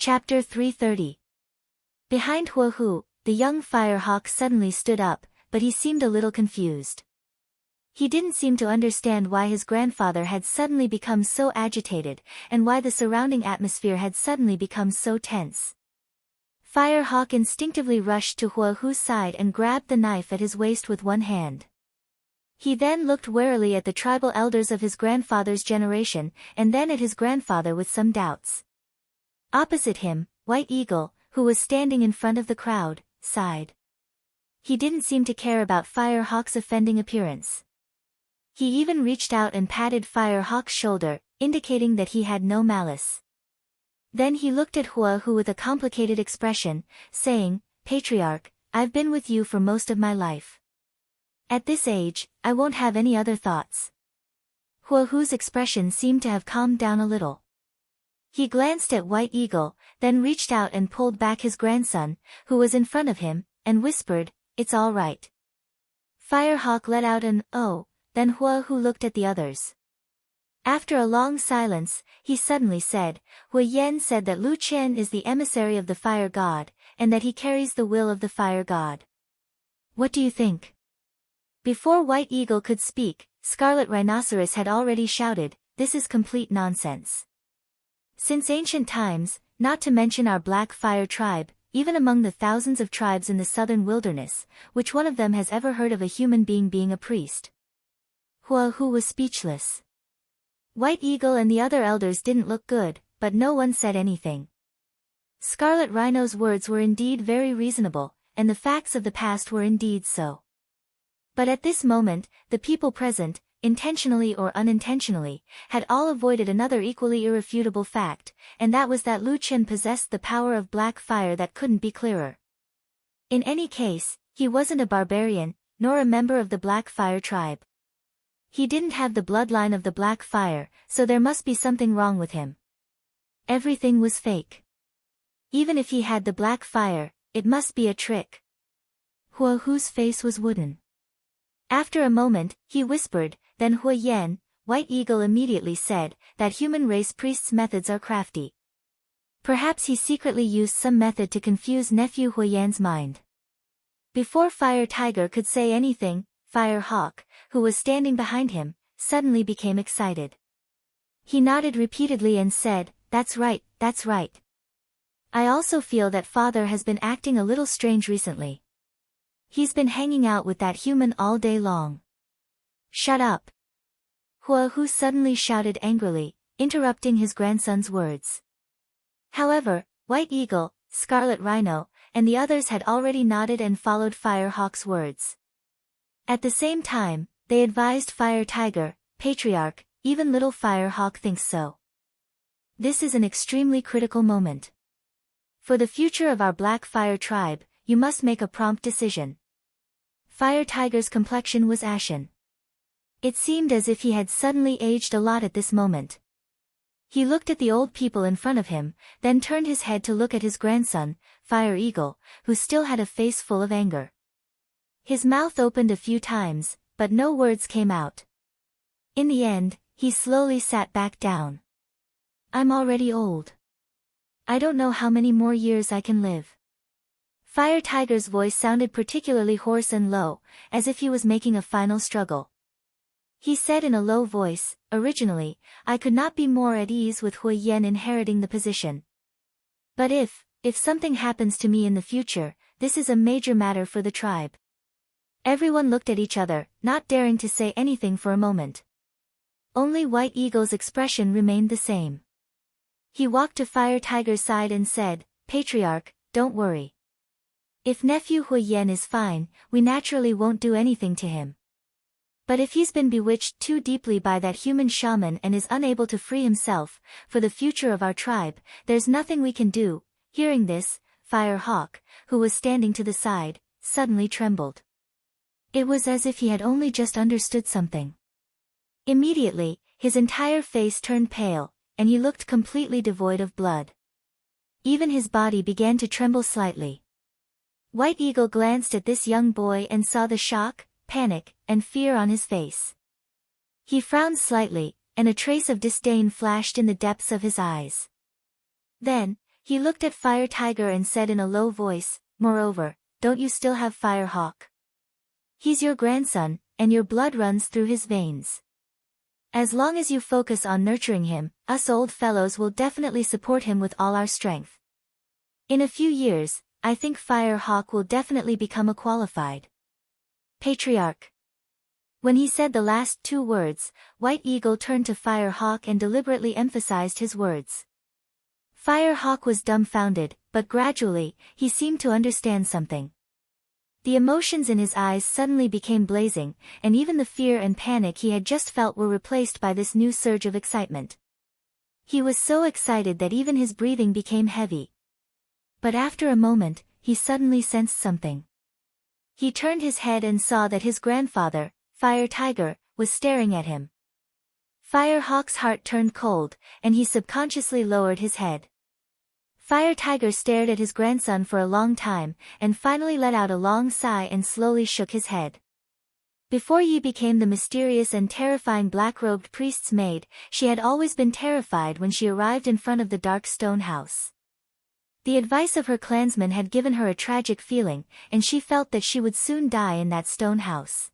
Chapter 330. Behind Huahu, the young fire hawk suddenly stood up, but he seemed a little confused. He didn't seem to understand why his grandfather had suddenly become so agitated, and why the surrounding atmosphere had suddenly become so tense. Fire Hawk instinctively rushed to Huahu's side and grabbed the knife at his waist with one hand. He then looked warily at the tribal elders of his grandfather's generation, and then at his grandfather with some doubts. Opposite him, White Eagle, who was standing in front of the crowd, sighed. He didn't seem to care about Fire Hawk's offending appearance. He even reached out and patted Fire Hawk's shoulder, indicating that he had no malice. Then he looked at Huahu with a complicated expression, saying, "Patriarch, I've been with you for most of my life. At this age, I won't have any other thoughts." Huahu's expression seemed to have calmed down a little. He glanced at White Eagle, then reached out and pulled back his grandson, who was in front of him, and whispered, "It's all right." Fire Hawk let out an "oh," then Huahu looked at the others. After a long silence, he suddenly said, "Huayan said that Lu Qian is the emissary of the fire god, and that he carries the will of the fire god. What do you think?" Before White Eagle could speak, Scarlet Rhinoceros had already shouted, "This is complete nonsense. Since ancient times, not to mention our Black Fire tribe, even among the thousands of tribes in the southern wilderness, which one of them has ever heard of a human being a priest?" Huahu was speechless. White Eagle and the other elders didn't look good, but no one said anything. Scarlet Rhino's words were indeed very reasonable, and the facts of the past were indeed so. But at this moment, the people present, intentionally or unintentionally, had all avoided another equally irrefutable fact, and that was that Lu Qian possessed the power of black fire that couldn't be clearer. In any case, he wasn't a barbarian, nor a member of the Black Fire tribe. He didn't have the bloodline of the Black Fire, so there must be something wrong with him. Everything was fake. Even if he had the Black Fire, it must be a trick. Huahu's face was wooden. After a moment, he whispered, "Then Huayan," White Eagle immediately said, "that human race priest's methods are crafty. Perhaps he secretly used some method to confuse nephew Huayan's mind." Before Fire Tiger could say anything, Fire Hawk, who was standing behind him, suddenly became excited. He nodded repeatedly and said, "That's right, that's right. I also feel that father has been acting a little strange recently. He's been hanging out with that human all day long." "Shut up!" Huahu suddenly shouted angrily, interrupting his grandson's words. However, White Eagle, Scarlet Rhino, and the others had already nodded and followed Fire Hawk's words. At the same time, they advised Fire Tiger, "Patriarch, even little Fire Hawk thinks so. This is an extremely critical moment. For the future of our Black Fire tribe, you must make a prompt decision." Fire Tiger's complexion was ashen. It seemed as if he had suddenly aged a lot at this moment. He looked at the old people in front of him, then turned his head to look at his grandson, Fire Eagle, who still had a face full of anger. His mouth opened a few times, but no words came out. In the end, he slowly sat back down. "I'm already old. I don't know how many more years I can live." Fire Tiger's voice sounded particularly hoarse and low, as if he was making a final struggle. He said in a low voice, "Originally, I could not be more at ease with Huayan inheriting the position. But if something happens to me in the future, this is a major matter for the tribe." Everyone looked at each other, not daring to say anything for a moment. Only White Eagle's expression remained the same. He walked to Fire Tiger's side and said, "Patriarch, don't worry. If nephew Huayan is fine, we naturally won't do anything to him. But if he's been bewitched too deeply by that human shaman and is unable to free himself, for the future of our tribe, there's nothing we can do." Hearing this, Fire Hawk, who was standing to the side, suddenly trembled. It was as if he had only just understood something. Immediately, his entire face turned pale, and he looked completely devoid of blood. Even his body began to tremble slightly. White Eagle glanced at this young boy and saw the shock, panic, and fear on his face. He frowned slightly, and a trace of disdain flashed in the depths of his eyes. Then, He looked at Fire Tiger and said in a low voice, "Moreover, don't you still have Fire Hawk? He's your grandson, and your blood runs through his veins. As long as you focus on nurturing him, us old fellows will definitely support him with all our strength. In a few years, I think Fire Hawk will definitely become a qualified patriarch." When he said the last two words, White Eagle turned to Fire Hawk and deliberately emphasized his words. Fire Hawk was dumbfounded, but gradually, he seemed to understand something. The emotions in his eyes suddenly became blazing, and even the fear and panic he had just felt were replaced by this new surge of excitement. He was so excited that even his breathing became heavy. But after a moment, he suddenly sensed something. He turned his head and saw that his grandfather, Fire Tiger, was staring at him. Fire Hawk's heart turned cold, and he subconsciously lowered his head. Fire Tiger stared at his grandson for a long time, and finally let out a long sigh and slowly shook his head. Before Yi became the mysterious and terrifying black-robed priest's maid, she had always been terrified when she arrived in front of the dark stone house. The advice of her clansmen had given her a tragic feeling, and she felt that she would soon die in that stone house.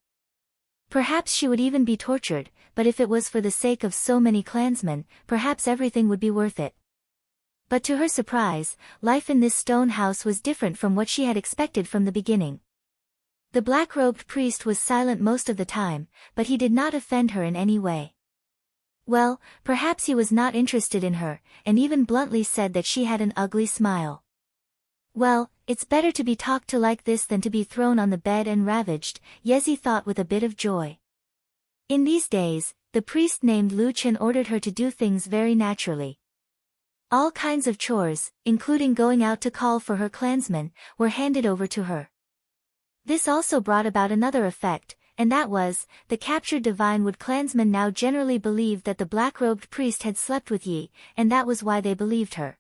Perhaps she would even be tortured, but if it was for the sake of so many clansmen, perhaps everything would be worth it. But to her surprise, life in this stone house was different from what she had expected from the beginning. The black-robed priest was silent most of the time, but he did not offend her in any way. Well, perhaps he was not interested in her, and even bluntly said that she had an ugly smile. Well, it's better to be talked to like this than to be thrown on the bed and ravaged, Yezi thought with a bit of joy. In these days, the priest named Lu Chen ordered her to do things very naturally. All kinds of chores, including going out to call for her clansmen, were handed over to her. This also brought about another effect, and that was, the captured divine wood clansmen now generally believed that the black-robed priest had slept with Yi, and that was why they believed her.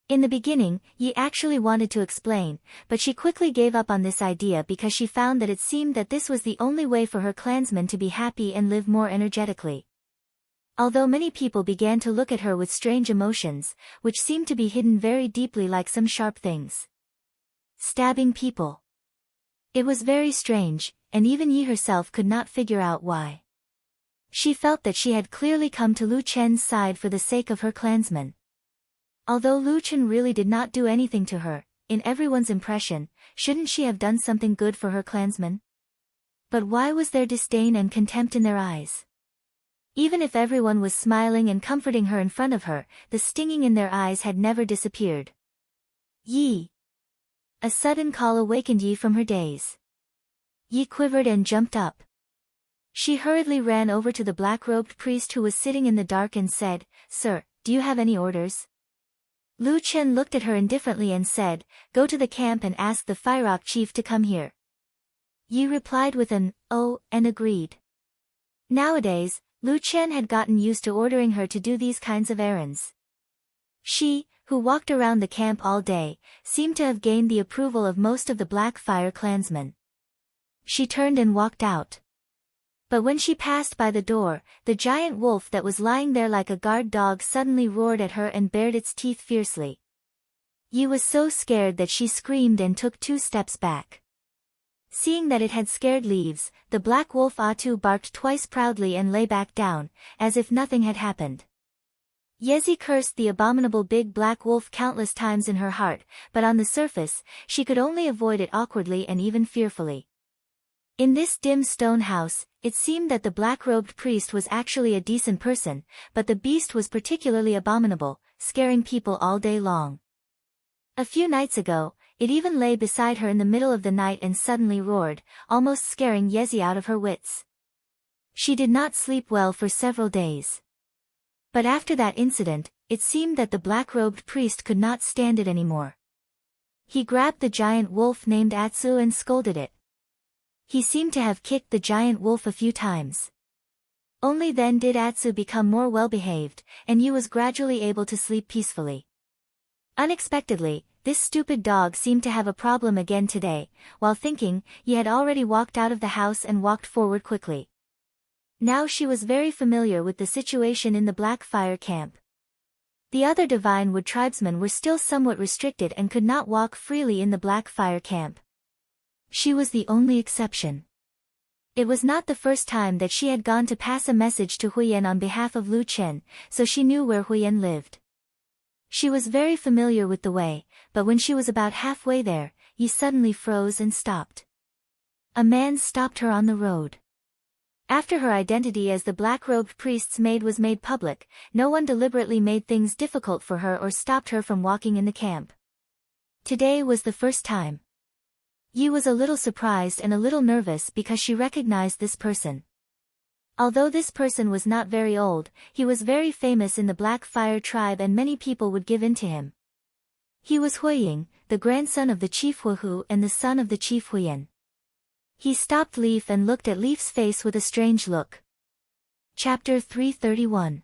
In the beginning, Yi actually wanted to explain, but she quickly gave up on this idea because she found that it seemed that this was the only way for her clansmen to be happy and live more energetically. Although many people began to look at her with strange emotions, which seemed to be hidden very deeply like some sharp things. Stabbing people. It was very strange, and even Yi herself could not figure out why. She felt that she had clearly come to Lu Chen's side for the sake of her clansmen. Although Lu Chen really did not do anything to her, in everyone's impression, shouldn't she have done something good for her clansmen? But why was there disdain and contempt in their eyes? Even if everyone was smiling and comforting her in front of her, the stinging in their eyes had never disappeared. Yi! A sudden call awakened Yi from her daze. Yi quivered and jumped up. She hurriedly ran over to the black-robed priest who was sitting in the dark and said, "Sir, do you have any orders?" Lu Chen looked at her indifferently and said, "Go to the camp and ask the Firehawk chief to come here." Yi replied with an, "Oh," and agreed. Nowadays, Lu Chen had gotten used to ordering her to do these kinds of errands. She, who walked around the camp all day, seemed to have gained the approval of most of the Black Fire clansmen. She turned and walked out. But when she passed by the door, the giant wolf that was lying there like a guard dog suddenly roared at her and bared its teeth fiercely. Yi was so scared that she screamed and took 2 steps back. Seeing that it had scared Leaves, the black wolf Atu barked twice proudly and lay back down, as if nothing had happened. Yezi cursed the abominable big black wolf countless times in her heart, but on the surface, she could only avoid it awkwardly and even fearfully. In this dim stone house, it seemed that the black-robed priest was actually a decent person, but the beast was particularly abominable, scaring people all day long. A few nights ago, it even lay beside her in the middle of the night and suddenly roared, almost scaring Yezi out of her wits. She did not sleep well for several days. But after that incident, it seemed that the black-robed priest could not stand it anymore. He grabbed the giant wolf named Atsu and scolded it. He seemed to have kicked the giant wolf a few times. Only then did Atsu become more well-behaved, and Yi was gradually able to sleep peacefully. Unexpectedly, this stupid dog seemed to have a problem again today. While thinking, Yi had already walked out of the house and walked forward quickly. Now she was very familiar with the situation in the Black Fire camp. The other Divine Wood tribesmen were still somewhat restricted and could not walk freely in the Black Fire camp. She was the only exception. It was not the first time that she had gone to pass a message to Huyen on behalf of Lu Chen, so she knew where Huyen lived. She was very familiar with the way, but when she was about halfway there, Yi suddenly froze and stopped. A man stopped her on the road. After her identity as the black-robed priest's maid was made public, no one deliberately made things difficult for her or stopped her from walking in the camp. Today was the first time. Yi was a little surprised and a little nervous because she recognized this person. Although this person was not very old, he was very famous in the Black Fire tribe and many people would give in to him. He was Huiying, the grandson of the chief Huihu and the son of the chief Huyen. He stopped Leaf and looked at Leaf's face with a strange look. Chapter 331.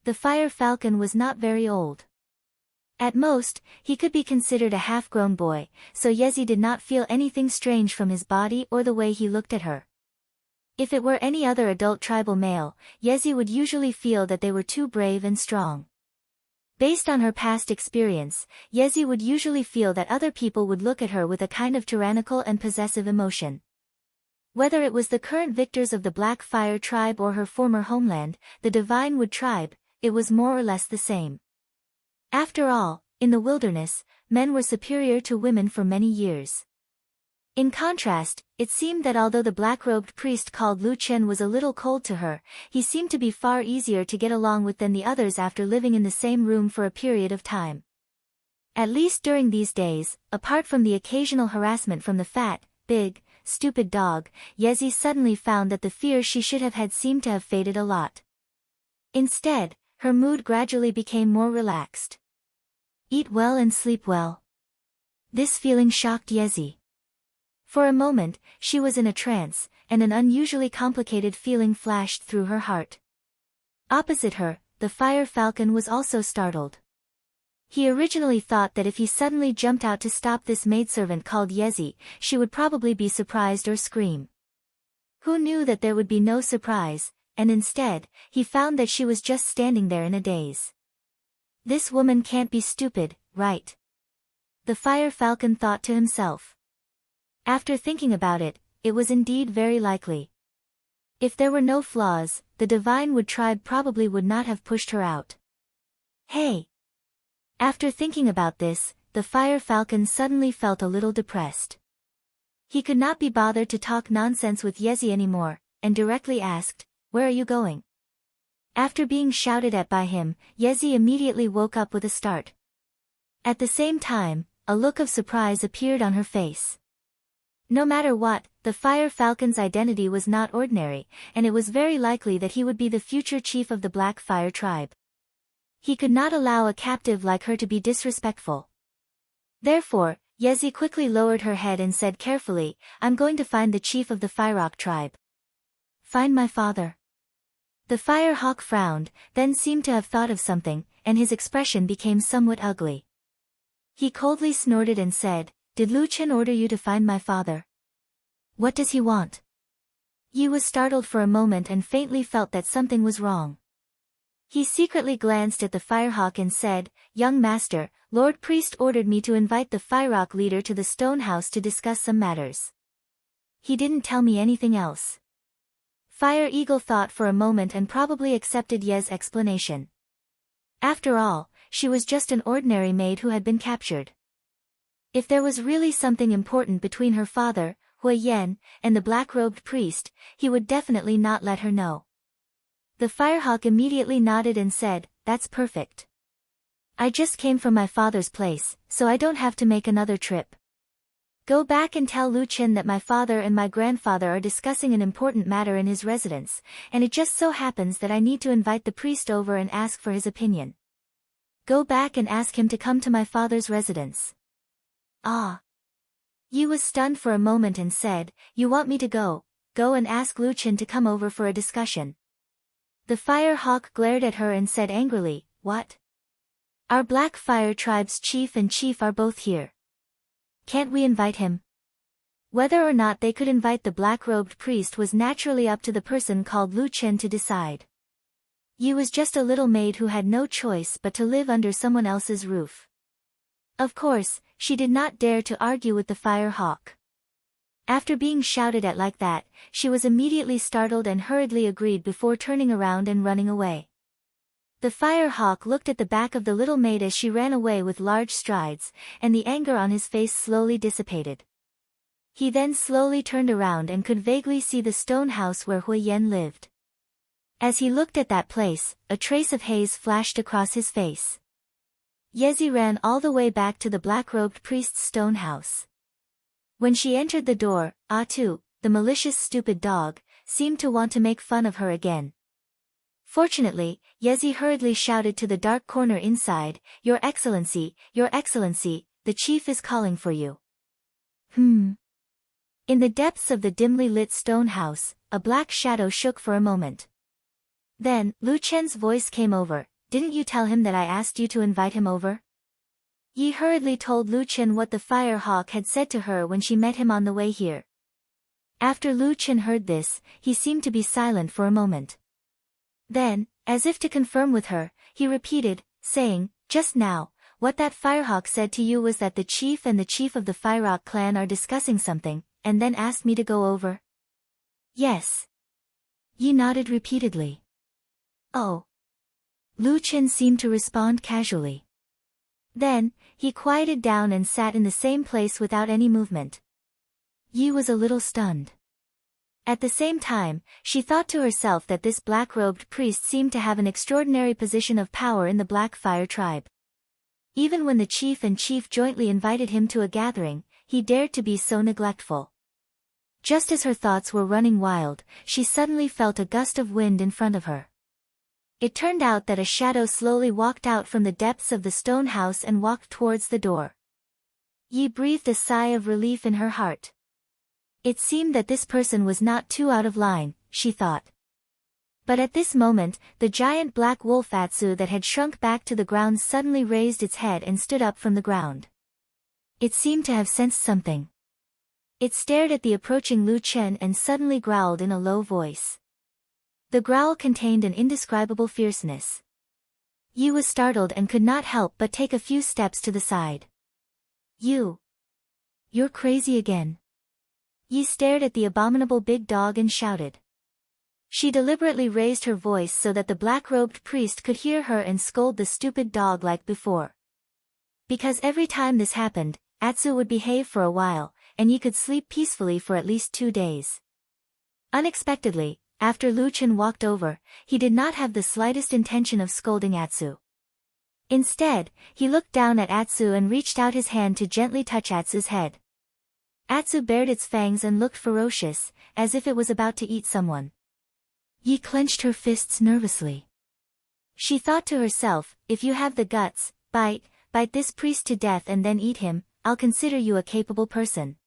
The Fire Falcon was not very old. At most, he could be considered a half-grown boy, so Yezi did not feel anything strange from his body or the way he looked at her. If it were any other adult tribal male, Yezi would usually feel that they were too brave and strong. Based on her past experience, Yezi would usually feel that other people would look at her with a kind of tyrannical and possessive emotion. Whether it was the current victors of the Black Fire tribe or her former homeland, the Divine Wood tribe, it was more or less the same. After all, in the wilderness, men were superior to women for many years. In contrast, it seemed that although the black-robed priest called Lu Chen was a little cold to her, he seemed to be far easier to get along with than the others after living in the same room for a period of time. At least during these days, apart from the occasional harassment from the fat, big, stupid dog, Yezi suddenly found that the fear she should have had seemed to have faded a lot. Instead, her mood gradually became more relaxed. Eat well and sleep well. This feeling shocked Yezi. For a moment, she was in a trance, and an unusually complicated feeling flashed through her heart. Opposite her, the Fire Falcon was also startled. He originally thought that if he suddenly jumped out to stop this maidservant called Yezi, she would probably be surprised or scream. Who knew that there would be no surprise, and instead, he found that she was just standing there in a daze. This woman can't be stupid, right? The Fire Falcon thought to himself. After thinking about it, it was indeed very likely. If there were no flaws, the Divine Wood tribe probably would not have pushed her out. Hey! After thinking about this, the Fire Falcon suddenly felt a little depressed. He could not be bothered to talk nonsense with Yezi anymore, and directly asked, "Where are you going?" After being shouted at by him, Yezi immediately woke up with a start. At the same time, a look of surprise appeared on her face. No matter what, the Fire Falcon's identity was not ordinary, and it was very likely that he would be the future chief of the Black Fire tribe. He could not allow a captive like her to be disrespectful. Therefore, Yezi quickly lowered her head and said carefully, "I'm going to find the chief of the Firerock tribe." "Find my father?" The Fire Hawk frowned, then seemed to have thought of something, and his expression became somewhat ugly. He coldly snorted and said, "Did Lu Chen order you to find my father? What does he want?" Yi was startled for a moment and faintly felt that something was wrong. He secretly glanced at the Firehawk and said, "Young master, Lord Priest ordered me to invite the Firerock leader to the stone house to discuss some matters. He didn't tell me anything else." Fire Eagle thought for a moment and probably accepted Ye's explanation. After all, she was just an ordinary maid who had been captured. If there was really something important between her father, Hui Yan, and the black-robed priest, he would definitely not let her know. The Firehawk immediately nodded and said, "That's perfect. I just came from my father's place, so I don't have to make another trip. Go back and tell Lu Chen that my father and my grandfather are discussing an important matter in his residence, and it just so happens that I need to invite the priest over and ask for his opinion. Go back and ask him to come to my father's residence." "Ah." Yi was stunned for a moment and said, "You want me to go and ask Lu Chen to come over for a discussion?" The Fire Hawk glared at her and said angrily, "What? Our Black Fire tribe's chief and chief are both here. Can't we invite him?" Whether or not they could invite the black-robed priest was naturally up to the person called Lu Chen to decide. Yi was just a little maid who had no choice but to live under someone else's roof. Of course, she did not dare to argue with the fire hawk. After being shouted at like that, she was immediately startled and hurriedly agreed before turning around and running away. The fire hawk looked at the back of the little maid as she ran away with large strides, and the anger on his face slowly dissipated. He then slowly turned around and could vaguely see the stone house where Hui Yen lived. As he looked at that place, a trace of haze flashed across his face. Yezi ran all the way back to the black-robed priest's stone house. When she entered the door, Atu, the malicious stupid dog, seemed to want to make fun of her again. Fortunately, Yezi hurriedly shouted to the dark corner inside, Your Excellency, the chief is calling for you. In the depths of the dimly lit stone house, a black shadow shook for a moment. Then, Lu Chen's voice came over, Didn't you tell him that I asked you to invite him over? Yi hurriedly told Lu Chen what the fire hawk had said to her when she met him on the way here. After Lu Chen heard this, he seemed to be silent for a moment. Then, as if to confirm with her, he repeated, saying, Just now, what that firehawk said to you was that the chief and the chief of the Firehawk clan are discussing something, and then asked me to go over? Yes. Yi nodded repeatedly. Oh. Lu Chen seemed to respond casually. Then, he quieted down and sat in the same place without any movement. Yi was a little stunned. At the same time, she thought to herself that this black-robed priest seemed to have an extraordinary position of power in the Black Fire tribe. Even when the chief and chief jointly invited him to a gathering, he dared to be so neglectful. Just as her thoughts were running wild, she suddenly felt a gust of wind in front of her. It turned out that a shadow slowly walked out from the depths of the stone house and walked towards the door. Yi breathed a sigh of relief in her heart. It seemed that this person was not too out of line, she thought. But at this moment, the giant black wolf Atsu that had shrunk back to the ground suddenly raised its head and stood up from the ground. It seemed to have sensed something. It stared at the approaching Lu Chen and suddenly growled in a low voice. The growl contained an indescribable fierceness. Yi was startled and could not help but take a few steps to the side. You're crazy again. Yi stared at the abominable big dog and shouted. She deliberately raised her voice so that the black-robed priest could hear her and scold the stupid dog like before. Because every time this happened, Atsu would behave for a while, and Yi could sleep peacefully for at least 2 days. Unexpectedly, after Lu Chen walked over, he did not have the slightest intention of scolding Atsu. Instead, he looked down at Atsu and reached out his hand to gently touch Atsu's head. Atsu bared its fangs and looked ferocious, as if it was about to eat someone. Yi clenched her fists nervously. She thought to herself, if you have the guts, bite this priest to death and then eat him, I'll consider you a capable person.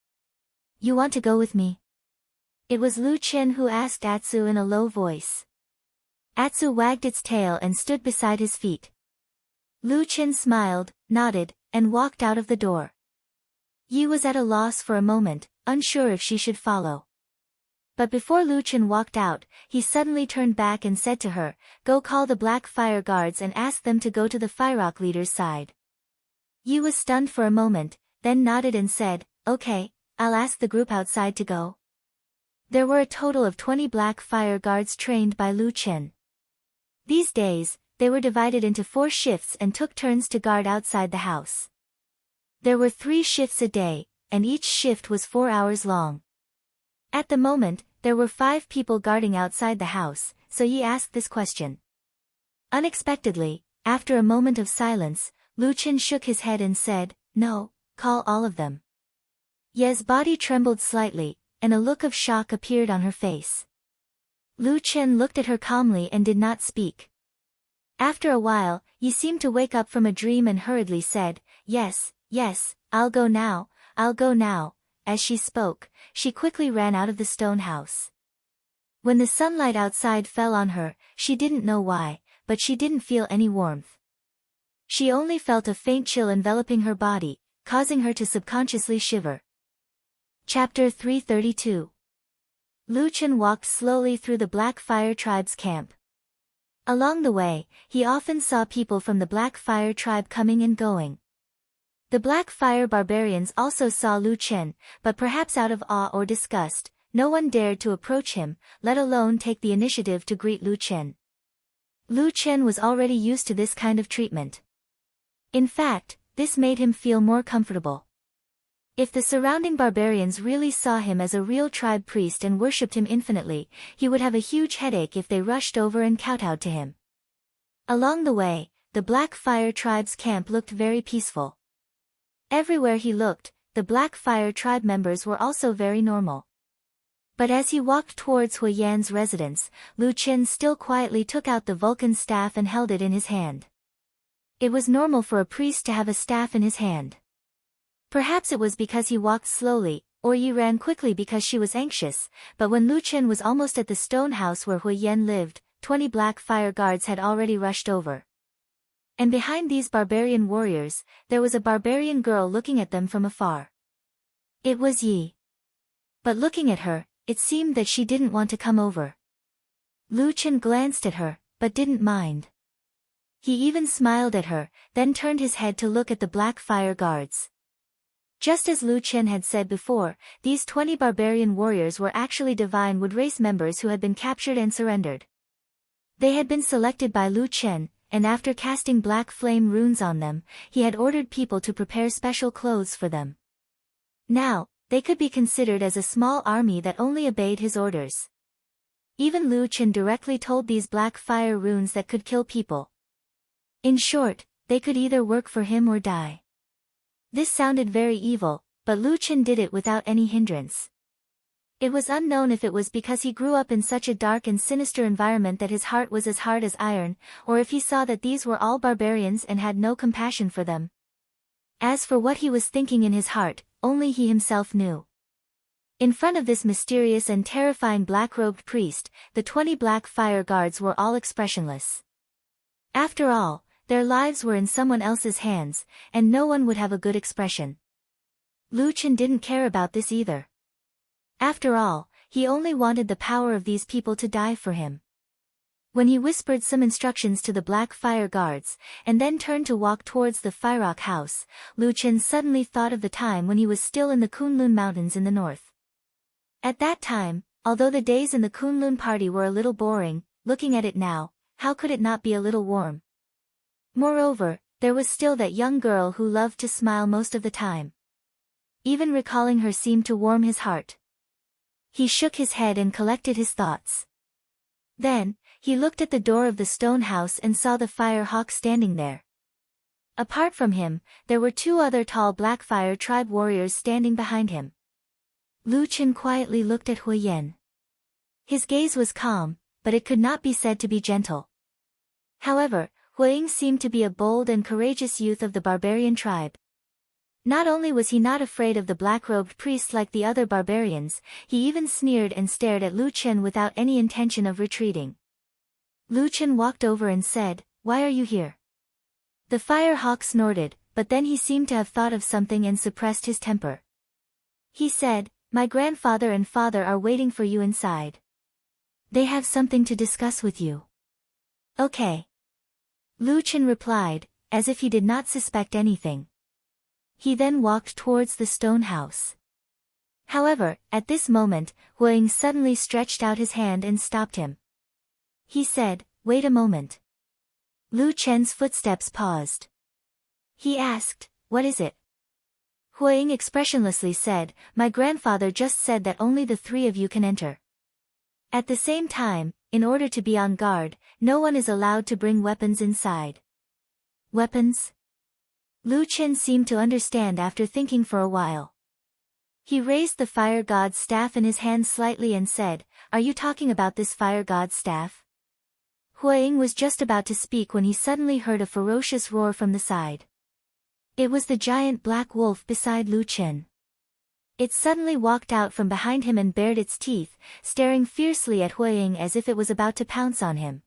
You want to go with me? It was Lu Chen who asked Atsu in a low voice. Atsu wagged its tail and stood beside his feet. Lu Chen smiled, nodded, and walked out of the door. Yi was at a loss for a moment, unsure if she should follow. But before Lu Chen walked out, he suddenly turned back and said to her, Go call the Black Fire Guards and ask them to go to the Firehawk leader's side. Yi was stunned for a moment, then nodded and said, Okay, I'll ask the group outside to go. There were a total of 20 Black Fire Guards trained by Lu Chen. These days, they were divided into 4 shifts and took turns to guard outside the house. There were 3 shifts a day, and each shift was 4 hours long. At the moment, there were 5 people guarding outside the house, so Yi asked this question. Unexpectedly, after a moment of silence, Lu Chen shook his head and said, No, call all of them. Ye's body trembled slightly, and a look of shock appeared on her face. Lu Chen looked at her calmly and did not speak. After a while, Yi seemed to wake up from a dream and hurriedly said, Yes, I'll go now. As she spoke, she quickly ran out of the stone house. When the sunlight outside fell on her, she didn't know why, but she didn't feel any warmth. She only felt a faint chill enveloping her body, causing her to subconsciously shiver. Chapter 332. Lu Chen walked slowly through the Black Fire tribe's camp. Along the way, he often saw people from the Black Fire tribe coming and going. The Black Fire barbarians also saw Lu Chen, but perhaps out of awe or disgust, no one dared to approach him, let alone take the initiative to greet Lu Chen. Lu Chen was already used to this kind of treatment. In fact, this made him feel more comfortable. If the surrounding barbarians really saw him as a real tribe priest and worshipped him infinitely, he would have a huge headache if they rushed over and kowtowed to him. Along the way, the Black Fire tribe's camp looked very peaceful. Everywhere he looked, the Black Fire tribe members were also very normal. But as he walked towards Hui Yan's residence, Lu Chen still quietly took out the Vulcan staff and held it in his hand. It was normal for a priest to have a staff in his hand. Perhaps it was because he walked slowly, or Yi ran quickly because she was anxious, but when Lu Chen was almost at the stone house where Hui Yan lived, 20 Black Fire guards had already rushed over. And behind these barbarian warriors, there was a barbarian girl looking at them from afar. It was Yi. But looking at her, it seemed that she didn't want to come over. Lu Chen glanced at her, but didn't mind. He even smiled at her, then turned his head to look at the Black Fire guards. Just as Lu Chen had said before, these 20 barbarian warriors were actually Divine Wood race members who had been captured and surrendered. They had been selected by Lu Chen, and after casting black flame runes on them, he had ordered people to prepare special clothes for them. Now, they could be considered as a small army that only obeyed his orders. Even Lu Chen directly told these Black Fire runes that could kill people. In short, they could either work for him or die. This sounded very evil, but Lu Chen did it without any hindrance. It was unknown if it was because he grew up in such a dark and sinister environment that his heart was as hard as iron, or if he saw that these were all barbarians and had no compassion for them. As for what he was thinking in his heart, only he himself knew. In front of this mysterious and terrifying black-robed priest, the 20 Black Fire guards were all expressionless. After all, their lives were in someone else's hands, and no one would have a good expression. Lu Chen didn't care about this either. After all, he only wanted the power of these people to die for him. When he whispered some instructions to the Black Fire guards, and then turned to walk towards the Firerock house, Lu Chen suddenly thought of the time when he was still in the Kunlun Mountains in the north. At that time, although the days in the Kunlun party were a little boring, looking at it now, how could it not be a little warm? Moreover, there was still that young girl who loved to smile most of the time. Even recalling her seemed to warm his heart. He shook his head and collected his thoughts. Then, he looked at the door of the stone house and saw the Fire Hawk standing there. Apart from him, there were 2 other tall Black Fire tribe warriors standing behind him. Lu Chen quietly looked at Hui Yan. His gaze was calm, but it could not be said to be gentle. However, Hui Ying seemed to be a bold and courageous youth of the barbarian tribe. Not only was he not afraid of the black-robed priest like the other barbarians, he even sneered and stared at Lu Chen without any intention of retreating. Lu Chen walked over and said, "Why are you here?" The Fire Hawk snorted, but then he seemed to have thought of something and suppressed his temper. He said, "My grandfather and father are waiting for you inside. They have something to discuss with you." "Okay." Lu Chen replied, as if he did not suspect anything. He then walked towards the stone house. However, at this moment, Hui Ying suddenly stretched out his hand and stopped him. He said, "Wait a moment." Lu Chen's footsteps paused. He asked, "What is it?" Hui Ying expressionlessly said, "My grandfather just said that only the 3 of you can enter. At the same time, in order to be on guard, no one is allowed to bring weapons inside." Weapons? Lu Chen seemed to understand after thinking for a while. He raised the fire god's staff in his hand slightly and said, "Are you talking about this fire god's staff?" Hui Ying was just about to speak when he suddenly heard a ferocious roar from the side. It was the giant black wolf beside Lu Chen. It suddenly walked out from behind him and bared its teeth, staring fiercely at Hui Ying as if it was about to pounce on him.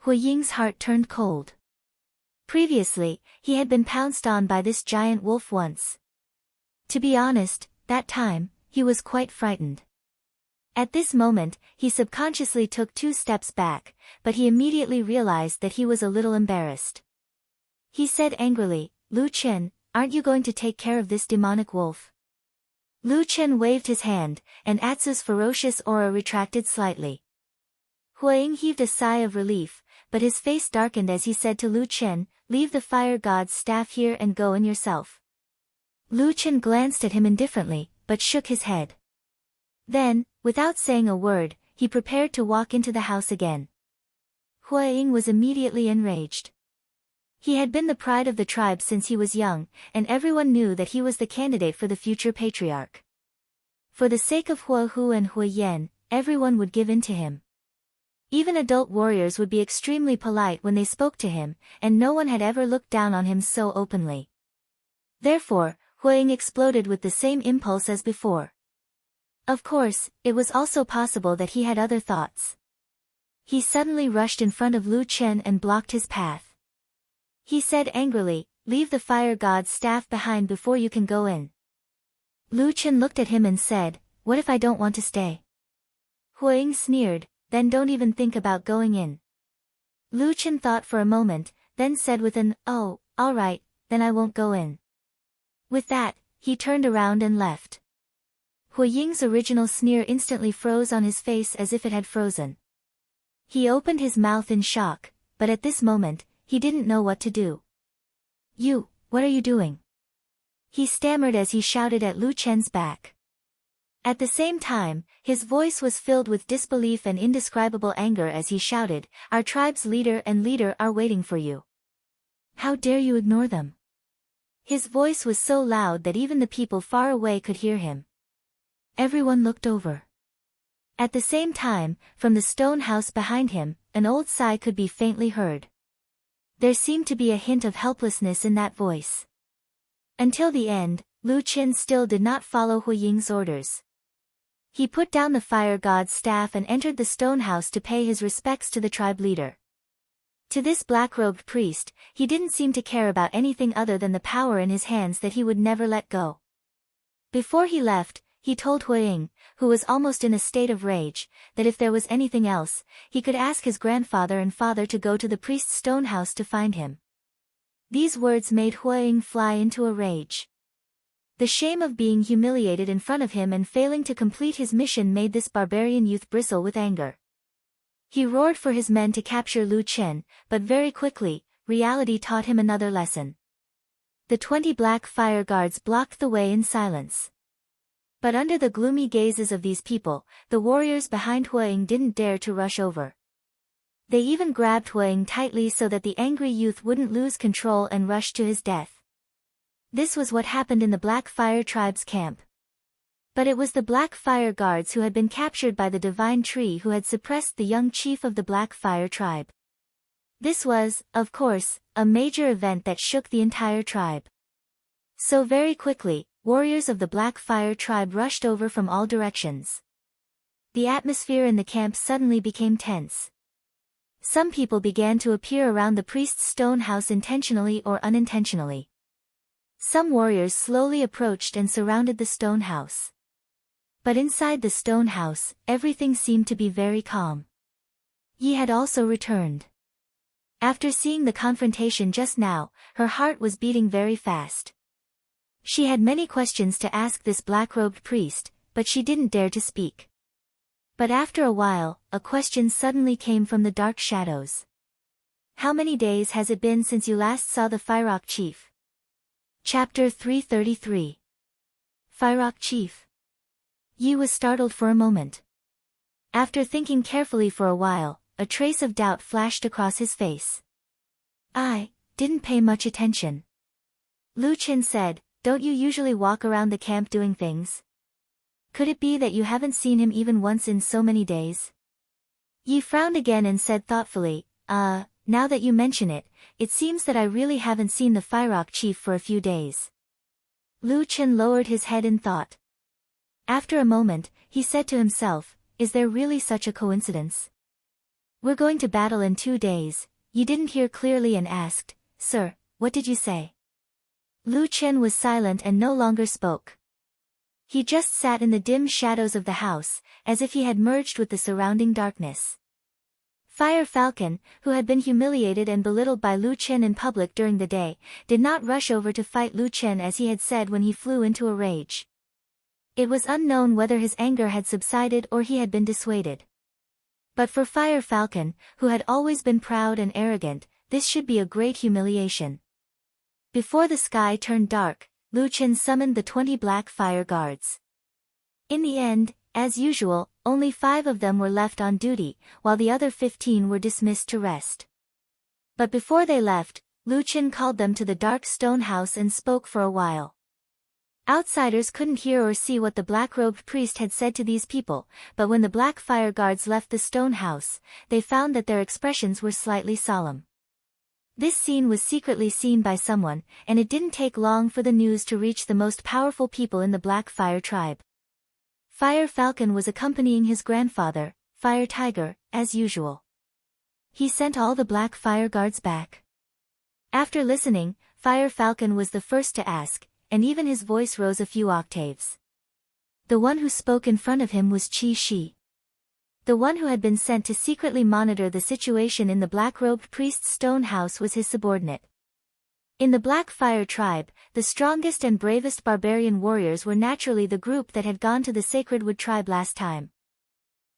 Hui Ying's heart turned cold. Previously, he had been pounced on by this giant wolf once. To be honest, that time, he was quite frightened. At this moment, he subconsciously took 2 steps back, but he immediately realized that he was a little embarrassed. He said angrily, "Lu Chen, aren't you going to take care of this demonic wolf?" Lu Chen waved his hand, and Atsu's ferocious aura retracted slightly. Huaying heaved a sigh of relief, but his face darkened as he said to Lu Chen, "Leave the fire god's staff here and go in yourself." Lu Chen glanced at him indifferently, but shook his head. Then, without saying a word, he prepared to walk into the house again. Huaying was immediately enraged. He had been the pride of the tribe since he was young, and everyone knew that he was the candidate for the future patriarch. For the sake of Huahu and Huayan, everyone would give in to him. Even adult warriors would be extremely polite when they spoke to him, and no one had ever looked down on him so openly. Therefore, Huaying exploded with the same impulse as before. Of course, it was also possible that he had other thoughts. He suddenly rushed in front of Lu Chen and blocked his path. He said angrily, "Leave the fire god's staff behind before you can go in." Lu Chen looked at him and said, "What if I don't want to stay?" Huaying sneered, "Then don't even think about going in." Lu Chen thought for a moment, then said with an, "Oh, all right, then I won't go in." With that, he turned around and left. Huaying's original sneer instantly froze on his face as if it had frozen. He opened his mouth in shock, but at this moment, he didn't know what to do. "You, what are you doing?" he stammered as he shouted at Lu Chen's back. At the same time, his voice was filled with disbelief and indescribable anger as he shouted, "Our tribe's leader and leader are waiting for you. How dare you ignore them?" His voice was so loud that even the people far away could hear him. Everyone looked over. At the same time, from the stone house behind him, an old sigh could be faintly heard. There seemed to be a hint of helplessness in that voice. Until the end, Lu Chen still did not follow Huaying's orders. He put down the fire god's staff and entered the stone house to pay his respects to the tribe leader. To this black-robed priest, he didn't seem to care about anything other than the power in his hands that he would never let go. Before he left, he told Huaying, who was almost in a state of rage, that if there was anything else, he could ask his grandfather and father to go to the priest's stone house to find him. These words made Huaying fly into a rage. The shame of being humiliated in front of him and failing to complete his mission made this barbarian youth bristle with anger. He roared for his men to capture Lu Chen, but very quickly, reality taught him another lesson. The 20 black fire guards blocked the way in silence. But under the gloomy gazes of these people, the warriors behind Huaying didn't dare to rush over. They even grabbed Huaying tightly so that the angry youth wouldn't lose control and rush to his death. This was what happened in the Black Fire tribe's camp. But it was the Black Fire guards who had been captured by the divine tree who had suppressed the young chief of the Black Fire tribe. This was, of course, a major event that shook the entire tribe. So very quickly, warriors of the Black Fire tribe rushed over from all directions. The atmosphere in the camp suddenly became tense. Some people began to appear around the priest's stone house intentionally or unintentionally. Some warriors slowly approached and surrounded the stone house. But inside the stone house, everything seemed to be very calm. Yi had also returned. After seeing the confrontation just now, her heart was beating very fast. She had many questions to ask this black-robed priest, but she didn't dare to speak. But after a while, a question suddenly came from the dark shadows. "How many days has it been since you last saw the Fyrock chief?" Chapter 333. Fyrock chief. Yi was startled for a moment. After thinking carefully for a while, a trace of doubt flashed across his face. "I didn't pay much attention." Lu Chen said, "Don't you usually walk around the camp doing things? Could it be that you haven't seen him even once in so many days?" Yi frowned again and said thoughtfully, Now that you mention it, it seems that I really haven't seen the Fyrock chief for a few days." Lu Chen lowered his head in thought. After a moment, he said to himself, "Is there really such a coincidence? We're going to battle in 2 days." Yi didn't hear clearly and asked, "Sir, what did you say?" Lu Chen was silent and no longer spoke. He just sat in the dim shadows of the house, as if he had merged with the surrounding darkness. Fire Falcon, who had been humiliated and belittled by Lu Chen in public during the day, did not rush over to fight Lu Chen as he had said when he flew into a rage. It was unknown whether his anger had subsided or he had been dissuaded. But for Fire Falcon, who had always been proud and arrogant, this should be a great humiliation. Before the sky turned dark, Lu Chen summoned the 20 black fire guards. In the end, as usual, only 5 of them were left on duty, while the other 15 were dismissed to rest. But before they left, Lu Chen called them to the dark stone house and spoke for a while. Outsiders couldn't hear or see what the black-robed priest had said to these people, but when the black fire guards left the stone house, they found that their expressions were slightly solemn. This scene was secretly seen by someone, and it didn't take long for the news to reach the most powerful people in the Black Fire tribe. Fire Falcon was accompanying his grandfather, Fire Tiger, as usual. He sent all the Black Fire guards back. After listening, Fire Falcon was the first to ask, and even his voice rose a few octaves. The one who spoke in front of him was Qi Shi. The one who had been sent to secretly monitor the situation in the black-robed priest's stone house was his subordinate. In the Black Fire tribe, the strongest and bravest barbarian warriors were naturally the group that had gone to the Sacred Wood tribe last time.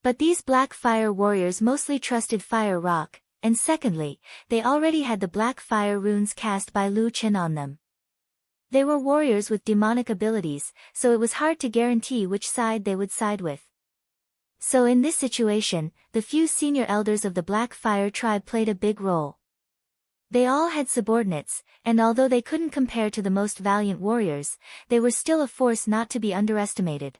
But these Black Fire warriors mostly trusted Fire Rock, and secondly, they already had the Black Fire runes cast by Lu Chen on them. They were warriors with demonic abilities, so it was hard to guarantee which side they would side with. So in this situation, the few senior elders of the Black Fire tribe played a big role. They all had subordinates, and although they couldn't compare to the most valiant warriors, they were still a force not to be underestimated.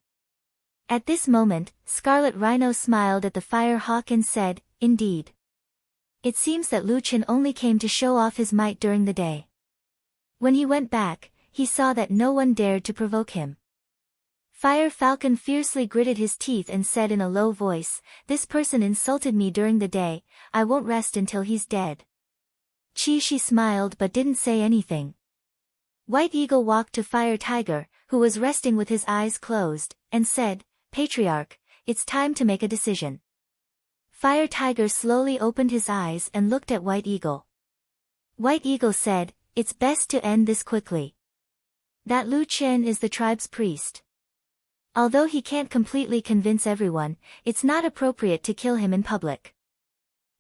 At this moment, Scarlet Rhino smiled at the Fire Hawk and said, "Indeed. It seems that Lu Chen only came to show off his might during the day." When he went back, he saw that no one dared to provoke him. Fire Falcon fiercely gritted his teeth and said in a low voice, "This person insulted me during the day, I won't rest until he's dead." Qi Shi smiled but didn't say anything. White Eagle walked to Fire Tiger, who was resting with his eyes closed, and said, "Patriarch, it's time to make a decision." Fire Tiger slowly opened his eyes and looked at White Eagle. White Eagle said, "It's best to end this quickly. That Lu Chen is the tribe's priest. Although he can't completely convince everyone, it's not appropriate to kill him in public.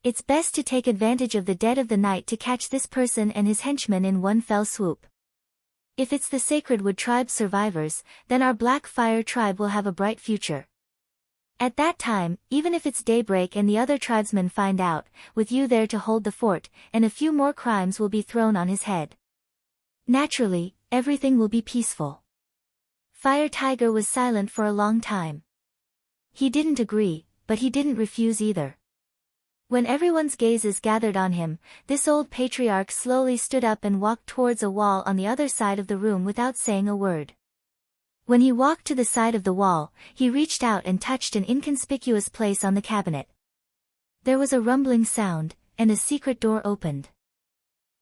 It's best to take advantage of the dead of the night to catch this person and his henchmen in one fell swoop. If it's the Sacred Wood tribe survivors, then our Black Fire tribe will have a bright future. At that time, even if it's daybreak and the other tribesmen find out, with you there to hold the fort, and a few more crimes will be thrown on his head. Naturally, everything will be peaceful." Fire Tiger was silent for a long time. He didn't agree, but he didn't refuse either. When everyone's gazes gathered on him, this old patriarch slowly stood up and walked towards a wall on the other side of the room without saying a word. When he walked to the side of the wall, he reached out and touched an inconspicuous place on the cabinet. There was a rumbling sound, and a secret door opened.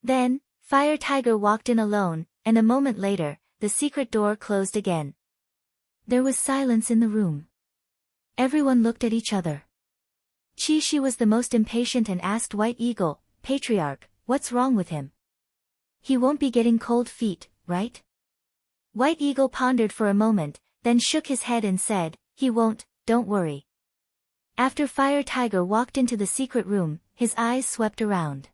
Then, Fire Tiger walked in alone, and a moment later, the secret door closed again. There was silence in the room. Everyone looked at each other. Qi Shi was the most impatient and asked White Eagle, "Patriarch, what's wrong with him? He won't be getting cold feet, right?" White Eagle pondered for a moment, then shook his head and said, "He won't, don't worry." After Fire Tiger walked into the secret room, his eyes swept around.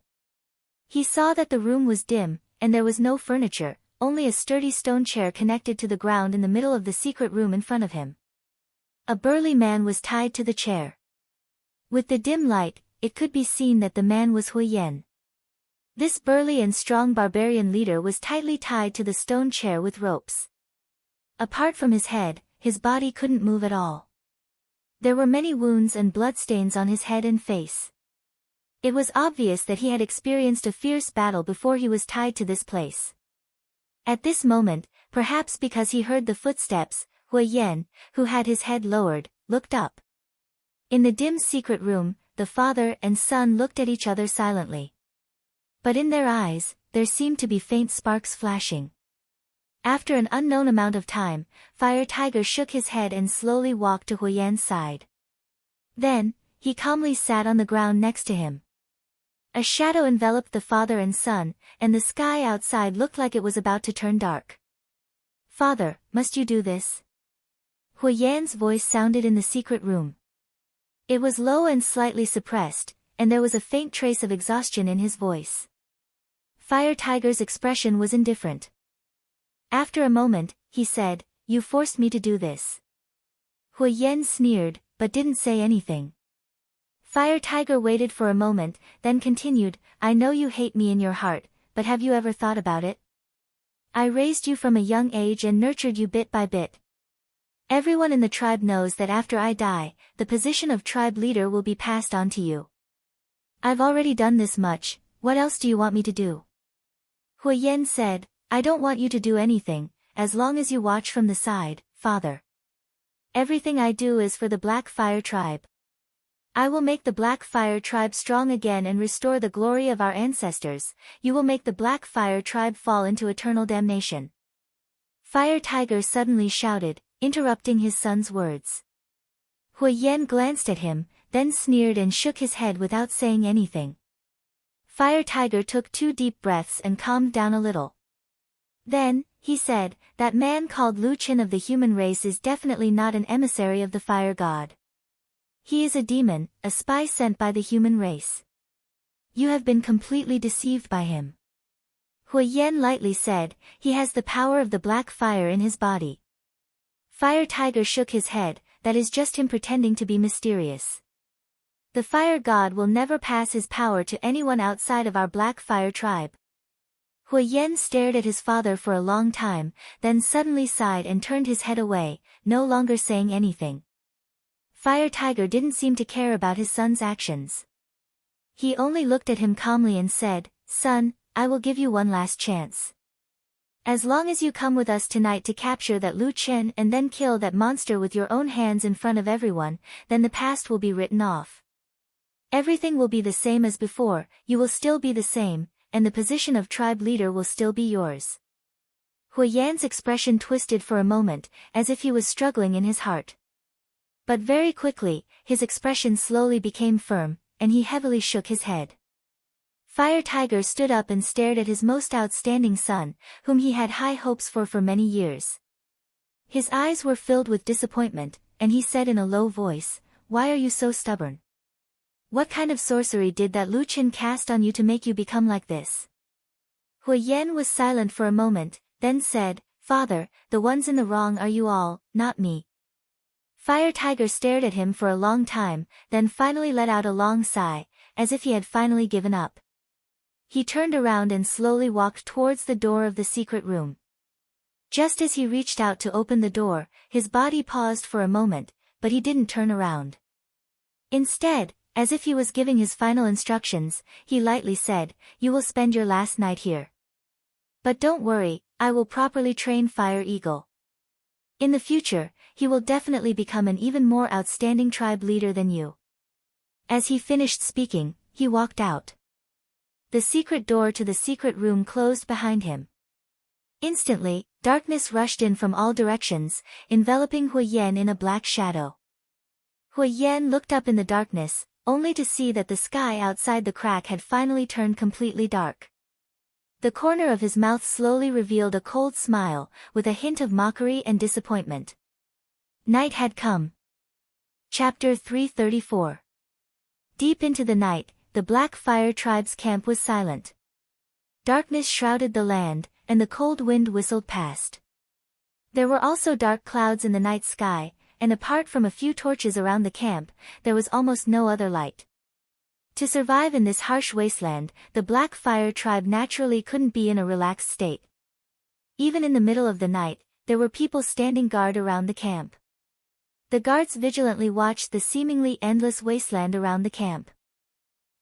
He saw that the room was dim, and there was no furniture, only a sturdy stone chair connected to the ground in the middle of the secret room in front of him. A burly man was tied to the chair. With the dim light, it could be seen that the man was Hui Yan. This burly and strong barbarian leader was tightly tied to the stone chair with ropes. Apart from his head, his body couldn't move at all. There were many wounds and bloodstains on his head and face. It was obvious that he had experienced a fierce battle before he was tied to this place. At this moment, perhaps because he heard the footsteps, Hui Yan, who had his head lowered, looked up. In the dim secret room, the father and son looked at each other silently. But in their eyes, there seemed to be faint sparks flashing. After an unknown amount of time, Fire Tiger shook his head and slowly walked to Huiyan's side. Then, he calmly sat on the ground next to him. A shadow enveloped the father and son, and the sky outside looked like it was about to turn dark. "Father, must you do this?" Huiyan's voice sounded in the secret room. It was low and slightly suppressed, and there was a faint trace of exhaustion in his voice. Fire Tiger's expression was indifferent. After a moment, he said, "You forced me to do this." Huiyan sneered, but didn't say anything. Fire Tiger waited for a moment, then continued, "I know you hate me in your heart, but have you ever thought about it? I raised you from a young age and nurtured you bit by bit. Everyone in the tribe knows that after I die, the position of tribe leader will be passed on to you. I've already done this much, what else do you want me to do?" Huiyan said, "I don't want you to do anything, as long as you watch from the side, father. Everything I do is for the Black Fire tribe. I will make the Black Fire tribe strong again and restore the glory of our ancestors. You will make the Black Fire tribe fall into eternal damnation." Fire Tiger suddenly shouted, interrupting his son's words. Huiyan glanced at him, then sneered and shook his head without saying anything. Fire Tiger took 2 deep breaths and calmed down a little. Then, he said, "That man called Lu Qin of the human race is definitely not an emissary of the fire god. He is a demon, a spy sent by the human race. You have been completely deceived by him." Huiyan lightly said, "He has the power of the black fire in his body." Fire Tiger shook his head, "That is just him pretending to be mysterious. The fire god will never pass his power to anyone outside of our Black Fire tribe." Huiyan stared at his father for a long time, then suddenly sighed and turned his head away, no longer saying anything. Fire Tiger didn't seem to care about his son's actions. He only looked at him calmly and said, "Son, I will give you one last chance. As long as you come with us tonight to capture that Lu Chen and then kill that monster with your own hands in front of everyone, then the past will be written off. Everything will be the same as before, you will still be the same, and the position of tribe leader will still be yours." Huiyan's expression twisted for a moment, as if he was struggling in his heart. But very quickly, his expression slowly became firm, and he heavily shook his head. Fire Tiger stood up and stared at his most outstanding son, whom he had high hopes for many years. His eyes were filled with disappointment, and he said in a low voice, "Why are you so stubborn? What kind of sorcery did that Lu Chen cast on you to make you become like this?" Huiyan was silent for a moment, then said, "Father, the ones in the wrong are you all, not me." Fire Tiger stared at him for a long time, then finally let out a long sigh, as if he had finally given up. He turned around and slowly walked towards the door of the secret room. Just as he reached out to open the door, his body paused for a moment, but he didn't turn around. Instead, as if he was giving his final instructions, he lightly said, "You will spend your last night here. But don't worry, I will properly train Fire Eagle. In the future, he will definitely become an even more outstanding tribe leader than you." As he finished speaking, he walked out. The secret door to the secret room closed behind him. Instantly, darkness rushed in from all directions, enveloping Huiyan in a black shadow. Huiyan looked up in the darkness, only to see that the sky outside the crack had finally turned completely dark. The corner of his mouth slowly revealed a cold smile, with a hint of mockery and disappointment. Night had come. Chapter 334. Deep into the night, the Black Fire tribe's camp was silent. Darkness shrouded the land, and the cold wind whistled past. There were also dark clouds in the night sky, and apart from a few torches around the camp, there was almost no other light. To survive in this harsh wasteland, the Black Fire tribe naturally couldn't be in a relaxed state. Even in the middle of the night, there were people standing guard around the camp. The guards vigilantly watched the seemingly endless wasteland around the camp.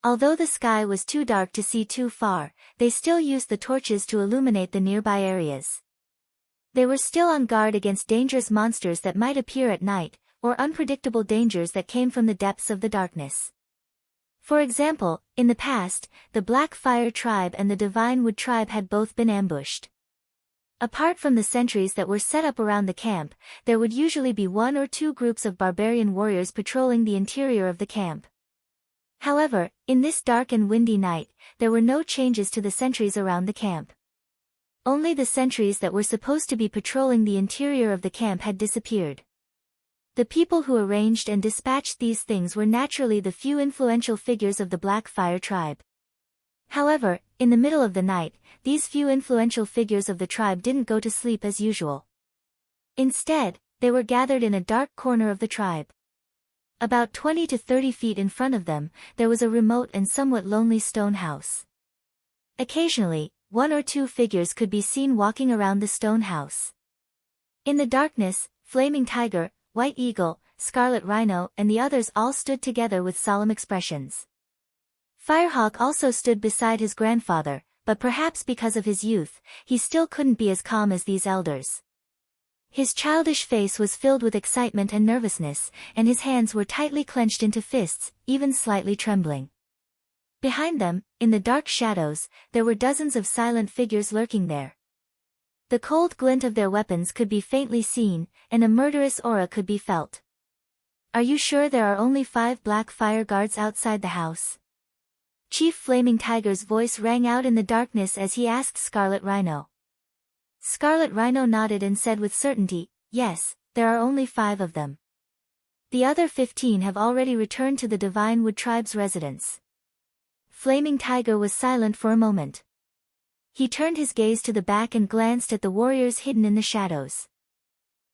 Although the sky was too dark to see too far, they still used the torches to illuminate the nearby areas. They were still on guard against dangerous monsters that might appear at night, or unpredictable dangers that came from the depths of the darkness. For example, in the past, the Black Fire tribe and the Divine Wood tribe had both been ambushed. Apart from the sentries that were set up around the camp, there would usually be 1 or 2 groups of barbarian warriors patrolling the interior of the camp. However, in this dark and windy night, there were no changes to the sentries around the camp. Only the sentries that were supposed to be patrolling the interior of the camp had disappeared. The people who arranged and dispatched these things were naturally the few influential figures of the Blackfire tribe. However, in the middle of the night, these few influential figures of the tribe didn't go to sleep as usual. Instead, they were gathered in a dark corner of the tribe. About 20 to 30 feet in front of them, there was a remote and somewhat lonely stone house. Occasionally, 1 or 2 figures could be seen walking around the stone house. In the darkness, Flaming Tiger, White Eagle, Scarlet Rhino and the others all stood together with solemn expressions. Firehawk also stood beside his grandfather, but perhaps because of his youth, he still couldn't be as calm as these elders. His childish face was filled with excitement and nervousness, and his hands were tightly clenched into fists, even slightly trembling. Behind them, in the dark shadows, there were dozens of silent figures lurking there. The cold glint of their weapons could be faintly seen, and a murderous aura could be felt. "Are you sure there are only 5 black fire guards outside the house?" Chief Flaming Tiger's voice rang out in the darkness as he asked Scarlet Rhino. Scarlet Rhino nodded and said with certainty, "Yes, there are only 5 of them. The other 15 have already returned to the Divine Wood Tribe's residence." Flaming Tiger was silent for a moment. He turned his gaze to the back and glanced at the warriors hidden in the shadows.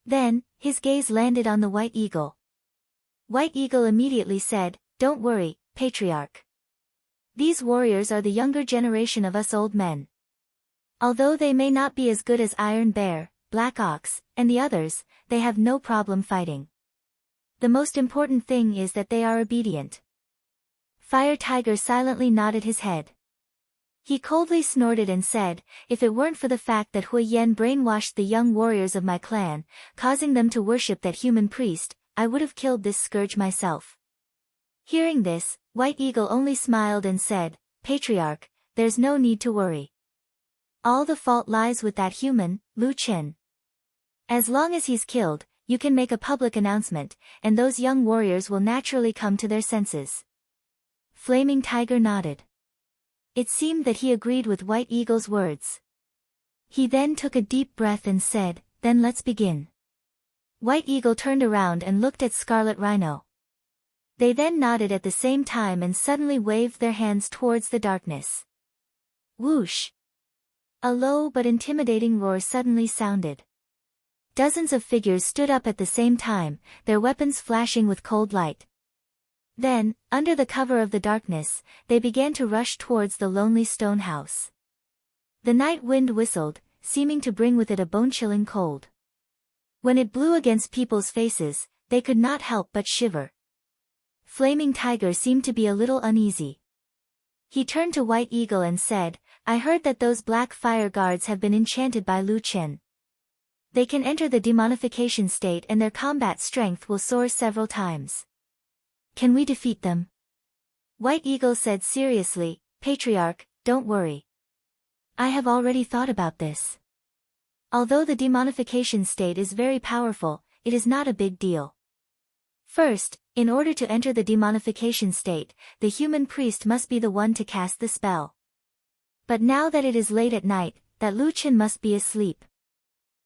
Then, his gaze landed on the White Eagle. White Eagle immediately said, "Don't worry, Patriarch. These warriors are the younger generation of us old men. Although they may not be as good as Iron Bear, Black Ox, and the others, they have no problem fighting. The most important thing is that they are obedient." Fire Tiger silently nodded his head. He coldly snorted and said, "If it weren't for the fact that Hui Yen brainwashed the young warriors of my clan, causing them to worship that human priest, I would have killed this scourge myself." Hearing this, White Eagle only smiled and said, "Patriarch, there's no need to worry. All the fault lies with that human, Lu Qin. As long as he's killed, you can make a public announcement, and those young warriors will naturally come to their senses." Flaming Tiger nodded. It seemed that he agreed with White Eagle's words. He then took a deep breath and said, "Then let's begin." White Eagle turned around and looked at Scarlet Rhino. They then nodded at the same time and suddenly waved their hands towards the darkness. Whoosh! A low but intimidating roar suddenly sounded. Dozens of figures stood up at the same time, their weapons flashing with cold light. Then, under the cover of the darkness, they began to rush towards the lonely stone house. The night wind whistled, seeming to bring with it a bone-chilling cold. When it blew against people's faces, they could not help but shiver. Flaming Tiger seemed to be a little uneasy. He turned to White Eagle and said, "I heard that those black fire guards have been enchanted by Lu Qin. They can enter the demonification state and their combat strength will soar several times. Can we defeat them?" White Eagle said seriously, "Patriarch, don't worry. I have already thought about this. Although the demonification state is very powerful, it is not a big deal. First, in order to enter the demonification state, the human priest must be the one to cast the spell. But now that it is late at night, that Lu Qin must be asleep.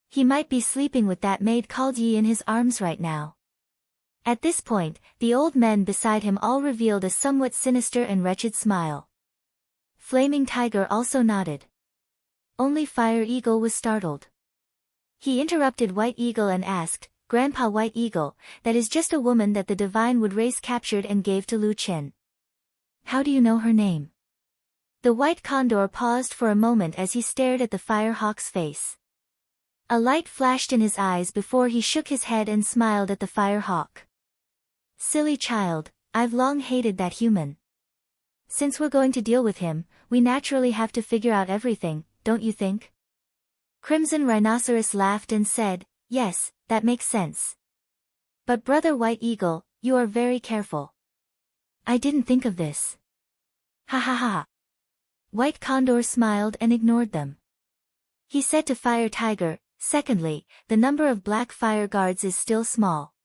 He might be sleeping with that maid called Yi in his arms right now." At this point, the old men beside him all revealed a somewhat sinister and wretched smile. Flaming Tiger also nodded. Only Fire Eagle was startled. He interrupted White Eagle and asked, "Grandpa White Eagle, that is just a woman that the Divine Wood race captured and gave to Lu Qin. How do you know her name?" The White Condor paused for a moment as he stared at the Fire Hawk's face. A light flashed in his eyes before he shook his head and smiled at the Fire Hawk. "Silly child, I've long hated that human. Since we're going to deal with him, we naturally have to figure out everything, don't you think?" Crimson Rhinoceros laughed and said, "Yes, that makes sense. But Brother White Eagle, you are very careful. I didn't think of this." "Ha ha ha." White Condor smiled and ignored them. He said to Fire Tiger, "Secondly, the number of black fire guards is still small.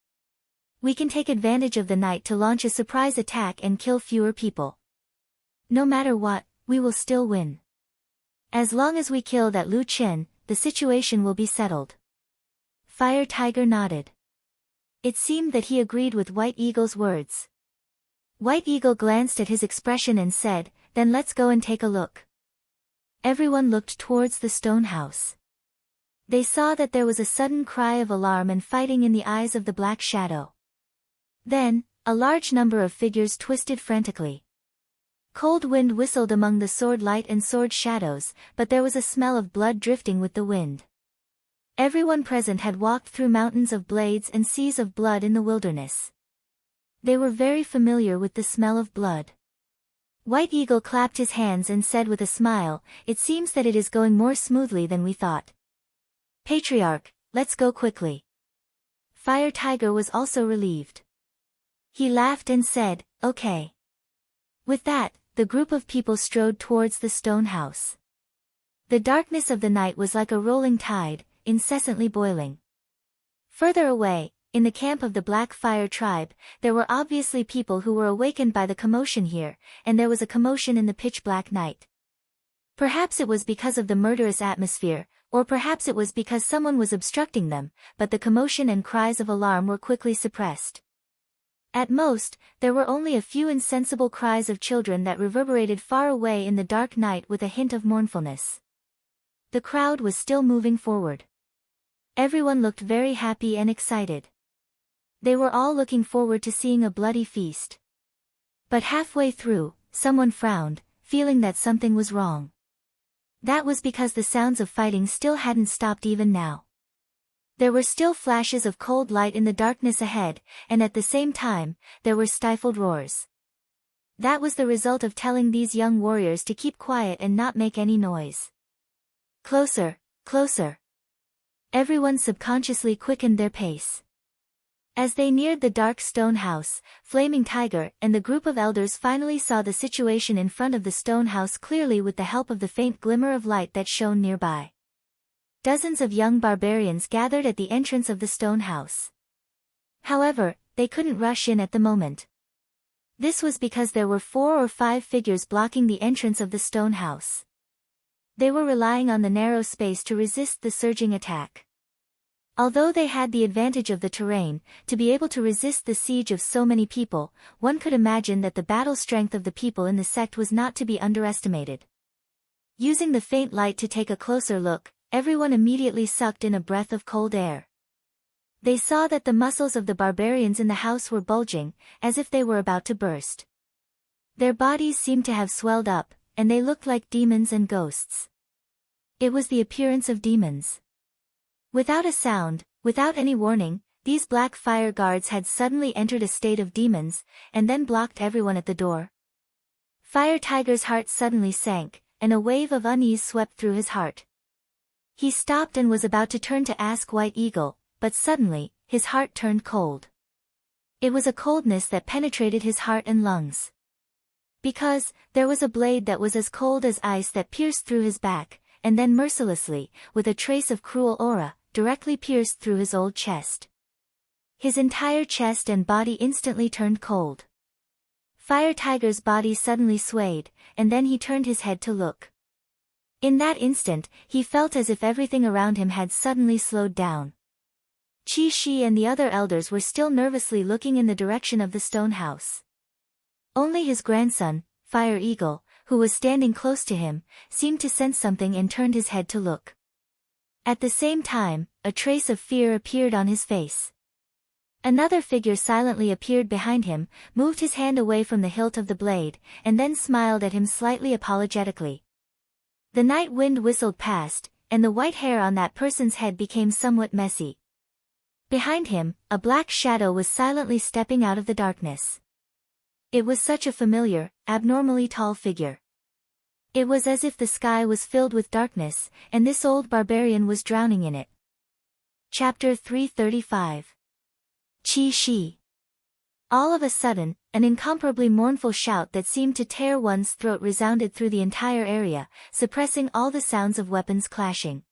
We can take advantage of the night to launch a surprise attack and kill fewer people. No matter what, we will still win. As long as we kill that Lu Chen, the situation will be settled." Fire Tiger nodded. It seemed that he agreed with White Eagle's words. White Eagle glanced at his expression and said, "Then let's go and take a look." Everyone looked towards the stone house. They saw that there was a sudden cry of alarm and fighting in the eyes of the Black Shadow. Then, a large number of figures twisted frantically. Cold wind whistled among the sword light and sword shadows, but there was a smell of blood drifting with the wind. Everyone present had walked through mountains of blades and seas of blood in the wilderness. They were very familiar with the smell of blood. White Eagle clapped his hands and said with a smile, "It seems that it is going more smoothly than we thought. Patriarch, let's go quickly." Fire Tiger was also relieved. He laughed and said, "Okay." With that, the group of people strode towards the stone house. The darkness of the night was like a rolling tide, incessantly boiling. Further away, in the camp of the Black Fire tribe, there were obviously people who were awakened by the commotion here, and there was a commotion in the pitch-black night. Perhaps it was because of the murderous atmosphere, or perhaps it was because someone was obstructing them, but the commotion and cries of alarm were quickly suppressed. At most, there were only a few insensible cries of children that reverberated far away in the dark night with a hint of mournfulness. The crowd was still moving forward. Everyone looked very happy and excited. They were all looking forward to seeing a bloody feast. But halfway through, someone frowned, feeling that something was wrong. That was because the sounds of fighting still hadn't stopped even now. There were still flashes of cold light in the darkness ahead, and at the same time, there were stifled roars. That was the result of telling these young warriors to keep quiet and not make any noise. Closer, closer. Everyone subconsciously quickened their pace. As they neared the dark stone house, Flaming Tiger and the group of elders finally saw the situation in front of the stone house clearly with the help of the faint glimmer of light that shone nearby. Dozens of young barbarians gathered at the entrance of the stone house. However, they couldn't rush in at the moment. This was because there were 4 or 5 figures blocking the entrance of the stone house. They were relying on the narrow space to resist the surging attack. Although they had the advantage of the terrain, to be able to resist the siege of so many people, one could imagine that the battle strength of the people in the sect was not to be underestimated. Using the faint light to take a closer look, everyone immediately sucked in a breath of cold air. They saw that the muscles of the barbarians in the house were bulging, as if they were about to burst. Their bodies seemed to have swelled up, and they looked like demons and ghosts. It was the appearance of demons. Without a sound, without any warning, these Black Fire guards had suddenly entered a state of demons, and then blocked everyone at the door. Fire Tiger's heart suddenly sank, and a wave of unease swept through his heart. He stopped and was about to turn to ask White Eagle, but suddenly, his heart turned cold. It was a coldness that penetrated his heart and lungs. Because, there was a blade that was as cold as ice that pierced through his back, and then mercilessly, with a trace of cruel aura, directly pierced through his old chest. His entire chest and body instantly turned cold. Fire Tiger's body suddenly swayed, and then he turned his head to look. In that instant, he felt as if everything around him had suddenly slowed down. Qi Shi and the other elders were still nervously looking in the direction of the stone house. Only his grandson, Fire Eagle, who was standing close to him, seemed to sense something and turned his head to look. At the same time, a trace of fear appeared on his face. Another figure silently appeared behind him, moved his hand away from the hilt of the blade, and then smiled at him slightly apologetically. The night wind whistled past, and the white hair on that person's head became somewhat messy. Behind him, a black shadow was silently stepping out of the darkness. It was such a familiar, abnormally tall figure. It was as if the sky was filled with darkness, and this old barbarian was drowning in it. Chapter 335. Qi Shi. All of a sudden, an incomparably mournful shout that seemed to tear one's throat resounded through the entire area, suppressing all the sounds of weapons clashing.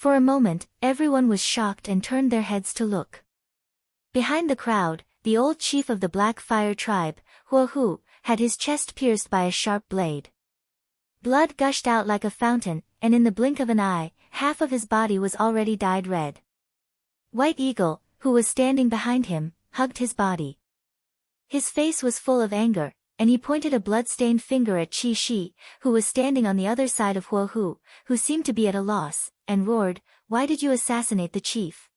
For a moment, everyone was shocked and turned their heads to look. Behind the crowd, the old chief of the Black Fire tribe, Huohu, had his chest pierced by a sharp blade. Blood gushed out like a fountain, and in the blink of an eye, half of his body was already dyed red. White Eagle, who was standing behind him, hugged his body. His face was full of anger, and he pointed a blood-stained finger at Qi Shi, who was standing on the other side of Huohu, who seemed to be at a loss, and roared, "Why did you assassinate the chief?"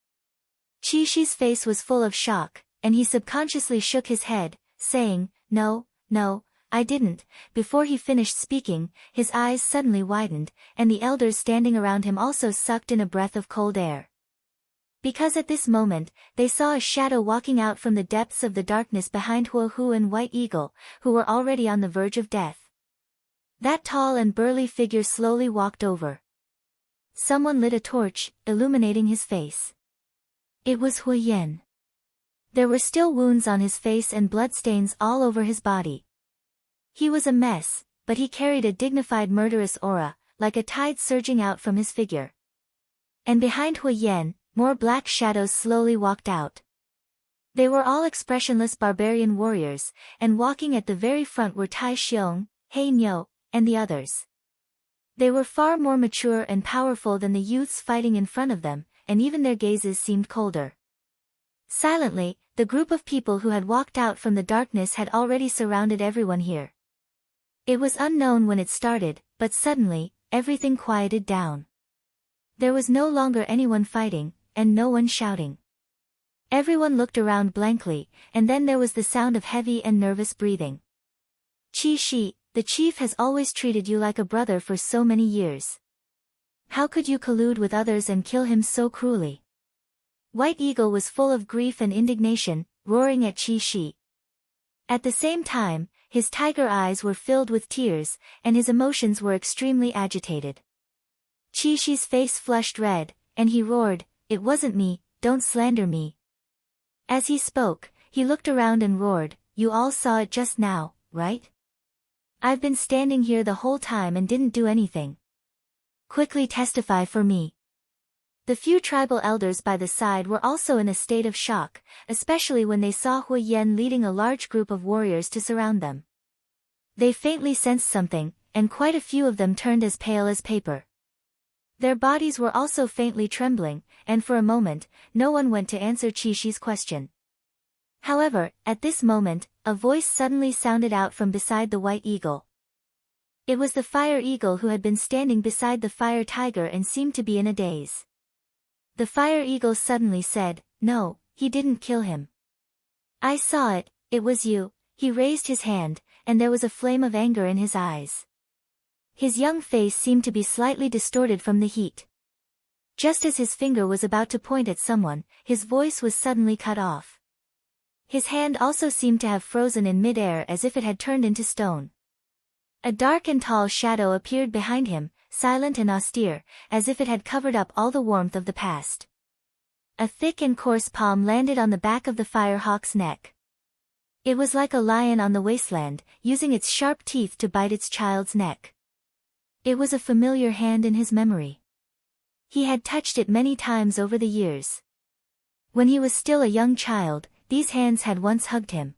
Qi Shi's face was full of shock, and he subconsciously shook his head, saying, "No, I didn't." Before he finished speaking, his eyes suddenly widened, and the elders standing around him also sucked in a breath of cold air. Because at this moment, they saw a shadow walking out from the depths of the darkness behind Huohu and White Eagle, who were already on the verge of death. That tall and burly figure slowly walked over. Someone lit a torch, illuminating his face. It was Huoyan. There were still wounds on his face and bloodstains all over his body. He was a mess, but he carried a dignified murderous aura, like a tide surging out from his figure. And behind Huoyan, more black shadows slowly walked out. They were all expressionless barbarian warriors, and walking at the very front were Tai Xiong, He Niu, and the others. They were far more mature and powerful than the youths fighting in front of them, and even their gazes seemed colder. Silently, the group of people who had walked out from the darkness had already surrounded everyone here. It was unknown when it started, but suddenly, everything quieted down. There was no longer anyone fighting, and no one shouting. Everyone looked around blankly, and then there was the sound of heavy and nervous breathing. "Qi Shi, the chief has always treated you like a brother for so many years. How could you collude with others and kill him so cruelly?" White Eagle was full of grief and indignation, roaring at Qi Shi. At the same time, his tiger eyes were filled with tears, and his emotions were extremely agitated. Qi Shi's face flushed red, and he roared, "It wasn't me, don't slander me." As he spoke, he looked around and roared, "You all saw it just now, right? I've been standing here the whole time and didn't do anything. Quickly testify for me." The few tribal elders by the side were also in a state of shock, especially when they saw Huoyan leading a large group of warriors to surround them. They faintly sensed something, and quite a few of them turned as pale as paper. Their bodies were also faintly trembling, and for a moment, no one went to answer Qi Shi's question. However, at this moment, a voice suddenly sounded out from beside the White Eagle. It was the Fire Eagle who had been standing beside the Fire Tiger and seemed to be in a daze. The Fire Eagle suddenly said, "No, he didn't kill him. I saw it, it was you." He raised his hand, and there was a flame of anger in his eyes. His young face seemed to be slightly distorted from the heat. Just as his finger was about to point at someone, his voice was suddenly cut off. His hand also seemed to have frozen in mid-air as if it had turned into stone. A dark and tall shadow appeared behind him, silent and austere, as if it had covered up all the warmth of the past. A thick and coarse palm landed on the back of the firehawk's neck. It was like a lion on the wasteland, using its sharp teeth to bite its child's neck. It was a familiar hand in his memory. He had touched it many times over the years. When he was still a young child, these hands had once hugged him.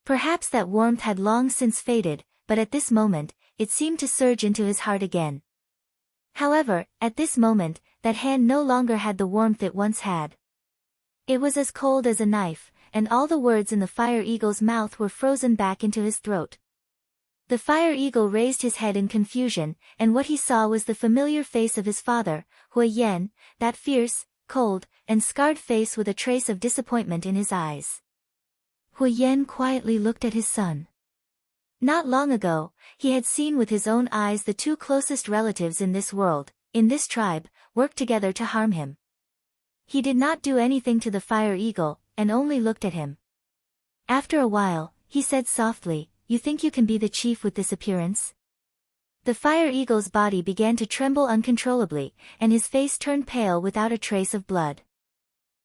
Perhaps that warmth had long since faded, but at this moment, it seemed to surge into his heart again. However, at this moment, that hand no longer had the warmth it once had. It was as cold as a knife, and all the words in the Fire Eagle's mouth were frozen back into his throat. The Fire Eagle raised his head in confusion, and what he saw was the familiar face of his father, Huoyan, that fierce, cold, and scarred face with a trace of disappointment in his eyes. Huoyan quietly looked at his son. Not long ago, he had seen with his own eyes the two closest relatives in this world, in this tribe, work together to harm him. He did not do anything to the Fire Eagle, and only looked at him. After a while, he said softly, "You think you can be the chief with this appearance?" The Fire Eagle's body began to tremble uncontrollably, and his face turned pale without a trace of blood.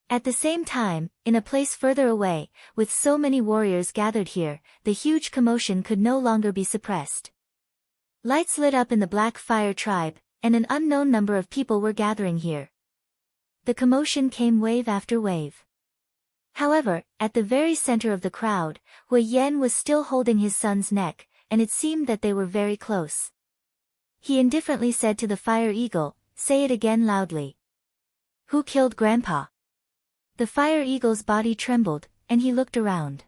At the same time, in a place further away, with so many warriors gathered here, the huge commotion could no longer be suppressed. Lights lit up in the Black Fire tribe, and an unknown number of people were gathering here. The commotion came wave after wave. However, at the very center of the crowd, Hui Yan was still holding his son's neck, and it seemed that they were very close. He indifferently said to the Fire Eagle, "Say it again loudly. Who killed Grandpa?" The Fire Eagle's body trembled, and he looked around.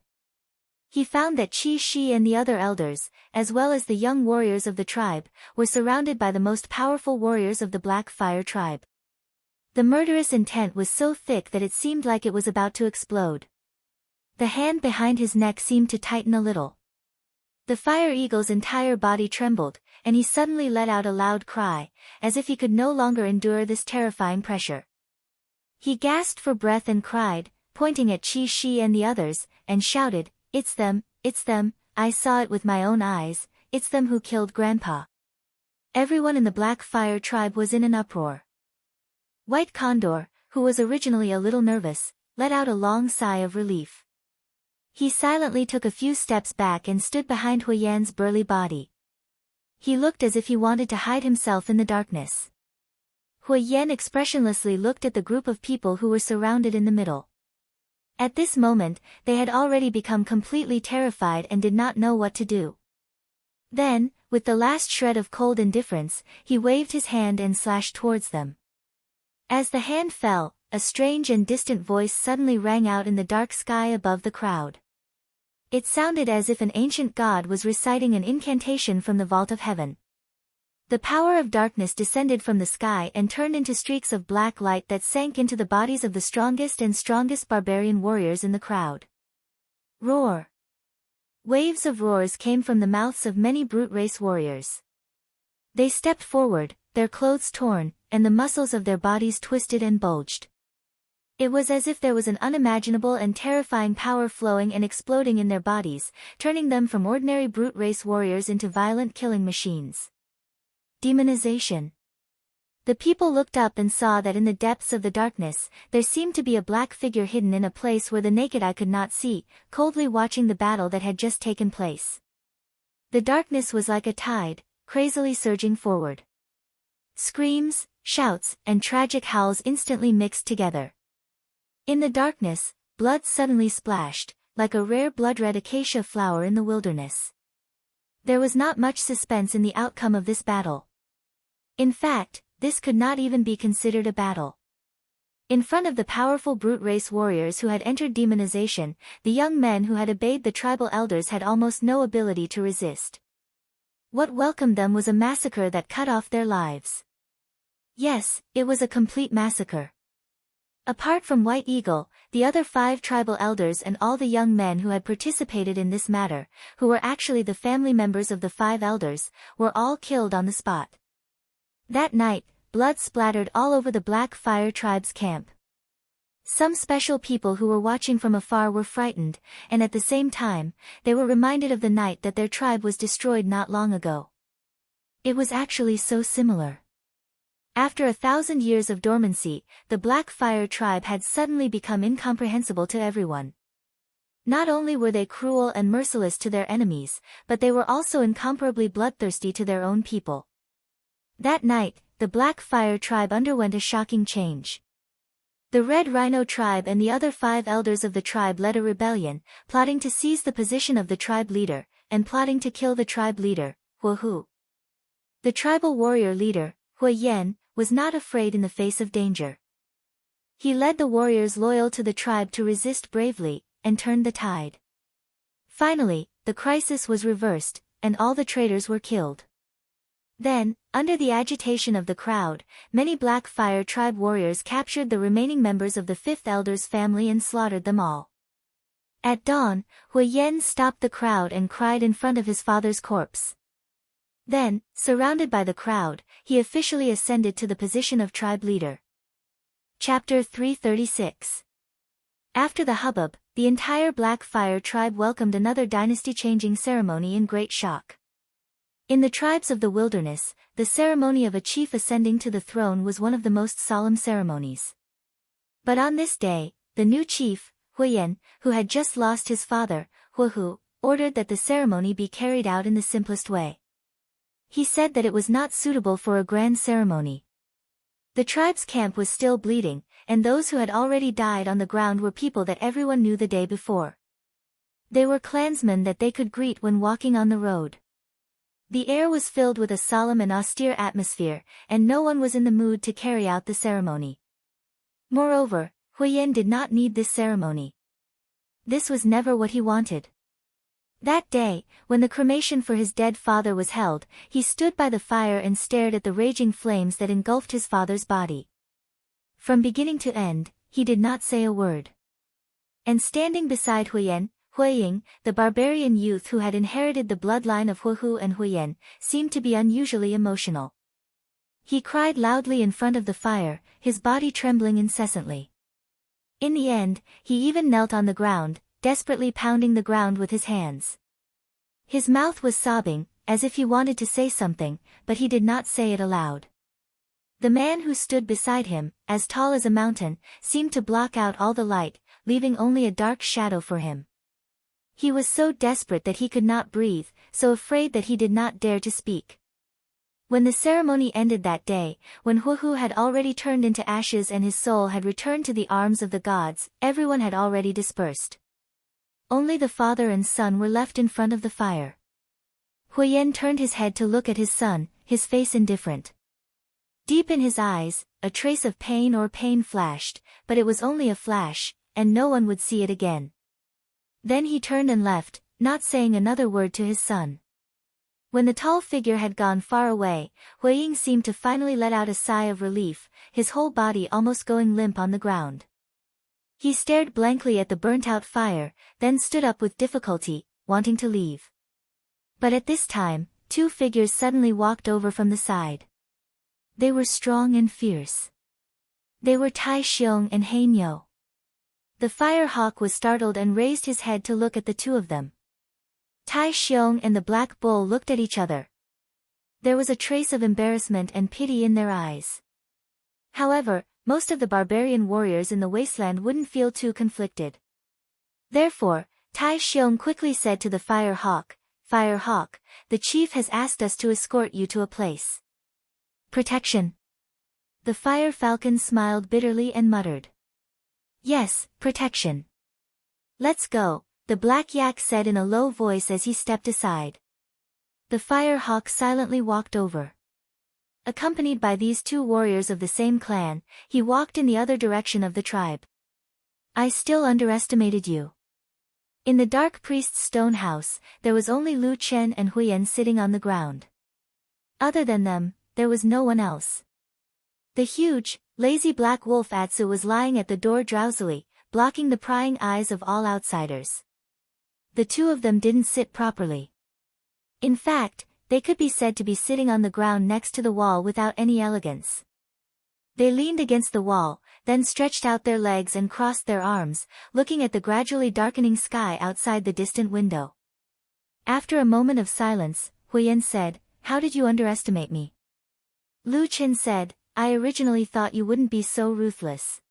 He found that Qi Shi and the other elders, as well as the young warriors of the tribe, were surrounded by the most powerful warriors of the Black Fire tribe. The murderous intent was so thick that it seemed like it was about to explode. The hand behind his neck seemed to tighten a little. The Fire Eagle's entire body trembled, and he suddenly let out a loud cry, as if he could no longer endure this terrifying pressure. He gasped for breath and cried, pointing at Qi Shi and the others, and shouted, it's them, I saw it with my own eyes, it's them who killed Grandpa." Everyone in the Black Fire tribe was in an uproar. White Condor, who was originally a little nervous, let out a long sigh of relief. He silently took a few steps back and stood behind Hui Yan's burly body. He looked as if he wanted to hide himself in the darkness. Hui Yan expressionlessly looked at the group of people who were surrounded in the middle. At this moment, they had already become completely terrified and did not know what to do. Then, with the last shred of cold indifference, he waved his hand and slashed towards them. As the hand fell, a strange and distant voice suddenly rang out in the dark sky above the crowd. It sounded as if an ancient god was reciting an incantation from the vault of heaven. The power of darkness descended from the sky and turned into streaks of black light that sank into the bodies of the strongest barbarian warriors in the crowd. Roar! Waves of roars came from the mouths of many brute race warriors. They stepped forward, their clothes torn, and the muscles of their bodies twisted and bulged. It was as if there was an unimaginable and terrifying power flowing and exploding in their bodies, turning them from ordinary brute race warriors into violent killing machines. Demonization. The people looked up and saw that in the depths of the darkness, there seemed to be a black figure hidden in a place where the naked eye could not see, coldly watching the battle that had just taken place. The darkness was like a tide, crazily surging forward. Screams, shouts, and tragic howls instantly mixed together. In the darkness, blood suddenly splashed, like a rare blood-red acacia flower in the wilderness. There was not much suspense in the outcome of this battle. In fact, this could not even be considered a battle. In front of the powerful brute race warriors who had entered demonization, the young men who had obeyed the tribal elders had almost no ability to resist. What welcomed them was a massacre that cut off their lives. Yes, it was a complete massacre. Apart from White Eagle, the other 5 tribal elders and all the young men who had participated in this matter, who were actually the family members of the 5 elders, were all killed on the spot. That night, blood splattered all over the Black Fire tribe's camp. Some special people who were watching from afar were frightened, and at the same time, they were reminded of the night that their tribe was destroyed not long ago. It was actually so similar. After 1,000 years of dormancy, the Black Fire tribe had suddenly become incomprehensible to everyone. Not only were they cruel and merciless to their enemies, but they were also incomparably bloodthirsty to their own people. That night, the Black Fire tribe underwent a shocking change. The Red Rhino tribe and the other 5 elders of the tribe led a rebellion, plotting to seize the position of the tribe leader, and plotting to kill the tribe leader, Hu. The tribal warrior leader, Hui Yan, was not afraid in the face of danger. He led the warriors loyal to the tribe to resist bravely, and turned the tide. Finally, the crisis was reversed, and all the traitors were killed. Then, under the agitation of the crowd, many Black Fire tribe warriors captured the remaining members of the 5th elder's family and slaughtered them all. At dawn, Hui Yan stopped the crowd and cried in front of his father's corpse. Then, surrounded by the crowd, he officially ascended to the position of tribe leader. Chapter 336. After the hubbub, the entire Black Fire tribe welcomed another dynasty-changing ceremony in great shock. In the tribes of the wilderness, the ceremony of a chief ascending to the throne was one of the most solemn ceremonies. But on this day, the new chief, Huiyan, who had just lost his father, Hu, ordered that the ceremony be carried out in the simplest way. He said that it was not suitable for a grand ceremony. The tribe's camp was still bleeding, and those who had already died on the ground were people that everyone knew the day before. They were clansmen that they could greet when walking on the road. The air was filled with a solemn and austere atmosphere, and no one was in the mood to carry out the ceremony. Moreover, Huyen did not need this ceremony. This was never what he wanted. That day, when the cremation for his dead father was held, he stood by the fire and stared at the raging flames that engulfed his father's body. From beginning to end, he did not say a word. And standing beside Huyen, Huiying, the barbarian youth who had inherited the bloodline of Huhu and Huyen, seemed to be unusually emotional. He cried loudly in front of the fire, his body trembling incessantly. In the end, he even knelt on the ground, desperately pounding the ground with his hands. His mouth was sobbing, as if he wanted to say something, but he did not say it aloud. The man who stood beside him, as tall as a mountain, seemed to block out all the light, leaving only a dark shadow for him. He was so desperate that he could not breathe, so afraid that he did not dare to speak. When the ceremony ended that day, when Huhu had already turned into ashes and his soul had returned to the arms of the gods, everyone had already dispersed. Only the father and son were left in front of the fire. Huyen turned his head to look at his son, his face indifferent. Deep in his eyes, a trace of pain flashed, but it was only a flash, and no one would see it again. Then he turned and left, not saying another word to his son. When the tall figure had gone far away, Huiying seemed to finally let out a sigh of relief, his whole body almost going limp on the ground. He stared blankly at the burnt-out fire, then stood up with difficulty, wanting to leave. But at this time, two figures suddenly walked over from the side. They were strong and fierce. They were Tai Xiong and Heinyo. The fire hawk was startled and raised his head to look at the two of them. Tai Xiong and the black bull looked at each other. There was a trace of embarrassment and pity in their eyes. However, most of the barbarian warriors in the wasteland wouldn't feel too conflicted. Therefore, Tai Xiong quickly said to the fire hawk, "Fire hawk, the chief has asked us to escort you to a place. Protection." The fire falcon smiled bitterly and muttered, "Yes, protection. Let's go," the black yak said in a low voice as he stepped aside. The fire hawk silently walked over. Accompanied by these two warriors of the same clan, he walked in the other direction of the tribe. "I still underestimated you." In the dark priest's stone house, there was only Lu Chen and Huyen sitting on the ground. Other than them, there was no one else. The huge, lazy black wolf Atsu was lying at the door drowsily, blocking the prying eyes of all outsiders. The two of them didn't sit properly. In fact, they could be said to be sitting on the ground next to the wall without any elegance. They leaned against the wall, then stretched out their legs and crossed their arms, looking at the gradually darkening sky outside the distant window. After a moment of silence, Huyen said, "How did you underestimate me?" Lu Chen said, "I originally thought you wouldn't be so ruthless."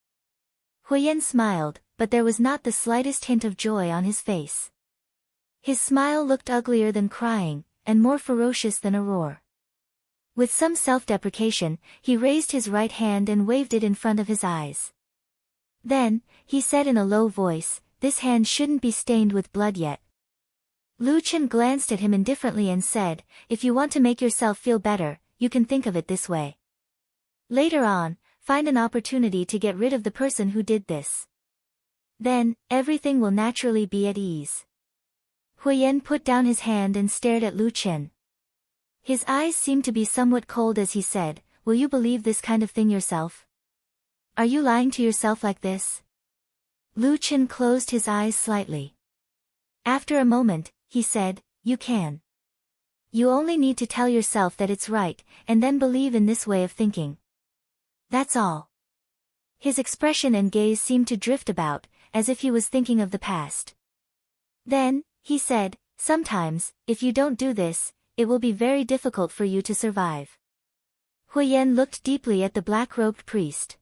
Huyen smiled, but there was not the slightest hint of joy on his face. His smile looked uglier than crying, and more ferocious than a roar. With some self-deprecation, he raised his right hand and waved it in front of his eyes. Then, he said in a low voice, "This hand shouldn't be stained with blood yet." Lu Chen glanced at him indifferently and said, "If you want to make yourself feel better, you can think of it this way. Later on, find an opportunity to get rid of the person who did this. Then, everything will naturally be at ease." Huyen put down his hand and stared at Lu Chen. His eyes seemed to be somewhat cold as he said, "Will you believe this kind of thing yourself? Are you lying to yourself like this?" Lu Chen closed his eyes slightly. After a moment, he said, "You can. You only need to tell yourself that it's right, and then believe in this way of thinking. That's all." His expression and gaze seemed to drift about, as if he was thinking of the past. Then, he said, "Sometimes, if you don't do this, it will be very difficult for you to survive." Huyen looked deeply at the black-robed priest.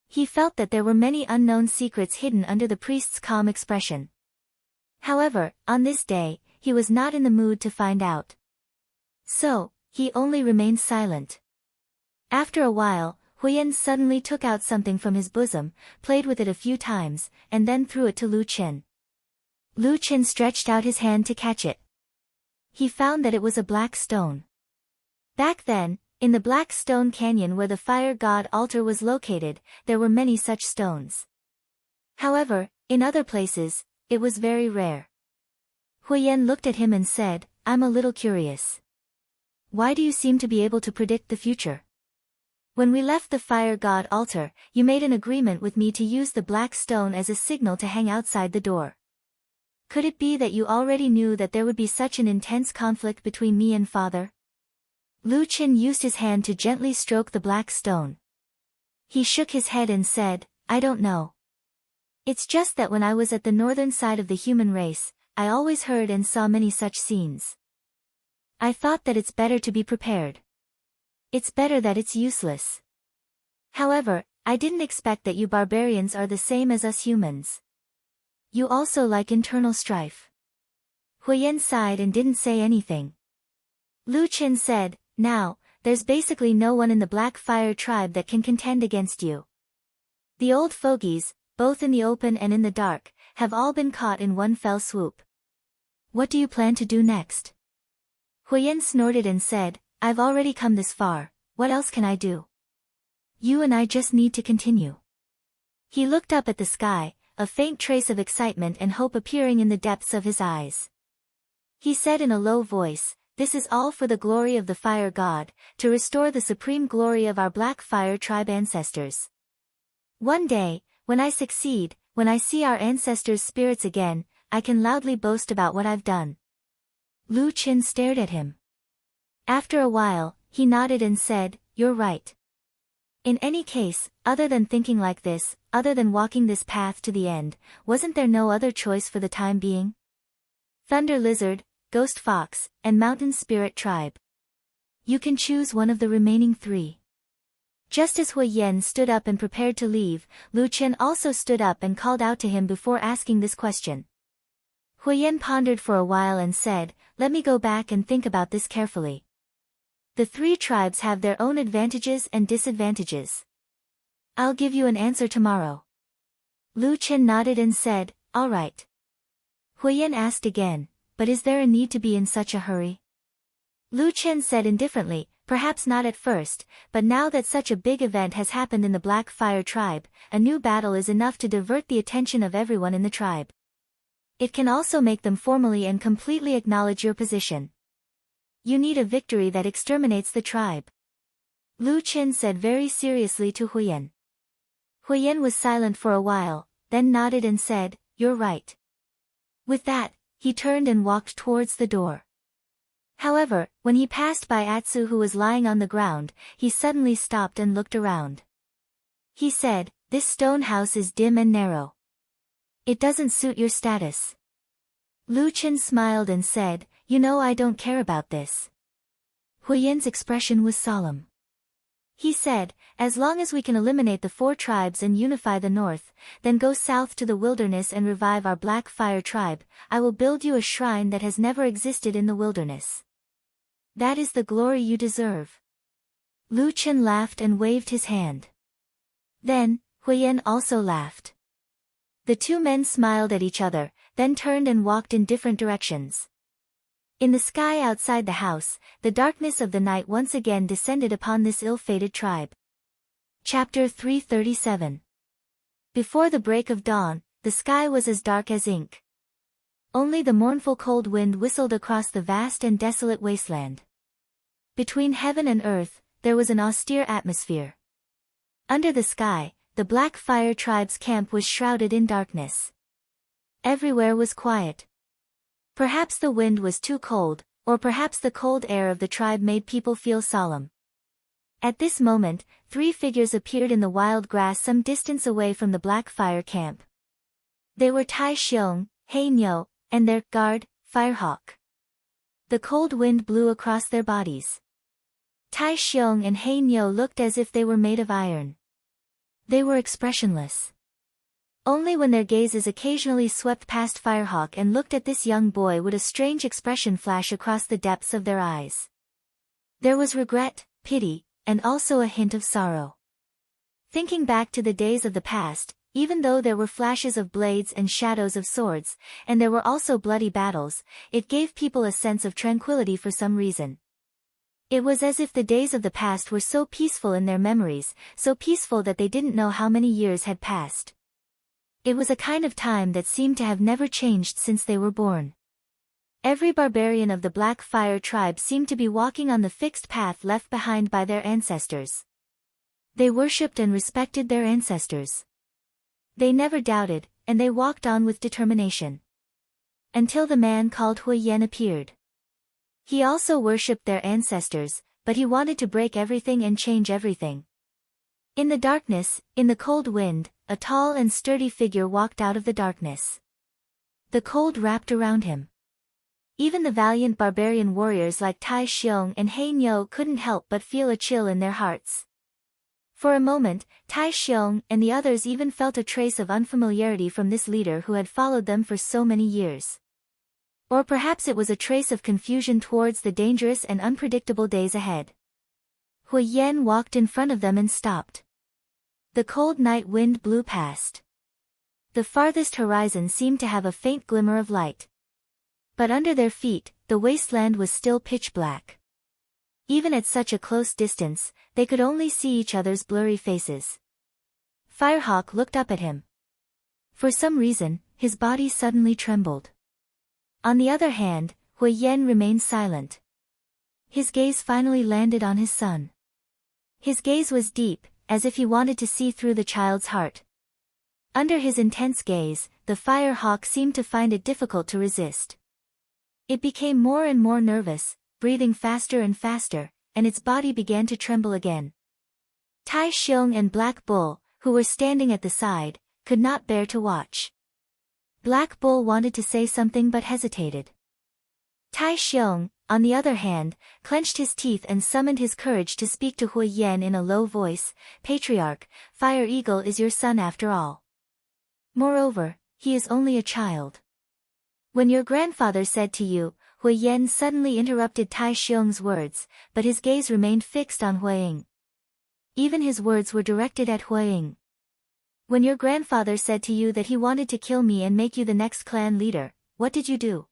He felt that there were many unknown secrets hidden under the priest's calm expression. However, on this day, he was not in the mood to find out. So, He only remained silent. After a while, Huiyan suddenly took out something from his bosom, played with it a few times, and then threw it to Lu Qin. Lu Qin stretched out his hand to catch it. He found that it was a black stone. Back then, in the Black Stone Canyon where the fire god altar was located, there were many such stones. However, in other places, it was very rare. Huiyan looked at him and said, "I'm a little curious. Why do you seem to be able to predict the future? When we left the fire god altar, you made an agreement with me to use the black stone as a signal to hang outside the door. Could it be that you already knew that there would be such an intense conflict between me and father?" Lu Qin used his hand to gently stroke the black stone. He shook his head and said, "I don't know. It's just that when I was at the northern side of the human race, I always heard and saw many such scenes. I thought that it's better to be prepared. It's better that it's useless. However, I didn't expect that you barbarians are the same as us humans. You also like internal strife." Huiyan sighed and didn't say anything. Lu Qin said, "Now, there's basically no one in the Black Fire tribe that can contend against you. The old fogies, both in the open and in the dark, have all been caught in one fell swoop. What do you plan to do next?" Huiyan snorted and said, "I've already come this far, what else can I do? You and I just need to continue." He looked up at the sky, a faint trace of excitement and hope appearing in the depths of his eyes. He said in a low voice, "This is all for the glory of the fire god, to restore the supreme glory of our Black Fire tribe ancestors. One day, when I succeed, when I see our ancestors' spirits again, I can loudly boast about what I've done." Lu Qin stared at him. After a while, he nodded and said, "You're right. In any case, other than thinking like this, other than walking this path to the end, wasn't there no other choice for the time being? Thunder Lizard, Ghost Fox, and Mountain Spirit Tribe. You can choose one of the remaining three." Just as Huiyan stood up and prepared to leave, Lu Qin also stood up and called out to him before asking this question. Huiyan pondered for a while and said, "Let me go back and think about this carefully. The three tribes have their own advantages and disadvantages. I'll give you an answer tomorrow." Lu Qin nodded and said, "All right." Huiyan asked again, "But is there a need to be in such a hurry?" Lu Qin said indifferently, "Perhaps not at first, but now that such a big event has happened in the Black Fire tribe, a new battle is enough to divert the attention of everyone in the tribe. It can also make them formally and completely acknowledge your position. You need a victory that exterminates the tribe." Lu Qin said very seriously to Huiyan. Huiyan was silent for a while, then nodded and said, "You're right." With that, he turned and walked towards the door. However, when he passed by Atsu who was lying on the ground, he suddenly stopped and looked around. He said, "This stone house is dim and narrow. It doesn't suit your status." Lu Qin smiled and said, "You know I don't care about this." Huiyan's expression was solemn. He said, "As long as we can eliminate the four tribes and unify the north, then go south to the wilderness and revive our Black Fire tribe, I will build you a shrine that has never existed in the wilderness. That is the glory you deserve." Lu Qin laughed and waved his hand. Then, Huiyan also laughed. The two men smiled at each other, then turned and walked in different directions. In the sky outside the house, the darkness of the night once again descended upon this ill-fated tribe. Chapter 337. Before the break of dawn, the sky was as dark as ink. Only the mournful cold wind whistled across the vast and desolate wasteland. Between heaven and earth, there was an austere atmosphere. Under the sky, the Black Fire tribe's camp was shrouded in darkness. Everywhere was quiet. Perhaps the wind was too cold, or perhaps the cold air of the tribe made people feel solemn. At this moment, three figures appeared in the wild grass some distance away from the Black Fire camp. They were Tai Xiong, Hei Nyo, and their guard, Firehawk. The cold wind blew across their bodies. Tai Xiong and Hei Nyo looked as if they were made of iron. They were expressionless. Only when their gazes occasionally swept past Firehawk and looked at this young boy would a strange expression flash across the depths of their eyes. There was regret, pity, and also a hint of sorrow. Thinking back to the days of the past, even though there were flashes of blades and shadows of swords, and there were also bloody battles, it gave people a sense of tranquility for some reason. It was as if the days of the past were so peaceful in their memories, so peaceful that they didn't know how many years had passed. It was a kind of time that seemed to have never changed since they were born. Every barbarian of the Black Fire tribe seemed to be walking on the fixed path left behind by their ancestors. They worshipped and respected their ancestors. They never doubted, and they walked on with determination. Until the man called Hui Yen appeared. He also worshipped their ancestors, but he wanted to break everything and change everything. In the darkness, in the cold wind, a tall and sturdy figure walked out of the darkness. The cold wrapped around him. Even the valiant barbarian warriors like Tai Xiong and Hei Nyo couldn't help but feel a chill in their hearts. For a moment, Tai Xiong and the others even felt a trace of unfamiliarity from this leader who had followed them for so many years. Or perhaps it was a trace of confusion towards the dangerous and unpredictable days ahead. Hui Yen walked in front of them and stopped. The cold night wind blew past. The farthest horizon seemed to have a faint glimmer of light. But under their feet, the wasteland was still pitch black. Even at such a close distance, they could only see each other's blurry faces. Firehawk looked up at him. For some reason, his body suddenly trembled. On the other hand, Hui Yen remained silent. His gaze finally landed on his son. His gaze was deep, as if he wanted to see through the child's heart. Under his intense gaze, the Firehawk seemed to find it difficult to resist. It became more and more nervous, breathing faster and faster, and its body began to tremble again. Tai Xiong and Black Bull, who were standing at the side, could not bear to watch. Black Bull wanted to say something but hesitated. Tai Xiong, on the other hand, clenched his teeth and summoned his courage to speak to Hui Yen in a low voice. "Patriarch, Fire Eagle is your son after all. Moreover, he is only a child. When your grandfather said to you," Hui Yen suddenly interrupted Tai Xiong's words, but his gaze remained fixed on Huiying. Even his words were directed at Huiying. "When your grandfather said to you that he wanted to kill me and make you the next clan leader, what did you do?"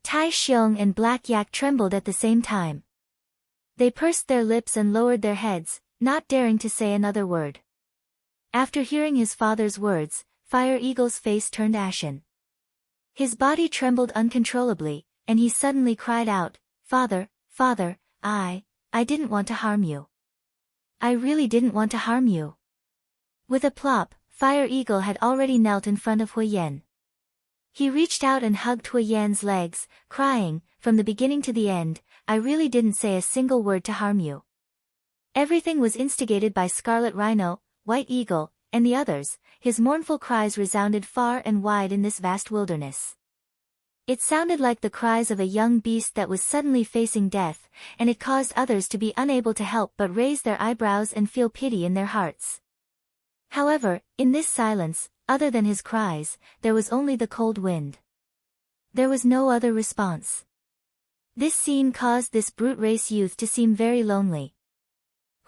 Tai Xiong and Black Yak trembled at the same time. They pursed their lips and lowered their heads, not daring to say another word. After hearing his father's words, Fire Eagle's face turned ashen. His body trembled uncontrollably, and he suddenly cried out, "Father, Father, I didn't want to harm you. I really didn't want to harm you." With a plop, Fire Eagle had already knelt in front of Hui Yen. He reached out and hugged Hui Yen's legs, crying, "From the beginning to the end, I really didn't say a single word to harm you. Everything was instigated by Scarlet Rhino, White Eagle, and the others." His mournful cries resounded far and wide in this vast wilderness. It sounded like the cries of a young beast that was suddenly facing death, and it caused others to be unable to help but raise their eyebrows and feel pity in their hearts. However, in this silence, other than his cries, there was only the cold wind. There was no other response. This scene caused this brute race youth to seem very lonely.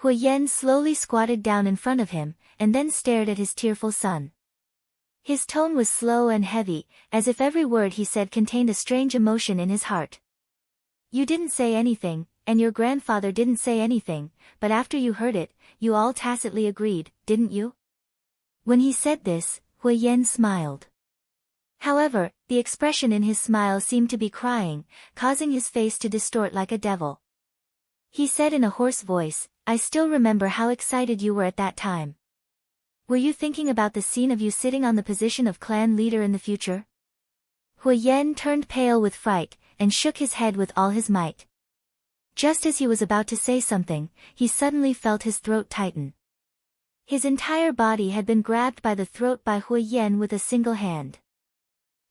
Hui Yen slowly squatted down in front of him, and then stared at his tearful son. His tone was slow and heavy, as if every word he said contained a strange emotion in his heart. "You didn't say anything, and your grandfather didn't say anything, but after you heard it, you all tacitly agreed, didn't you?" When he said this, Hui Yen smiled. However, the expression in his smile seemed to be crying, causing his face to distort like a devil. He said in a hoarse voice, "I still remember how excited you were at that time. Were you thinking about the scene of you sitting on the position of clan leader in the future?" Hui Yen turned pale with fright, and shook his head with all his might. Just as he was about to say something, he suddenly felt his throat tighten. His entire body had been grabbed by the throat by Hui Yen with a single hand.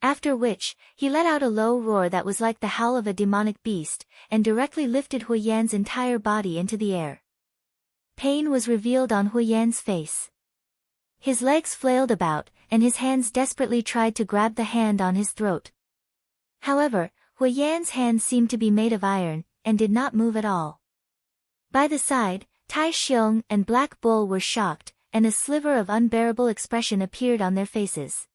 After which, he let out a low roar that was like the howl of a demonic beast, and directly lifted Hui Yan's entire body into the air. Pain was revealed on Hui Yan's face. His legs flailed about, and his hands desperately tried to grab the hand on his throat. However, Hui Yan's hand seemed to be made of iron, and did not move at all. By the side, Tai Xiong and Black Bull were shocked, and a sliver of unbearable expression appeared on their faces.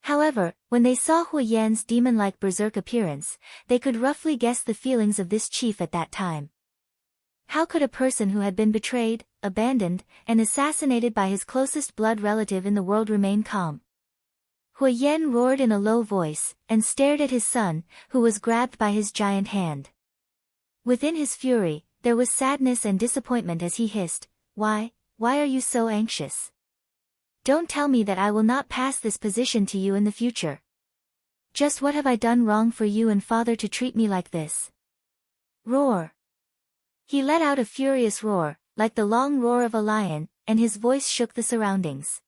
However, when they saw Hu Yan's demon-like berserk appearance, they could roughly guess the feelings of this chief at that time. How could a person who had been betrayed, abandoned, and assassinated by his closest blood relative in the world remain calm? Hu Yan roared in a low voice, and stared at his son, who was grabbed by his giant hand. Within his fury, there was sadness and disappointment as he hissed, Why are you so anxious? Don't tell me that I will not pass this position to you in the future. Just what have I done wrong for you and father to treat me like this? Roar. He let out a furious roar, like the long roar of a lion, and his voice shook the surroundings.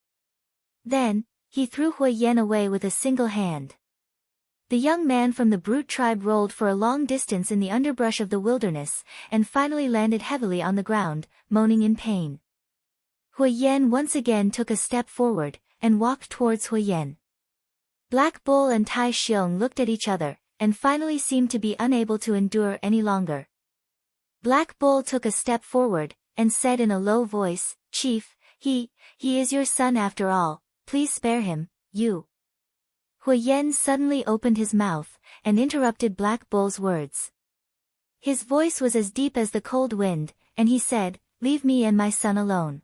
Then, he threw Hu Yan away with a single hand. The young man from the brute tribe rolled for a long distance in the underbrush of the wilderness, and finally landed heavily on the ground, moaning in pain. Hu Yan once again took a step forward, and walked towards Hu Yan. Black Bull and Tai Xiong looked at each other, and finally seemed to be unable to endure any longer. Black Bull took a step forward, and said in a low voice, Chief, he is your son after all, please spare him, you. Hu Yan suddenly opened his mouth, and interrupted Black Bull's words. His voice was as deep as the cold wind, and he said, Leave me and my son alone.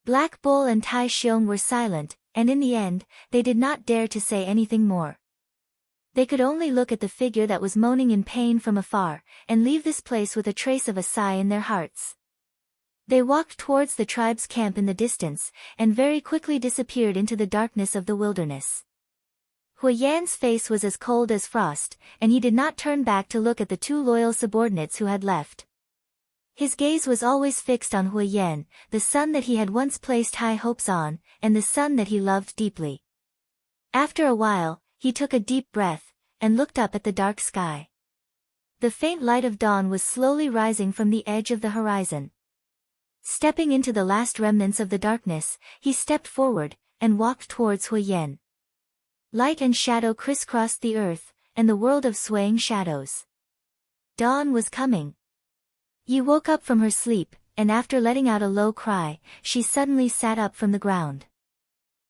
Black Bull and Tai Xiong were silent, and in the end, they did not dare to say anything more. They could only look at the figure that was moaning in pain from afar, and leave this place with a trace of a sigh in their hearts. They walked towards the tribe's camp in the distance, and very quickly disappeared into the darkness of the wilderness. Hu Yan's face was as cold as frost, and he did not turn back to look at the two loyal subordinates who had left. His gaze was always fixed on Hu Yan, the son that he had once placed high hopes on, and the son that he loved deeply. After a while, he took a deep breath, and looked up at the dark sky. The faint light of dawn was slowly rising from the edge of the horizon. Stepping into the last remnants of the darkness, he stepped forward, and walked towards Hu Yan. Light and shadow crisscrossed the earth, and the world of swaying shadows. Dawn was coming. Yi woke up from her sleep, and after letting out a low cry, she suddenly sat up from the ground.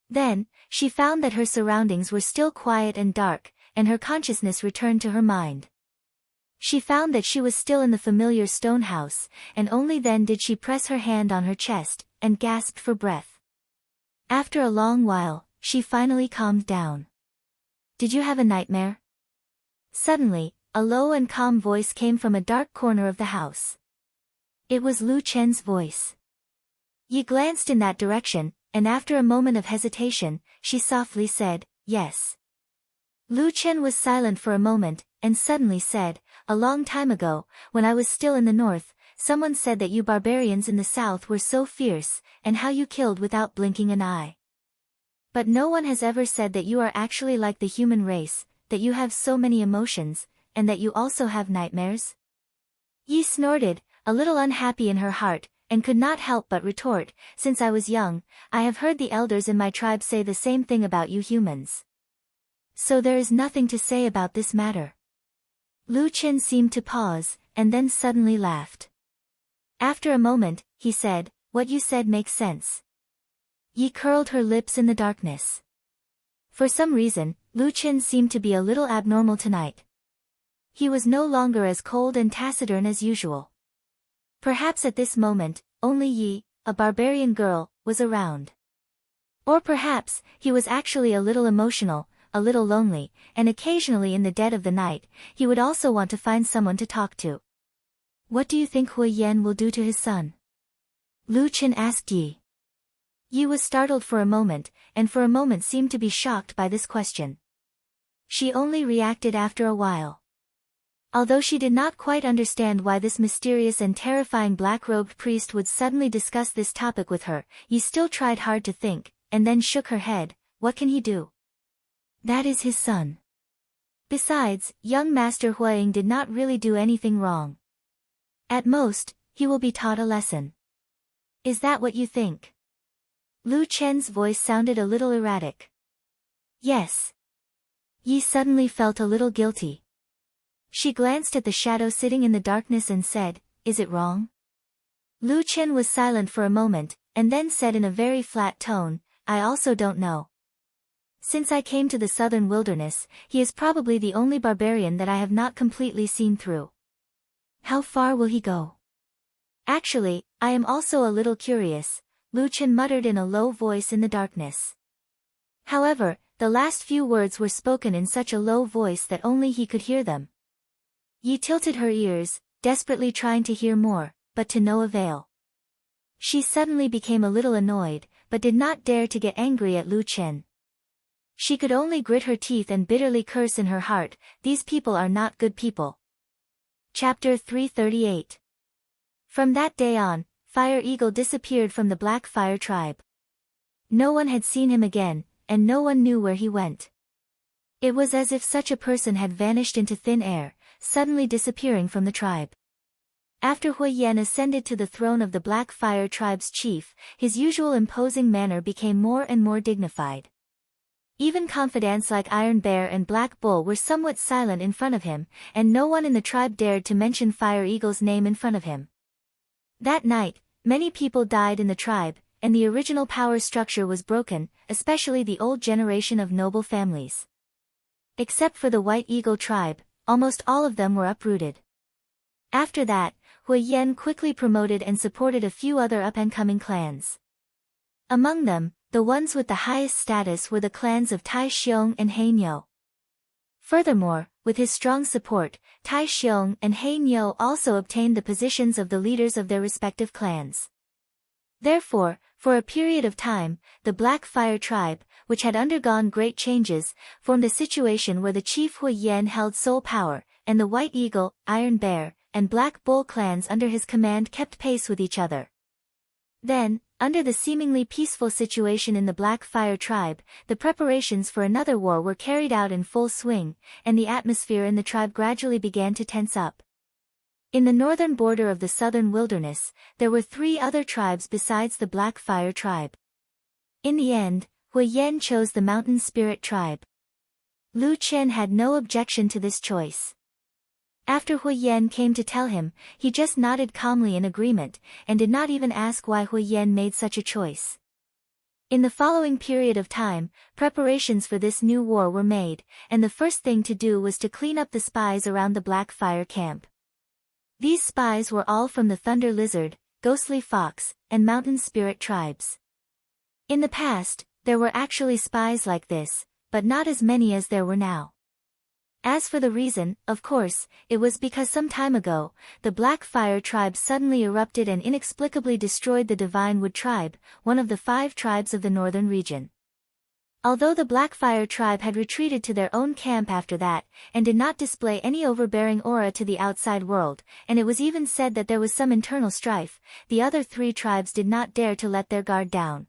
Then, she found that her surroundings were still quiet and dark, and her consciousness returned to her mind. She found that she was still in the familiar stone house, and only then did she press her hand on her chest, and gasped for breath. After a long while, she finally calmed down. Did you have a nightmare? Suddenly, a low and calm voice came from a dark corner of the house. It was Lu Chen's voice. Yi glanced in that direction, and after a moment of hesitation, she softly said, Yes. Lu Chen was silent for a moment, and suddenly said, A long time ago, when I was still in the north, someone said that you barbarians in the south were so fierce, and how you killed without blinking an eye. But no one has ever said that you are actually like the human race, that you have so many emotions, and that you also have nightmares? Yi snorted, a little unhappy in her heart, and could not help but retort, Since I was young, I have heard the elders in my tribe say the same thing about you humans. So there is nothing to say about this matter. Lu Chen seemed to pause, and then suddenly laughed. After a moment, he said, What you said makes sense. Yi curled her lips in the darkness. For some reason, Lu Chen seemed to be a little abnormal tonight. He was no longer as cold and taciturn as usual. Perhaps at this moment, only Yi, a barbarian girl, was around. Or perhaps, he was actually a little emotional, a little lonely, and occasionally in the dead of the night, he would also want to find someone to talk to. What do you think Hu Yan will do to his son? Lu Chen asked Yi. Yi was startled for a moment, and for a moment seemed to be shocked by this question. She only reacted after a while. Although she did not quite understand why this mysterious and terrifying black-robed priest would suddenly discuss this topic with her, Yi still tried hard to think, and then shook her head. What can he do? That is his son. Besides, young Master Huaying did not really do anything wrong. At most, he will be taught a lesson. Is that what you think? Lu Chen's voice sounded a little erratic. Yes. Yi suddenly felt a little guilty. She glanced at the shadow sitting in the darkness and said, Is it wrong? Lu Chen was silent for a moment, and then said in a very flat tone, I also don't know. Since I came to the southern wilderness, he is probably the only barbarian that I have not completely seen through. How far will he go? Actually, I am also a little curious, Lu Chen muttered in a low voice in the darkness. However, the last few words were spoken in such a low voice that only he could hear them. Yi tilted her ears, desperately trying to hear more, but to no avail. She suddenly became a little annoyed, but did not dare to get angry at Lu Chen. She could only grit her teeth and bitterly curse in her heart, these people are not good people. Chapter 338. From that day on, Fire Eagle disappeared from the Black Fire tribe. No one had seen him again, and no one knew where he went. It was as if such a person had vanished into thin air, suddenly disappearing from the tribe. After Hui Yan ascended to the throne of the Black Fire tribe's chief, his usual imposing manner became more and more dignified. Even confidants like Iron Bear and Black Bull were somewhat silent in front of him, and no one in the tribe dared to mention Fire Eagle's name in front of him. That night, many people died in the tribe, and the original power structure was broken, especially the old generation of noble families. Except for the White Eagle tribe, almost all of them were uprooted. After that, Hui Yan quickly promoted and supported a few other up-and-coming clans. Among them, the ones with the highest status were the clans of Tai Xiong and Hei Niu. Furthermore, with his strong support, Tai Xiong and Hei Niu also obtained the positions of the leaders of their respective clans. Therefore, for a period of time, the Black Fire tribe, which had undergone great changes, formed a situation where the chief Hui Yan held sole power, and the White Eagle, Iron Bear, and Black Bull clans under his command kept pace with each other. Then, under the seemingly peaceful situation in the Black Fire tribe, the preparations for another war were carried out in full swing, and the atmosphere in the tribe gradually began to tense up. In the northern border of the southern wilderness, there were 3 other tribes besides the Black Fire tribe. In the end, Hui Yan chose the Mountain Spirit tribe. Lu Chen had no objection to this choice. After Hui Yan came to tell him, he just nodded calmly in agreement, and did not even ask why Hui Yan made such a choice. In the following period of time, preparations for this new war were made, and the first thing to do was to clean up the spies around the Black Fire camp. These spies were all from the Thunder Lizard, Ghostly Fox, and Mountain Spirit tribes. In the past, there were actually spies like this, but not as many as there were now. As for the reason, of course, it was because some time ago, the Black Fire tribe suddenly erupted and inexplicably destroyed the Divine Wood tribe, one of the 5 tribes of the northern region. Although the Black Fire tribe had retreated to their own camp after that, and did not display any overbearing aura to the outside world, and it was even said that there was some internal strife, the other 3 tribes did not dare to let their guard down.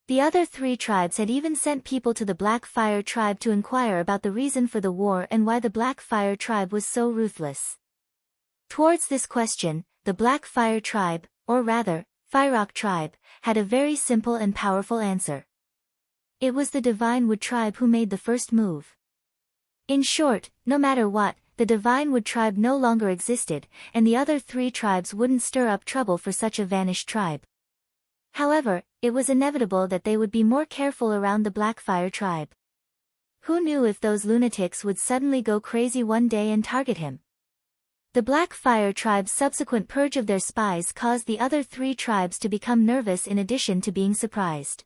The other 3 tribes had even sent people to the Black Fire tribe to inquire about the reason for the war and why the Black Fire tribe was so ruthless. Towards this question, the Black Fire tribe, or rather, Firerock tribe, had a very simple and powerful answer. It was the Divine Wood tribe who made the first move. In short, no matter what, the Divine Wood tribe no longer existed, and the other 3 tribes wouldn't stir up trouble for such a vanished tribe. However, it was inevitable that they would be more careful around the Black Fire tribe. Who knew if those lunatics would suddenly go crazy one day and target him? The Black Fire tribe's subsequent purge of their spies caused the other 3 tribes to become nervous in addition to being surprised.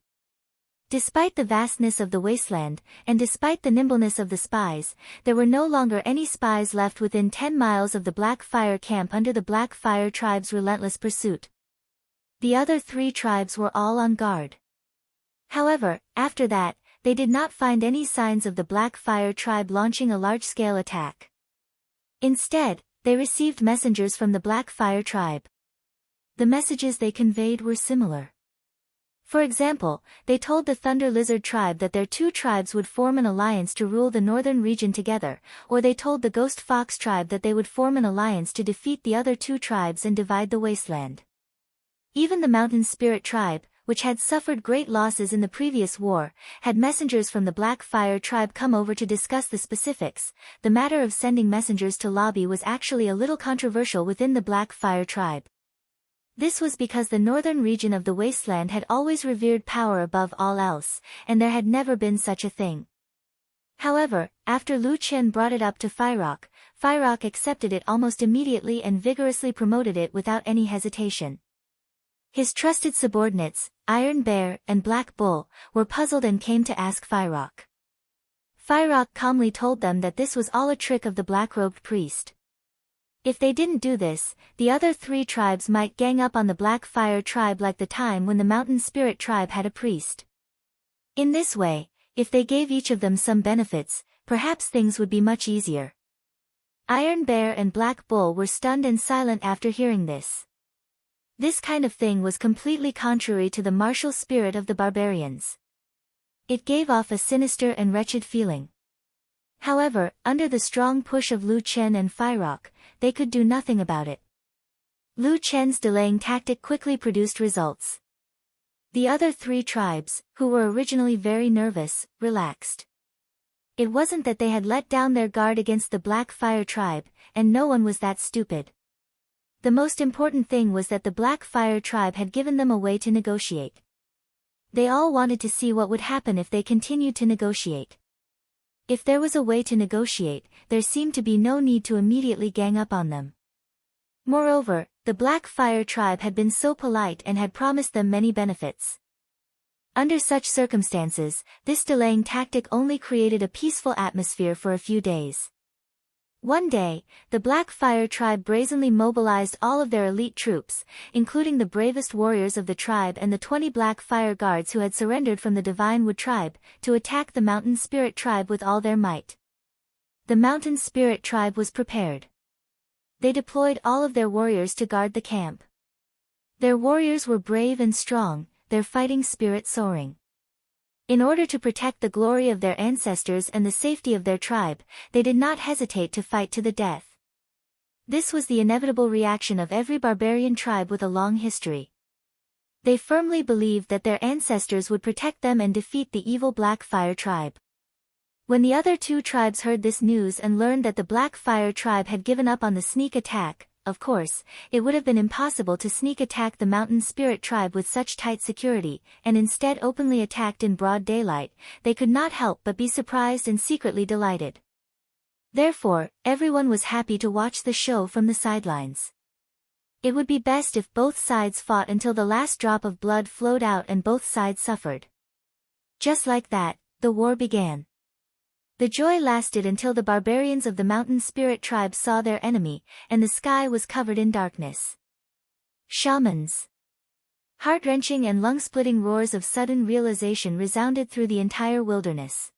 Despite the vastness of the wasteland, and despite the nimbleness of the spies, there were no longer any spies left within 10 miles of the Black Fire camp under the Black Fire tribe's relentless pursuit. The other 3 tribes were all on guard. However, after that, they did not find any signs of the Black Fire tribe launching a large-scale attack. Instead, they received messengers from the Black Fire tribe. The messages they conveyed were similar. For example, they told the Thunder Lizard tribe that their 2 tribes would form an alliance to rule the northern region together, or they told the Ghost Fox tribe that they would form an alliance to defeat the other 2 tribes and divide the wasteland. Even the Mountain Spirit tribe, which had suffered great losses in the previous war, had messengers from the Black Fire tribe come over to discuss the specifics. The matter of sending messengers to lobby was actually a little controversial within the Black Fire tribe. This was because the northern region of the wasteland had always revered power above all else, and there had never been such a thing. However, after Lu Chen brought it up to Fyrock accepted it almost immediately and vigorously promoted it without any hesitation. His trusted subordinates, Iron Bear and Black Bull, were puzzled and came to ask Fyrock. Fyrock calmly told them that this was all a trick of the black-robed priest. If they didn't do this, the other 3 tribes might gang up on the Black Fire tribe like the time when the Mountain Spirit tribe had a priest. In this way, if they gave each of them some benefits, perhaps things would be much easier. Iron Bear and Black Bull were stunned and silent after hearing this. This kind of thing was completely contrary to the martial spirit of the barbarians. It gave off a sinister and wretched feeling. However, under the strong push of Lu Chen and Fyrock, they could do nothing about it. Lu Chen's delaying tactic quickly produced results. The other 3 tribes, who were originally very nervous, relaxed. It wasn't that they had let down their guard against the Black Fire tribe, and no one was that stupid. The most important thing was that the Black Fire tribe had given them a way to negotiate. They all wanted to see what would happen if they continued to negotiate. If there was a way to negotiate, there seemed to be no need to immediately gang up on them. Moreover, the Black Fire tribe had been so polite and had promised them many benefits. Under such circumstances, this delaying tactic only created a peaceful atmosphere for a few days. One day, the Black Fire tribe brazenly mobilized all of their elite troops, including the bravest warriors of the tribe and the 20 Black Fire guards who had surrendered from the Divine Wood tribe, to attack the Mountain Spirit tribe with all their might. The Mountain Spirit tribe was prepared. They deployed all of their warriors to guard the camp. Their warriors were brave and strong, their fighting spirit soaring. In order to protect the glory of their ancestors and the safety of their tribe, they did not hesitate to fight to the death. This was the inevitable reaction of every barbarian tribe with a long history. They firmly believed that their ancestors would protect them and defeat the evil Black Fire tribe. When the other 2 tribes heard this news and learned that the Black Fire tribe had given up on the sneak attack, of course, it would have been impossible to sneak attack the Mountain Spirit tribe with such tight security, and instead openly attacked in broad daylight, they could not help but be surprised and secretly delighted. Therefore, everyone was happy to watch the show from the sidelines. It would be best if both sides fought until the last drop of blood flowed out and both sides suffered. Just like that, the war began. The joy lasted until the barbarians of the Mountain Spirit tribe saw their enemy, and the sky was covered in darkness. Shamans. Heart-wrenching and lung-splitting roars of sudden realization resounded through the entire wilderness.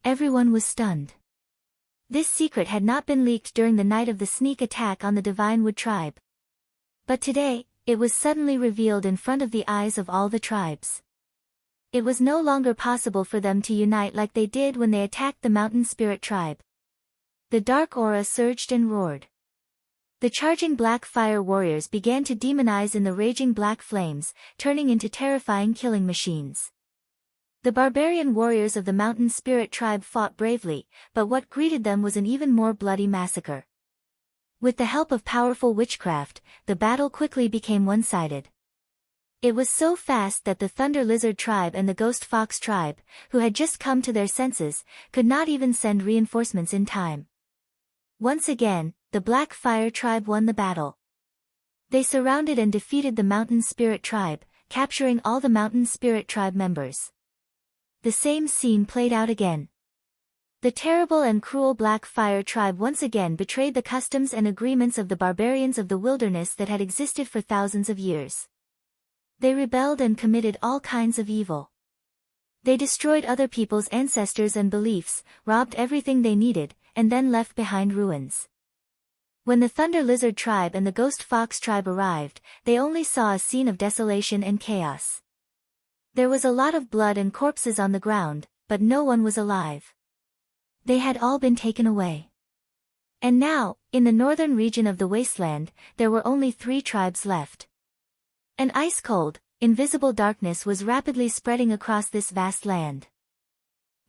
Everyone was stunned. This secret had not been leaked during the night of the sneak attack on the Divine Wood tribe. But today, it was suddenly revealed in front of the eyes of all the tribes. It was no longer possible for them to unite like they did when they attacked the Mountain Spirit tribe. The dark aura surged and roared. The charging Black Fire warriors began to demonize in the raging black flames, turning into terrifying killing machines. The barbarian warriors of the Mountain Spirit tribe fought bravely, but what greeted them was an even more bloody massacre. With the help of powerful witchcraft, the battle quickly became one-sided. It was so fast that the Thunder Lizard tribe and the Ghost Fox tribe, who had just come to their senses, could not even send reinforcements in time. Once again, the Black Fire tribe won the battle. They surrounded and defeated the Mountain Spirit tribe, capturing all the Mountain Spirit tribe members. The same scene played out again. The terrible and cruel Black Fire tribe once again betrayed the customs and agreements of the barbarians of the wilderness that had existed for thousands of years. They rebelled and committed all kinds of evil. They destroyed other people's ancestors and beliefs, robbed everything they needed, and then left behind ruins. When the Thunder Lizard tribe and the Ghost Fox tribe arrived, they only saw a scene of desolation and chaos. There was a lot of blood and corpses on the ground, but no one was alive. They had all been taken away. And now, in the northern region of the wasteland, there were only 3 tribes left. An ice-cold, invisible darkness was rapidly spreading across this vast land.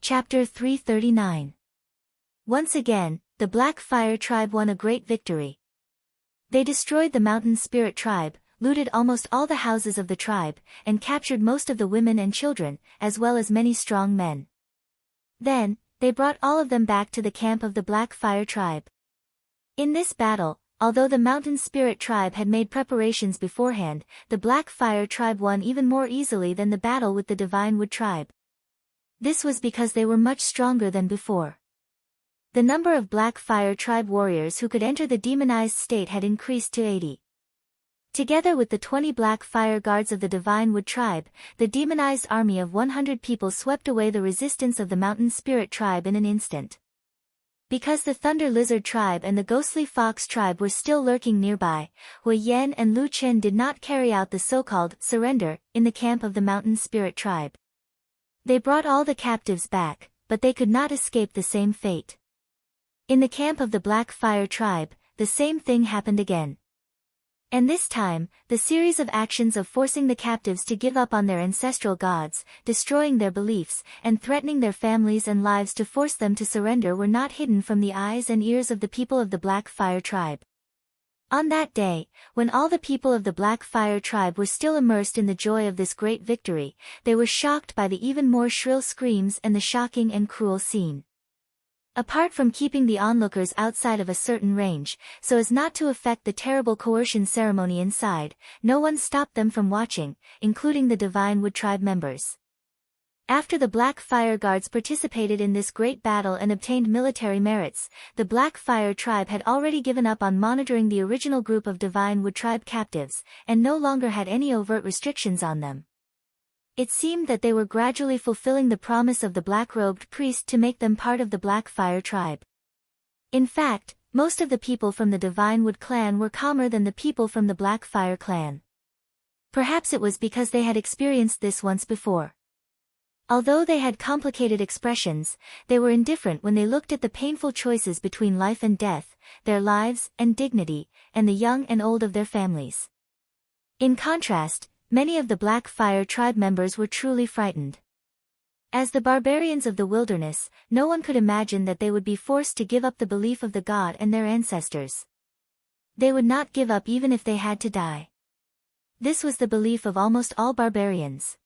Chapter 339. Once again, the Black Fire tribe won a great victory. They destroyed the Mountain Spirit tribe, looted almost all the houses of the tribe, and captured most of the women and children, as well as many strong men. Then, they brought all of them back to the camp of the Black Fire tribe. In this battle, although the Mountain Spirit tribe had made preparations beforehand, the Black Fire tribe won even more easily than the battle with the Divine Wood tribe. This was because they were much stronger than before. The number of Black Fire tribe warriors who could enter the demonized state had increased to 80. Together with the 20 Black Fire guards of the Divine Wood tribe, the demonized army of 100 people swept away the resistance of the Mountain Spirit tribe in an instant. Because the Thunder Lizard tribe and the Ghostly Fox tribe were still lurking nearby, Wei Yan and Lu Chen did not carry out the so-called surrender in the camp of the Mountain Spirit tribe. They brought all the captives back, but they could not escape the same fate. In the camp of the Black Fire tribe, the same thing happened again. And this time, the series of actions of forcing the captives to give up on their ancestral gods, destroying their beliefs, and threatening their families and lives to force them to surrender were not hidden from the eyes and ears of the people of the Black Fire tribe. On that day, when all the people of the Black Fire tribe were still immersed in the joy of this great victory, they were shocked by the even more shrill screams and the shocking and cruel scene. Apart from keeping the onlookers outside of a certain range, so as not to affect the terrible coercion ceremony inside, no one stopped them from watching, including the Divine Wood tribe members. After the Black Fire guards participated in this great battle and obtained military merits, the Black Fire tribe had already given up on monitoring the original group of Divine Wood tribe captives, and no longer had any overt restrictions on them. It seemed that they were gradually fulfilling the promise of the black-robed priest to make them part of the Black Fire tribe. In fact, most of the people from the Divine Wood clan were calmer than the people from the Black Fire clan. Perhaps it was because they had experienced this once before. Although they had complicated expressions, they were indifferent when they looked at the painful choices between life and death, their lives and dignity, and the young and old of their families. In contrast, many of the Black Fire tribe members were truly frightened. As the barbarians of the wilderness, no one could imagine that they would be forced to give up the belief of the god and their ancestors. They would not give up even if they had to die. This was the belief of almost all barbarians.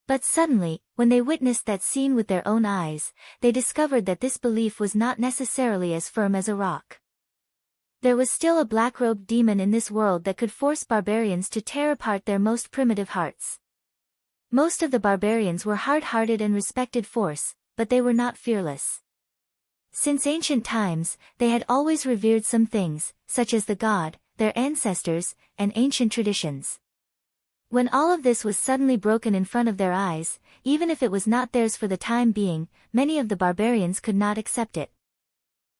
But suddenly, when they witnessed that scene with their own eyes, they discovered that this belief was not necessarily as firm as a rock. There was still a black-robed demon in this world that could force barbarians to tear apart their most primitive hearts. Most of the barbarians were hard-hearted and respected force, but they were not fearless. Since ancient times, they had always revered some things, such as the god, their ancestors, and ancient traditions. When all of this was suddenly broken in front of their eyes, even if it was not theirs for the time being, many of the barbarians could not accept it.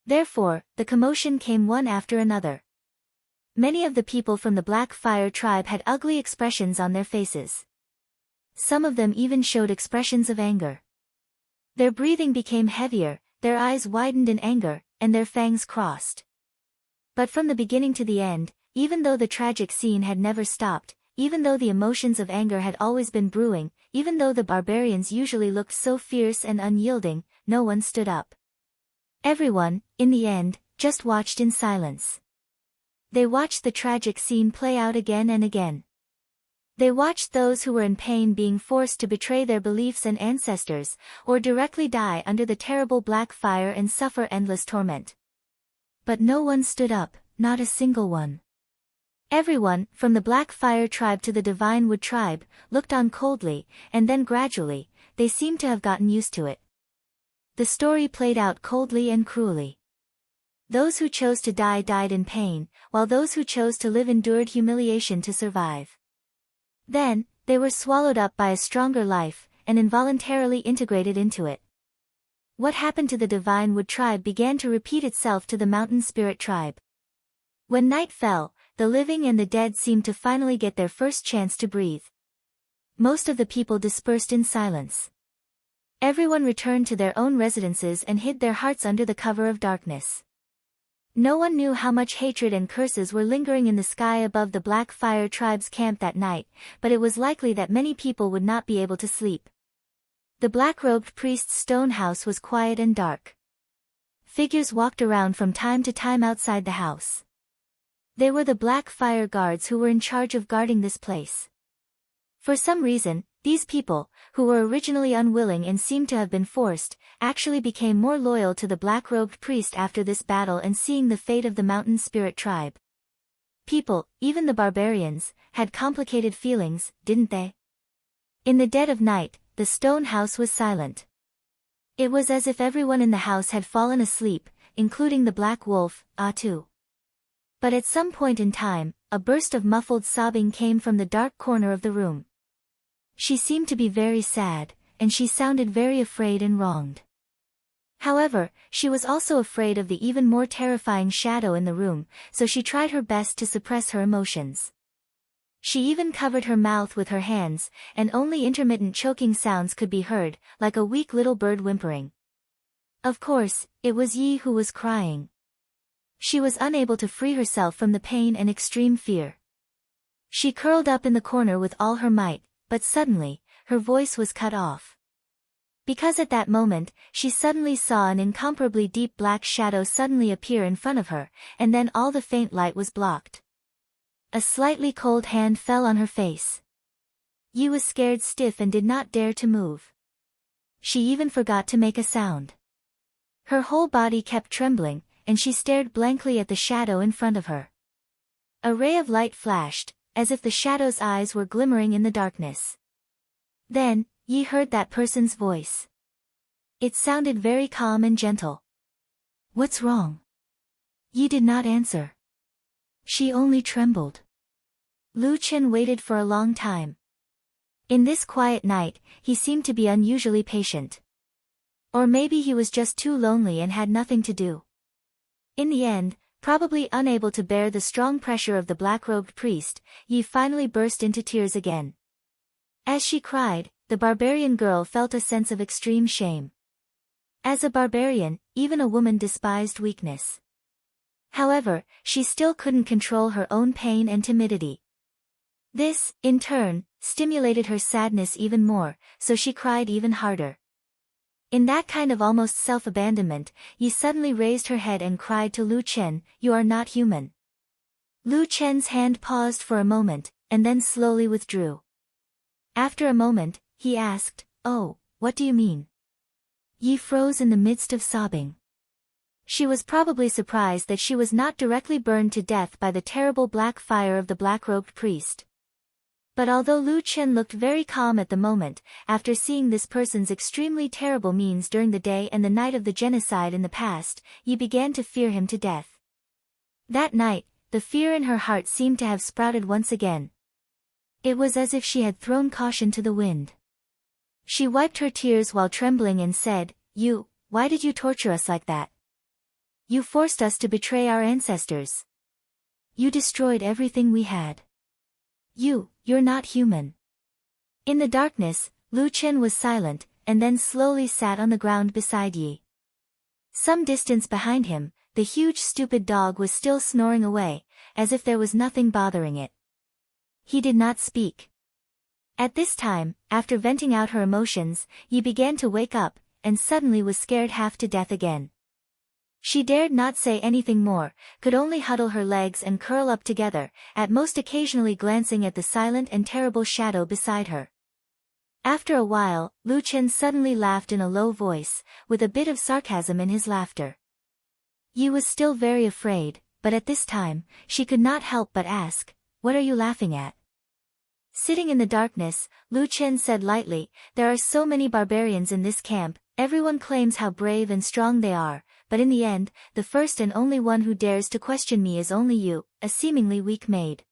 Therefore, the commotion came one after another. Many of the people from the Black Fire tribe had ugly expressions on their faces. Some of them even showed expressions of anger. Their breathing became heavier, their eyes widened in anger, and their fangs crossed. But from the beginning to the end, even though the tragic scene had never stopped, even though the emotions of anger had always been brewing, even though the barbarians usually looked so fierce and unyielding, no one stood up. Everyone, in the end, just watched in silence. They watched the tragic scene play out again and again. They watched those who were in pain being forced to betray their beliefs and ancestors, or directly die under the terrible black fire and suffer endless torment. But no one stood up, not a single one. Everyone, from the Black Fire tribe to the Divine Wood tribe, looked on coldly, and then gradually, they seemed to have gotten used to it. The story played out coldly and cruelly. Those who chose to die died in pain, while those who chose to live endured humiliation to survive. Then, they were swallowed up by a stronger life, and involuntarily integrated into it. What happened to the Divine Wood tribe began to repeat itself to the Mountain Spirit tribe. When night fell, the living and the dead seemed to finally get their first chance to breathe. Most of the people dispersed in silence. Everyone returned to their own residences and hid their hearts under the cover of darkness. No one knew how much hatred and curses were lingering in the sky above the Black Fire tribe's camp that night, but it was likely that many people would not be able to sleep. The black-robed priest's stone house was quiet and dark. Figures walked around from time to time outside the house. They were the Black Fire Guards who were in charge of guarding this place. For some reason, these people, who were originally unwilling and seemed to have been forced, actually became more loyal to the black-robed priest after this battle and seeing the fate of the mountain spirit tribe. People, even the barbarians, had complicated feelings, didn't they? In the dead of night, the stone house was silent. It was as if everyone in the house had fallen asleep, including the black wolf, Atu. But at some point in time, a burst of muffled sobbing came from the dark corner of the room. She seemed to be very sad, and she sounded very afraid and wronged. However, she was also afraid of the even more terrifying shadow in the room, so she tried her best to suppress her emotions. She even covered her mouth with her hands, and only intermittent choking sounds could be heard, like a weak little bird whimpering. Of course, it was Yi who was crying. She was unable to free herself from the pain and extreme fear. She curled up in the corner with all her might, but suddenly, her voice was cut off. Because at that moment, she suddenly saw an incomparably deep black shadow suddenly appear in front of her, and then all the faint light was blocked. A slightly cold hand fell on her face. Yi was scared stiff and did not dare to move. She even forgot to make a sound. Her whole body kept trembling, and she stared blankly at the shadow in front of her. A ray of light flashed, as if the shadow's eyes were glimmering in the darkness. Then, Yi heard that person's voice. It sounded very calm and gentle. "What's wrong?" Yi did not answer. She only trembled. Lu Chen waited for a long time. In this quiet night, he seemed to be unusually patient. Or maybe he was just too lonely and had nothing to do. In the end, probably unable to bear the strong pressure of the black-robed priest, Yi finally burst into tears again. As she cried, the barbarian girl felt a sense of extreme shame. As a barbarian, even a woman despised weakness. However, she still couldn't control her own pain and timidity. This, in turn, stimulated her sadness even more, so she cried even harder. In that kind of almost self-abandonment, Yi suddenly raised her head and cried to Lu Chen, "You are not human." Lu Chen's hand paused for a moment, and then slowly withdrew. After a moment, he asked, "Oh, what do you mean?" Yi froze in the midst of sobbing. She was probably surprised that she was not directly burned to death by the terrible black fire of the black-robed priest. But although Lu Chen looked very calm at the moment, after seeing this person's extremely terrible means during the day and the night of the genocide in the past, Yi began to fear him to death. That night, the fear in her heart seemed to have sprouted once again. It was as if she had thrown caution to the wind. She wiped her tears while trembling and said, Why did you torture us like that? You forced us to betray our ancestors. You destroyed everything we had. You're not human." In the darkness, Lu Chen was silent, and then slowly sat on the ground beside Yi. Some distance behind him, the huge stupid dog was still snoring away, as if there was nothing bothering it. He did not speak. At this time, after venting out her emotions, Yi began to wake up, and suddenly was scared half to death again. She dared not say anything more, could only huddle her legs and curl up together, at most occasionally glancing at the silent and terrible shadow beside her. After a while, Lu Chen suddenly laughed in a low voice, with a bit of sarcasm in his laughter. Yi was still very afraid, but at this time, she could not help but ask, "What are you laughing at?" Sitting in the darkness, Lu Chen said lightly, "There are so many barbarians in this camp, everyone claims how brave and strong they are, but in the end, the first and only one who dares to question me is only you, a seemingly weak maid."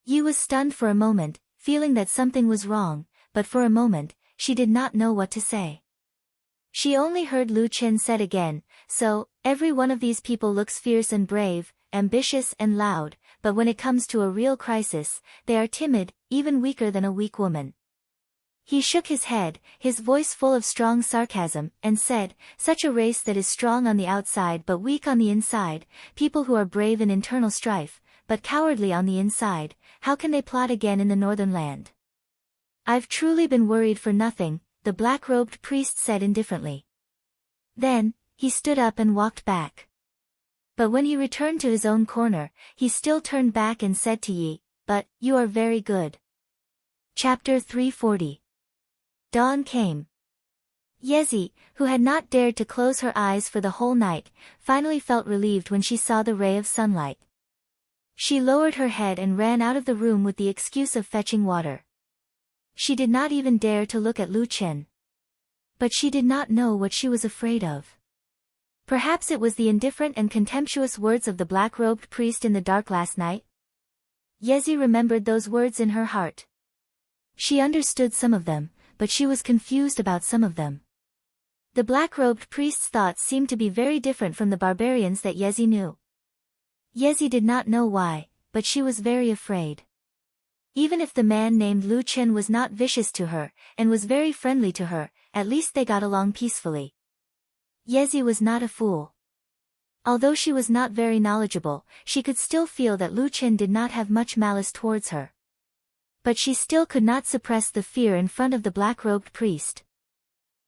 Yi was stunned for a moment, feeling that something was wrong, but for a moment, she did not know what to say. She only heard Lu Chen said again, "So, every one of these people looks fierce and brave, ambitious and loud, but when it comes to a real crisis, they are timid, even weaker than a weak woman." He shook his head, his voice full of strong sarcasm, and said, "Such a race that is strong on the outside but weak on the inside, people who are brave in internal strife, but cowardly on the inside, how can they plot again in the northern land?" "I've truly been worried for nothing," the black-robed priest said indifferently. Then, he stood up and walked back. But when he returned to his own corner, he still turned back and said to Yi, "But, you are very good." Chapter 340. Dawn came. Yezi, who had not dared to close her eyes for the whole night, finally felt relieved when she saw the ray of sunlight. She lowered her head and ran out of the room with the excuse of fetching water. She did not even dare to look at Lu Chen. But she did not know what she was afraid of. Perhaps it was the indifferent and contemptuous words of the black-robed priest in the dark last night? Yezi remembered those words in her heart. She understood some of them, but she was confused about some of them. The black-robed priest's thoughts seemed to be very different from the barbarians that Yezi knew. Yezi did not know why, but she was very afraid. Even if the man named Lu Chen was not vicious to her, and was very friendly to her, at least they got along peacefully. Yezi was not a fool. Although she was not very knowledgeable, she could still feel that Lu Chen did not have much malice towards her. But she still could not suppress the fear in front of the black-robed priest.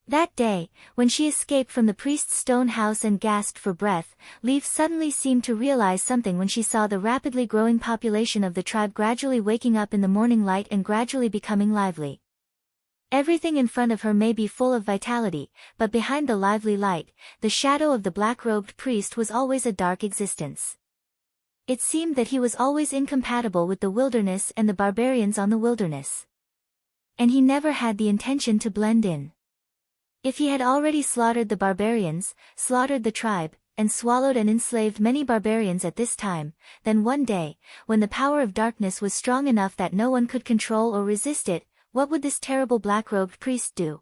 That day, when she escaped from the priest's stone house and gasped for breath, Leaf suddenly seemed to realize something when she saw the rapidly growing population of the tribe gradually waking up in the morning light and gradually becoming lively. Everything in front of her may be full of vitality, but behind the lively light, the shadow of the black-robed priest was always a dark existence. It seemed that he was always incompatible with the wilderness and the barbarians on the wilderness. And he never had the intention to blend in. If he had already slaughtered the barbarians, slaughtered the tribe, and swallowed and enslaved many barbarians at this time, then one day, when the power of darkness was strong enough that no one could control or resist it, what would this terrible black-robed priest do?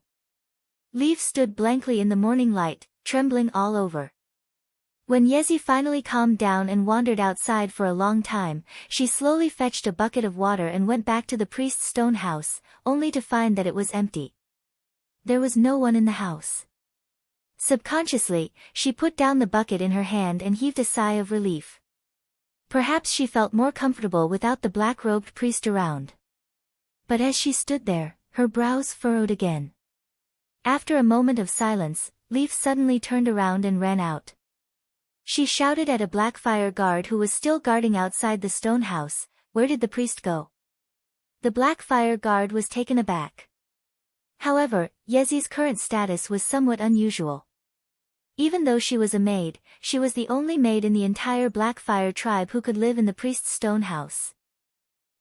Leaf stood blankly in the morning light, trembling all over. When Yezi finally calmed down and wandered outside for a long time, she slowly fetched a bucket of water and went back to the priest's stone house, only to find that it was empty. There was no one in the house. Subconsciously, she put down the bucket in her hand and heaved a sigh of relief. Perhaps she felt more comfortable without the black-robed priest around. But as she stood there, her brows furrowed again. After a moment of silence, Leaf suddenly turned around and ran out. She shouted at a Blackfire guard who was still guarding outside the stone house, "Where did the priest go?" The Blackfire guard was taken aback. However, Yezi's current status was somewhat unusual. Even though she was a maid, she was the only maid in the entire Blackfire tribe who could live in the priest's stone house.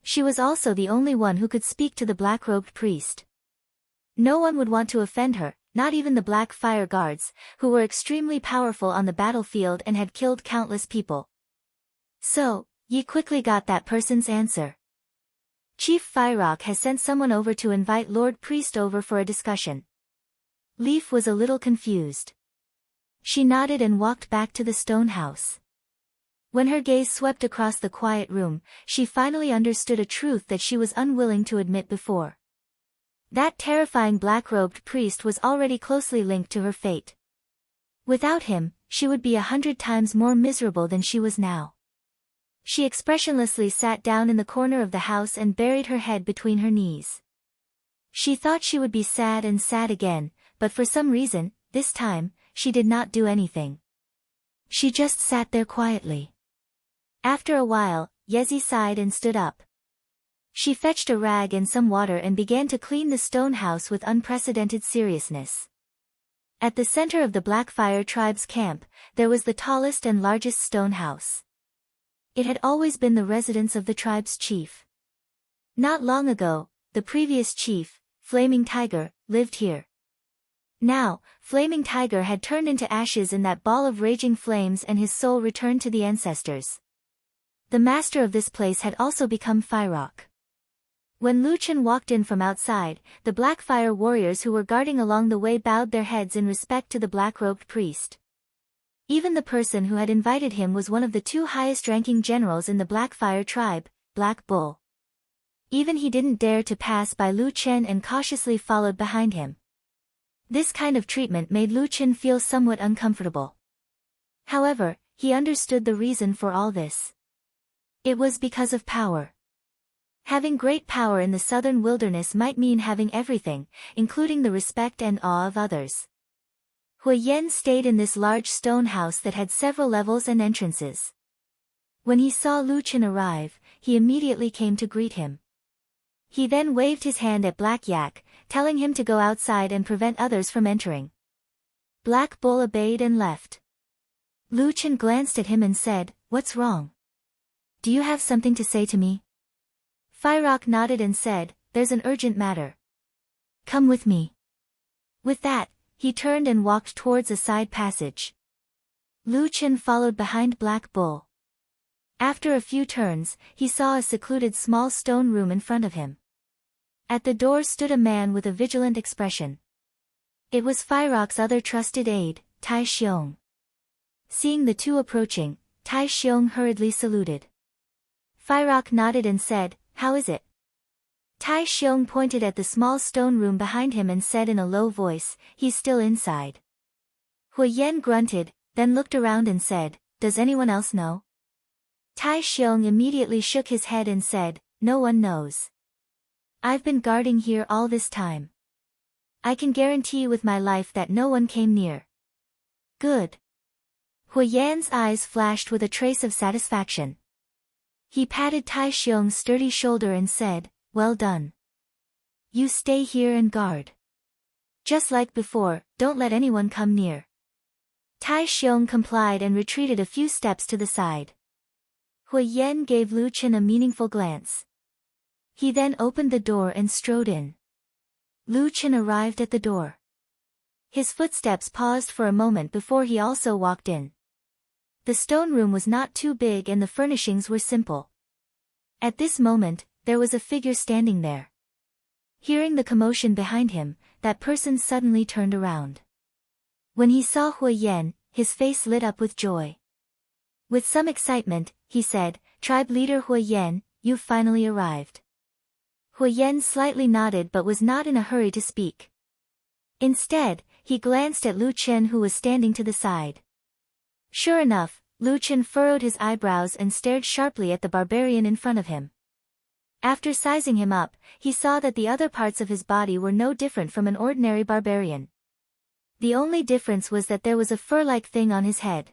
She was also the only one who could speak to the black-robed priest. No one would want to offend her, not even the Black Fire guards, who were extremely powerful on the battlefield and had killed countless people. So, Yi quickly got that person's answer. Chief Fyrock has sent someone over to invite Lord Priest over for a discussion. Leaf was a little confused. She nodded and walked back to the stone house. When her gaze swept across the quiet room, she finally understood a truth that she was unwilling to admit before. That terrifying black-robed priest was already closely linked to her fate. Without him, she would be 100 times more miserable than she was now. She expressionlessly sat down in the corner of the house and buried her head between her knees. She thought she would be sad and sad again, but for some reason, this time, she did not do anything. She just sat there quietly. After a while, Yezi sighed and stood up. She fetched a rag and some water and began to clean the stone house with unprecedented seriousness. At the center of the Blackfire tribe's camp, there was the tallest and largest stone house. It had always been the residence of the tribe's chief. Not long ago, the previous chief, Flaming Tiger, lived here. Now, Flaming Tiger had turned into ashes in that ball of raging flames and his soul returned to the ancestors. The master of this place had also become Fyrock. When Lu Chen walked in from outside, the Blackfire warriors who were guarding along the way bowed their heads in respect to the black-robed priest. Even the person who had invited him was one of the 2 highest-ranking generals in the Blackfire tribe, Black Bull. Even he didn't dare to pass by Lu Chen and cautiously followed behind him. This kind of treatment made Lu Chen feel somewhat uncomfortable. However, he understood the reason for all this. It was because of power. Having great power in the southern wilderness might mean having everything, including the respect and awe of others. Hui Yan stayed in this large stone house that had several levels and entrances. When he saw Lu Chen arrive, he immediately came to greet him. He then waved his hand at Black Yak, telling him to go outside and prevent others from entering. Black Bull obeyed and left. Lu Chen glanced at him and said, "What's wrong? Do you have something to say to me?" Firerock nodded and said, "There's an urgent matter. Come with me." With that, he turned and walked towards a side passage. Lu Chen followed behind Black Bull. After a few turns, he saw a secluded small stone room in front of him. At the door stood a man with a vigilant expression. It was Firerock's other trusted aide, Tai Xiong. Seeing the two approaching, Tai Xiong hurriedly saluted. Firerock nodded and said, "How is it?" Tai Xiong pointed at the small stone room behind him and said in a low voice, "He's still inside." Hui Yan grunted, then looked around and said, "Does anyone else know?" Tai Xiong immediately shook his head and said, "No one knows. I've been guarding here all this time. I can guarantee with my life that no one came near." "Good." Hui Yan's eyes flashed with a trace of satisfaction. He patted Tai Xiong's sturdy shoulder and said, "Well done. You stay here and guard. Just like before, don't let anyone come near." Tai Xiong complied and retreated a few steps to the side. Hui Yan gave Lu Chen a meaningful glance. He then opened the door and strode in. Lu Chen arrived at the door. His footsteps paused for a moment before he also walked in. The stone room was not too big and the furnishings were simple. At this moment, there was a figure standing there. Hearing the commotion behind him, that person suddenly turned around. When he saw Hui Yan, his face lit up with joy. With some excitement, he said, "Tribe leader Hui Yan, you've finally arrived." Hui Yan slightly nodded but was not in a hurry to speak. Instead, he glanced at Lu Chen who was standing to the side. Sure enough, Lu Chen furrowed his eyebrows and stared sharply at the barbarian in front of him. After sizing him up, he saw that the other parts of his body were no different from an ordinary barbarian. The only difference was that there was a fur-like thing on his head.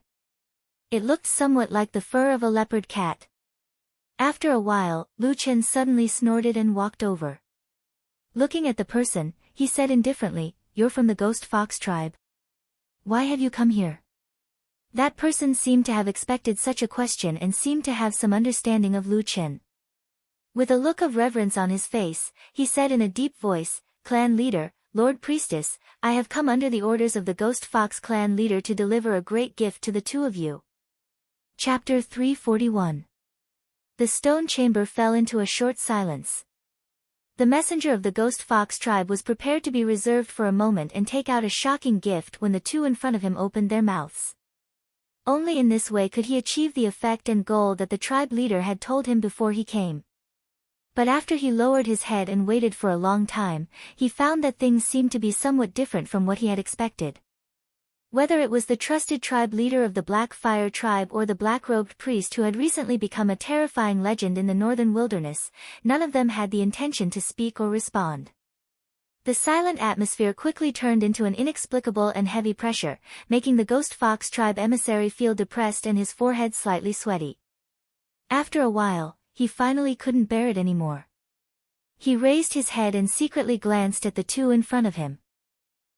It looked somewhat like the fur of a leopard cat. After a while, Lu Chen suddenly snorted and walked over. Looking at the person, he said indifferently, "You're from the Ghost Fox tribe. Why have you come here?" That person seemed to have expected such a question and seemed to have some understanding of Lu Chen. With a look of reverence on his face, he said in a deep voice, "Clan leader, Lord Priestess, I have come under the orders of the Ghost Fox clan leader to deliver a great gift to the two of you." Chapter 341. The stone chamber fell into a short silence. The messenger of the Ghost Fox tribe was prepared to be reserved for a moment and take out a shocking gift when the two in front of him opened their mouths. Only in this way could he achieve the effect and goal that the tribe leader had told him before he came. But after he lowered his head and waited for a long time, he found that things seemed to be somewhat different from what he had expected. Whether it was the trusted tribe leader of the Black Fire tribe or the black-robed priest who had recently become a terrifying legend in the northern wilderness, none of them had the intention to speak or respond. The silent atmosphere quickly turned into an inexplicable and heavy pressure, making the Ghost Fox tribe emissary feel depressed and his forehead slightly sweaty. After a while, he finally couldn't bear it anymore. He raised his head and secretly glanced at the two in front of him.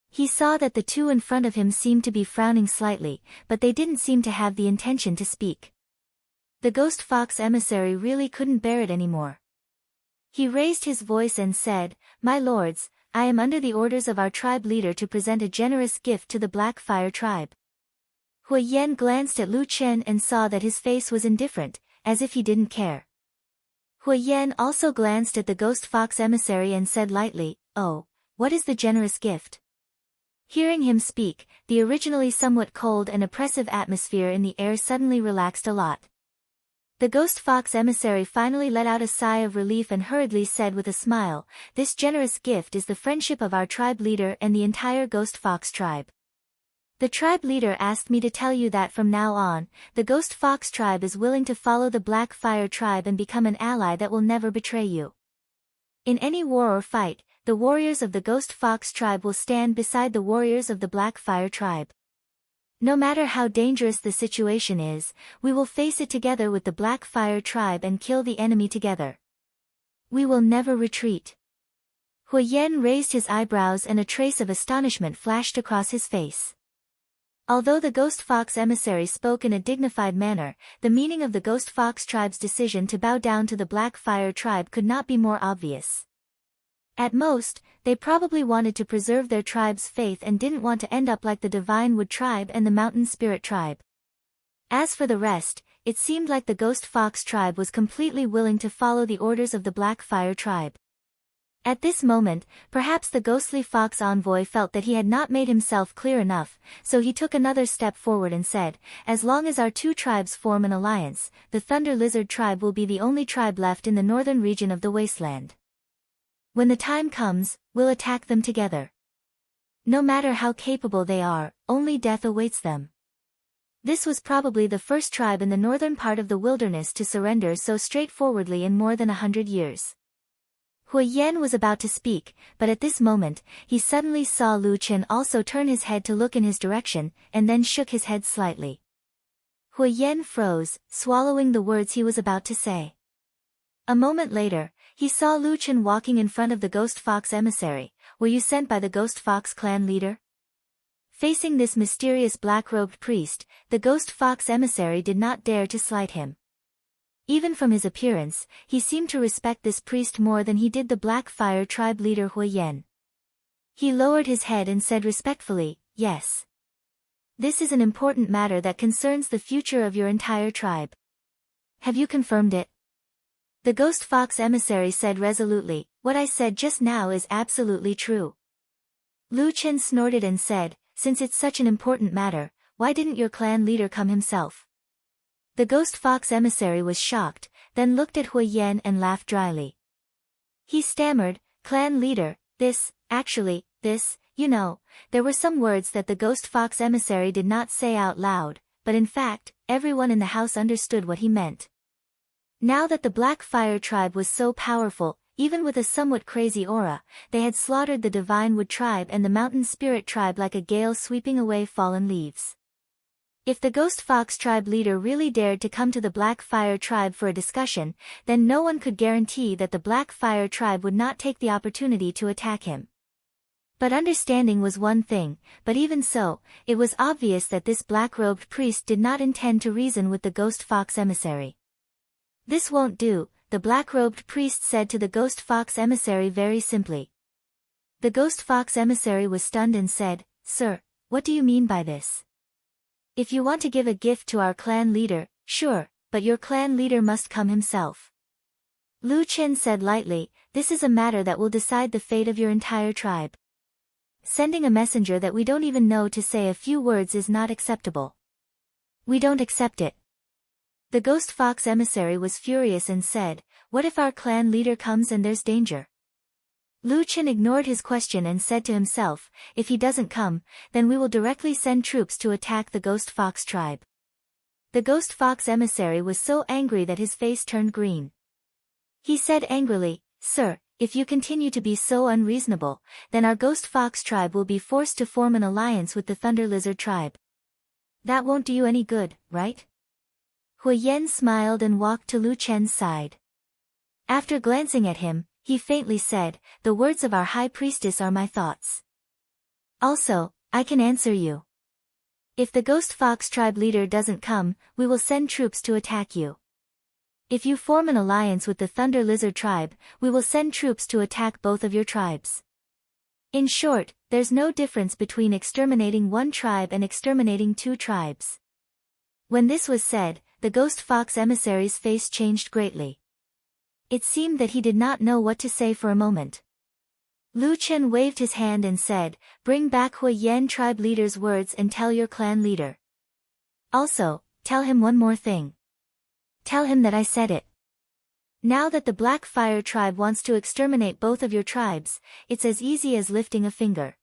He saw that the two in front of him seemed to be frowning slightly, but they didn't seem to have the intention to speak. The Ghost Fox emissary really couldn't bear it anymore. He raised his voice and said, "My lords, I am under the orders of our tribe leader to present a generous gift to the Black Fire tribe." Hui Yan glanced at Lu Chen and saw that his face was indifferent, as if he didn't care. Hui Yan also glanced at the Ghost Fox emissary and said lightly, "Oh, what is the generous gift?" Hearing him speak, the originally somewhat cold and oppressive atmosphere in the air suddenly relaxed a lot. The Ghost Fox emissary finally let out a sigh of relief and hurriedly said with a smile, "This generous gift is the friendship of our tribe leader and the entire Ghost Fox tribe. The tribe leader asked me to tell you that from now on, the Ghost Fox tribe is willing to follow the Black Fire tribe and become an ally that will never betray you. In any war or fight, the warriors of the Ghost Fox tribe will stand beside the warriors of the Black Fire tribe. No matter how dangerous the situation is, we will face it together with the Black Fire tribe and kill the enemy together. We will never retreat. Hui Yen raised his eyebrows and a trace of astonishment flashed across his face. Although the Ghost Fox emissary spoke in a dignified manner, the meaning of the Ghost Fox tribe's decision to bow down to the Black Fire tribe could not be more obvious. At most, they probably wanted to preserve their tribe's faith and didn't want to end up like the Divine Wood tribe and the Mountain Spirit tribe. As for the rest, it seemed like the Ghost Fox tribe was completely willing to follow the orders of the Black Fire tribe. At this moment, perhaps the ghostly fox envoy felt that he had not made himself clear enough, so he took another step forward and said, "As long as our two tribes form an alliance, the Thunder Lizard tribe will be the only tribe left in the northern region of the wasteland. When the time comes, we'll attack them together. No matter how capable they are, only death awaits them." This was probably the first tribe in the northern part of the wilderness to surrender so straightforwardly in more than 100 years. Hui Yen was about to speak, but at this moment, he suddenly saw Lu Chen also turn his head to look in his direction, and then shook his head slightly. Hui Yen froze, swallowing the words he was about to say. A moment later, he saw Lu Chen walking in front of the Ghost Fox emissary. "Were you sent by the Ghost Fox clan leader?" Facing this mysterious black-robed priest, the Ghost Fox emissary did not dare to slight him. Even from his appearance, he seemed to respect this priest more than he did the Black Fire tribe leader Hui Yen. He lowered his head and said respectfully, "Yes. This is an important matter that concerns the future of your entire tribe. Have you confirmed it?" The Ghost Fox emissary said resolutely, "What I said just now is absolutely true." Lu Chen snorted and said, "Since it's such an important matter, why didn't your clan leader come himself?" The Ghost Fox emissary was shocked, then looked at Hui Yen and laughed dryly. He stammered, "Clan leader, this, there were some words that the Ghost Fox emissary did not say out loud, but in fact, everyone in the house understood what he meant. Now that the Black Fire tribe was so powerful, even with a somewhat crazy aura, they had slaughtered the Divine Wood tribe and the Mountain Spirit tribe like a gale sweeping away fallen leaves. If the Ghost Fox tribe leader really dared to come to the Black Fire tribe for a discussion, then no one could guarantee that the Black Fire tribe would not take the opportunity to attack him. But understanding was one thing, but even so, it was obvious that this black-robed priest did not intend to reason with the Ghost Fox emissary. "This won't do," the black-robed priest said to the Ghost Fox emissary very simply. The Ghost Fox emissary was stunned and said, "Sir, what do you mean by this? If you want to give a gift to our clan leader, sure, but your clan leader must come himself." Lu Chen said lightly, "This is a matter that will decide the fate of your entire tribe. Sending a messenger that we don't even know to say a few words is not acceptable. We don't accept it." The Ghost Fox emissary was furious and said, "What if our clan leader comes and there's danger?" Lu Chen ignored his question and said to himself, "If he doesn't come, then we will directly send troops to attack the Ghost Fox tribe." The Ghost Fox emissary was so angry that his face turned green. He said angrily, "Sir, if you continue to be so unreasonable, then our Ghost Fox tribe will be forced to form an alliance with the Thunder Lizard tribe. That won't do you any good, right?" Hui Yen smiled and walked to Lu Chen's side. After glancing at him, he faintly said, "The words of our High Priestess are my thoughts. Also, I can answer you. If the Ghost Fox tribe leader doesn't come, we will send troops to attack you. If you form an alliance with the Thunder Lizard tribe, we will send troops to attack both of your tribes. In short, there's no difference between exterminating one tribe and exterminating two tribes." When this was said, the Ghost Fox emissary's face changed greatly. It seemed that he did not know what to say for a moment. Lu Chen waved his hand and said, "Bring back Hui Yen tribe leader's words and tell your clan leader. Also, tell him one more thing. Tell him that I said it. Now that the Black Fire tribe wants to exterminate both of your tribes, it's as easy as lifting a finger.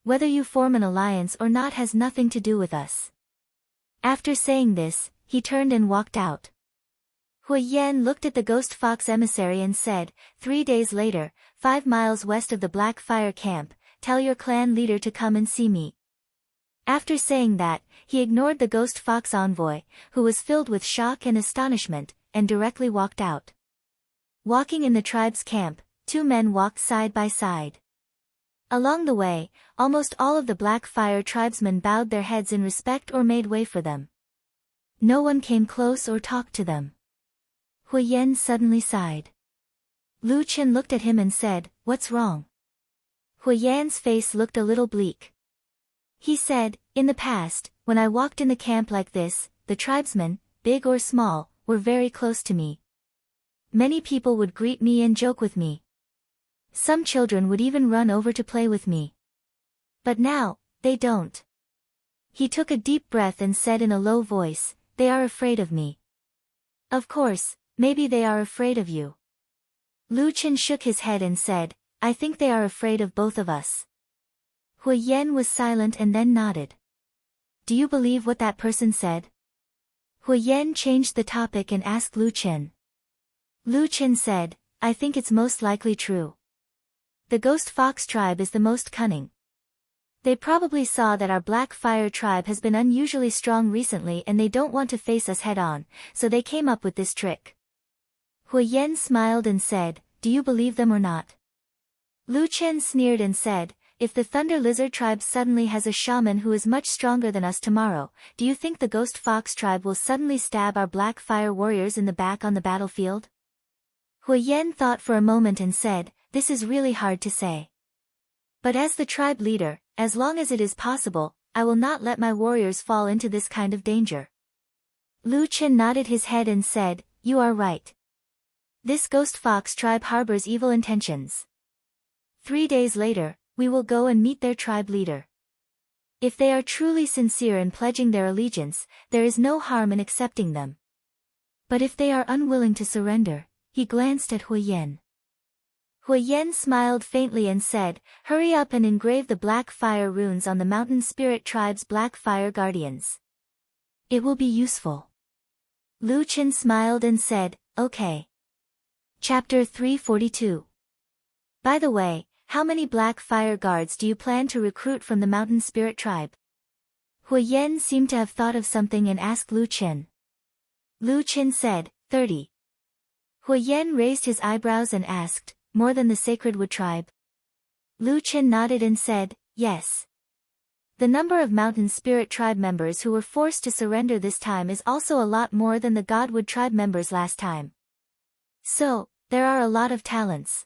Whether you form an alliance or not has nothing to do with us." After saying this, he turned and walked out. Hui Yan looked at the ghost fox emissary and said, 3 days later, 5 miles west of the Black Fire camp, tell your clan leader to come and see me. After saying that, he ignored the ghost fox envoy, who was filled with shock and astonishment, and directly walked out. Walking in the tribe's camp, 2 men walked side by side. Along the way, almost all of the Black Fire tribesmen bowed their heads in respect or made way for them. No one came close or talked to them. Hui Yan suddenly sighed. Lu Chen looked at him and said, "What's wrong?" Hui Yan's face looked a little bleak. He said, "In the past, when I walked in the camp like this, the tribesmen, big or small, were very close to me. Many people would greet me and joke with me. Some children would even run over to play with me. But now, they don't." He took a deep breath and said in a low voice, "They are afraid of me." "Of course, maybe they are afraid of you." Lu Chen shook his head and said, "I think they are afraid of both of us." Hui Yan was silent and then nodded. "Do you believe what that person said?" Hui Yan changed the topic and asked Lu Chen. Lu Chen said, "I think it's most likely true. The Ghost Fox tribe is the most cunning. They probably saw that our Black Fire tribe has been unusually strong recently and they don't want to face us head-on, so they came up with this trick." Hui Yan smiled and said, "Do you believe them or not?" Lu Chen sneered and said, "If the Thunder Lizard tribe suddenly has a shaman who is much stronger than us tomorrow, do you think the Ghost Fox tribe will suddenly stab our Black Fire warriors in the back on the battlefield?" Hui Yan thought for a moment and said, "This is really hard to say. But as the tribe leader, as long as it is possible, I will not let my warriors fall into this kind of danger." Lu Chen nodded his head and said, "You are right. This Ghost Fox tribe harbors evil intentions. 3 days later, we will go and meet their tribe leader. If they are truly sincere in pledging their allegiance, there is no harm in accepting them. But if they are unwilling to surrender," he glanced at Hui Yan. Hui Yan smiled faintly and said, "Hurry up and engrave the Black Fire runes on the Mountain Spirit Tribe's Black Fire Guardians. It will be useful." Lu Chen smiled and said, "Okay." Chapter 342. By the way, how many Black Fire Guards do you plan to recruit from the Mountain Spirit Tribe? Hui Yan seemed to have thought of something and asked Lu Chen. Lu Chen said, 30. Hui Yan raised his eyebrows and asked, "More than the Sacred Wood Tribe?" Lu Chen nodded and said, "Yes. The number of Mountain Spirit Tribe members who were forced to surrender this time is also a lot more than the Godwood Tribe members last time. So, there are a lot of talents."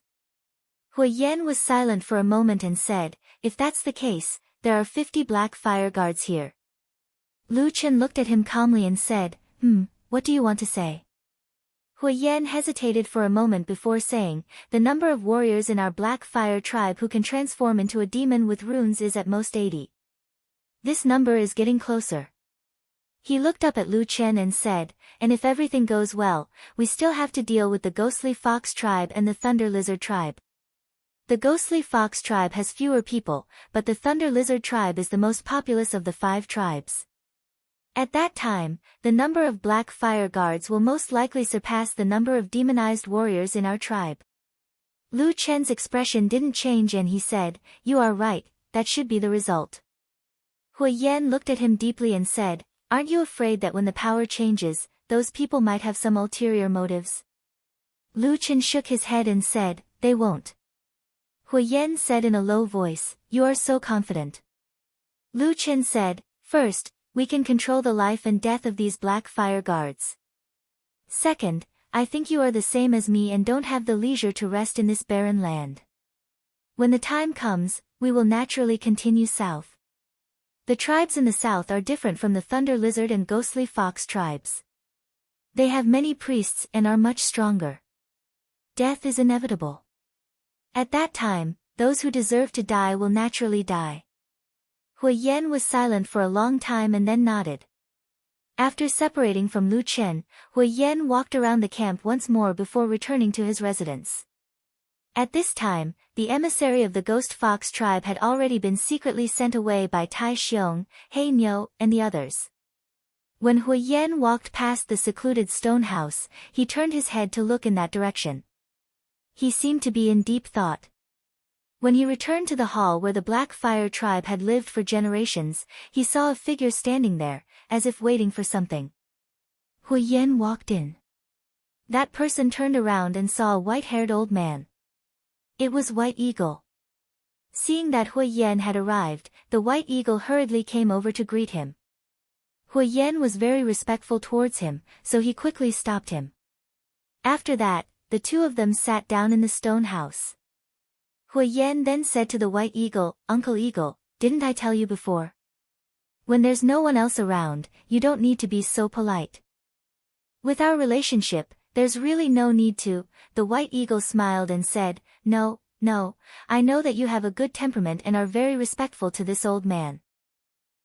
Hui Yan was silent for a moment and said, "If that's the case, there are 50 Black Fire Guards here." Lu Chen looked at him calmly and said, What do you want to say?" Hui Yan hesitated for a moment before saying, "The number of warriors in our Black Fire tribe who can transform into a demon with runes is at most 80. This number is getting closer." He looked up at Lu Chen and said, "And if everything goes well, we still have to deal with the Ghostly Fox tribe and the Thunder Lizard tribe. The Ghostly Fox tribe has fewer people, but the Thunder Lizard tribe is the most populous of the 5 tribes. At that time, the number of Black Fire Guards will most likely surpass the number of demonized warriors in our tribe." Lu Chen's expression didn't change and he said, "You are right, that should be the result." Hui Yan looked at him deeply and said, "Aren't you afraid that when the power changes, those people might have some ulterior motives?" Lu Chen shook his head and said, "They won't." Hui Yan said in a low voice, "You are so confident." Lu Chen said, "First, we can control the life and death of these Black Fire Guards. Second, I think you are the same as me and don't have the leisure to rest in this barren land. When the time comes, we will naturally continue south. The tribes in the south are different from the Thunder Lizard and Ghostly Fox tribes. They have many priests and are much stronger. Death is inevitable. At that time, those who deserve to die will naturally die." Hui Yan was silent for a long time and then nodded. After separating from Lu Chen, Hui Yan walked around the camp once more before returning to his residence. At this time, the emissary of the Ghost Fox tribe had already been secretly sent away by Tai Xiong, He Niu, and the others. When Hui Yan walked past the secluded stone house, he turned his head to look in that direction. He seemed to be in deep thought. When he returned to the hall where the Black Fire tribe had lived for generations, he saw a figure standing there, as if waiting for something. Hui Yan walked in. That person turned around and saw a white-haired old man. It was White Eagle. Seeing that Hui Yan had arrived, the White Eagle hurriedly came over to greet him. Hui Yan was very respectful towards him, so he quickly stopped him. After that, the two of them sat down in the stone house. Hui Yan then said to the White Eagle, "Uncle Eagle, didn't I tell you before? When there's no one else around, you don't need to be so polite. With our relationship, there's really no need to." The White Eagle smiled and said, No, I know that you have a good temperament and are very respectful to this old man.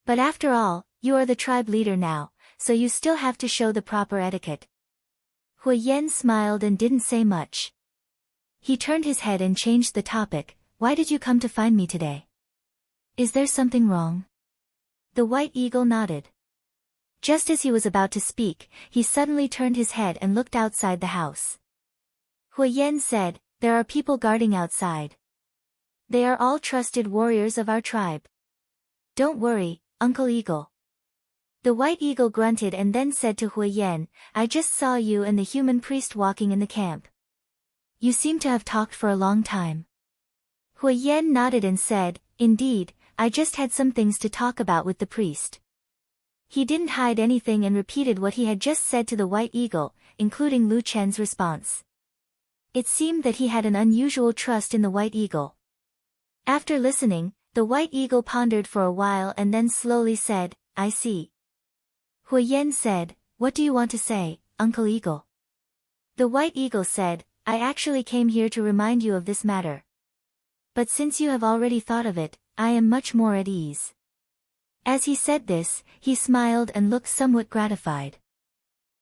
But after all, you are the tribe leader now, so you still have to show the proper etiquette. Hui Yan smiled and didn't say much. He turned his head and changed the topic. "Why did you come to find me today? Is there something wrong?" The White Eagle nodded. Just as he was about to speak, he suddenly turned his head and looked outside the house. Hui Yan said, "There are people guarding outside. They are all trusted warriors of our tribe. Don't worry, Uncle Eagle." The White Eagle grunted and then said to Hui Yan, "I just saw you and the human priest walking in the camp. You seem to have talked for a long time." Hui Yan nodded and said, "Indeed, I just had some things to talk about with the priest." He didn't hide anything and repeated what he had just said to the White Eagle, including Lu Chen's response. It seemed that he had an unusual trust in the White Eagle. After listening, the White Eagle pondered for a while and then slowly said, "I see." Hui Yan said, "What do you want to say, Uncle Eagle?" The White Eagle said, "I actually came here to remind you of this matter. But since you have already thought of it, I am much more at ease." As he said this, he smiled and looked somewhat gratified.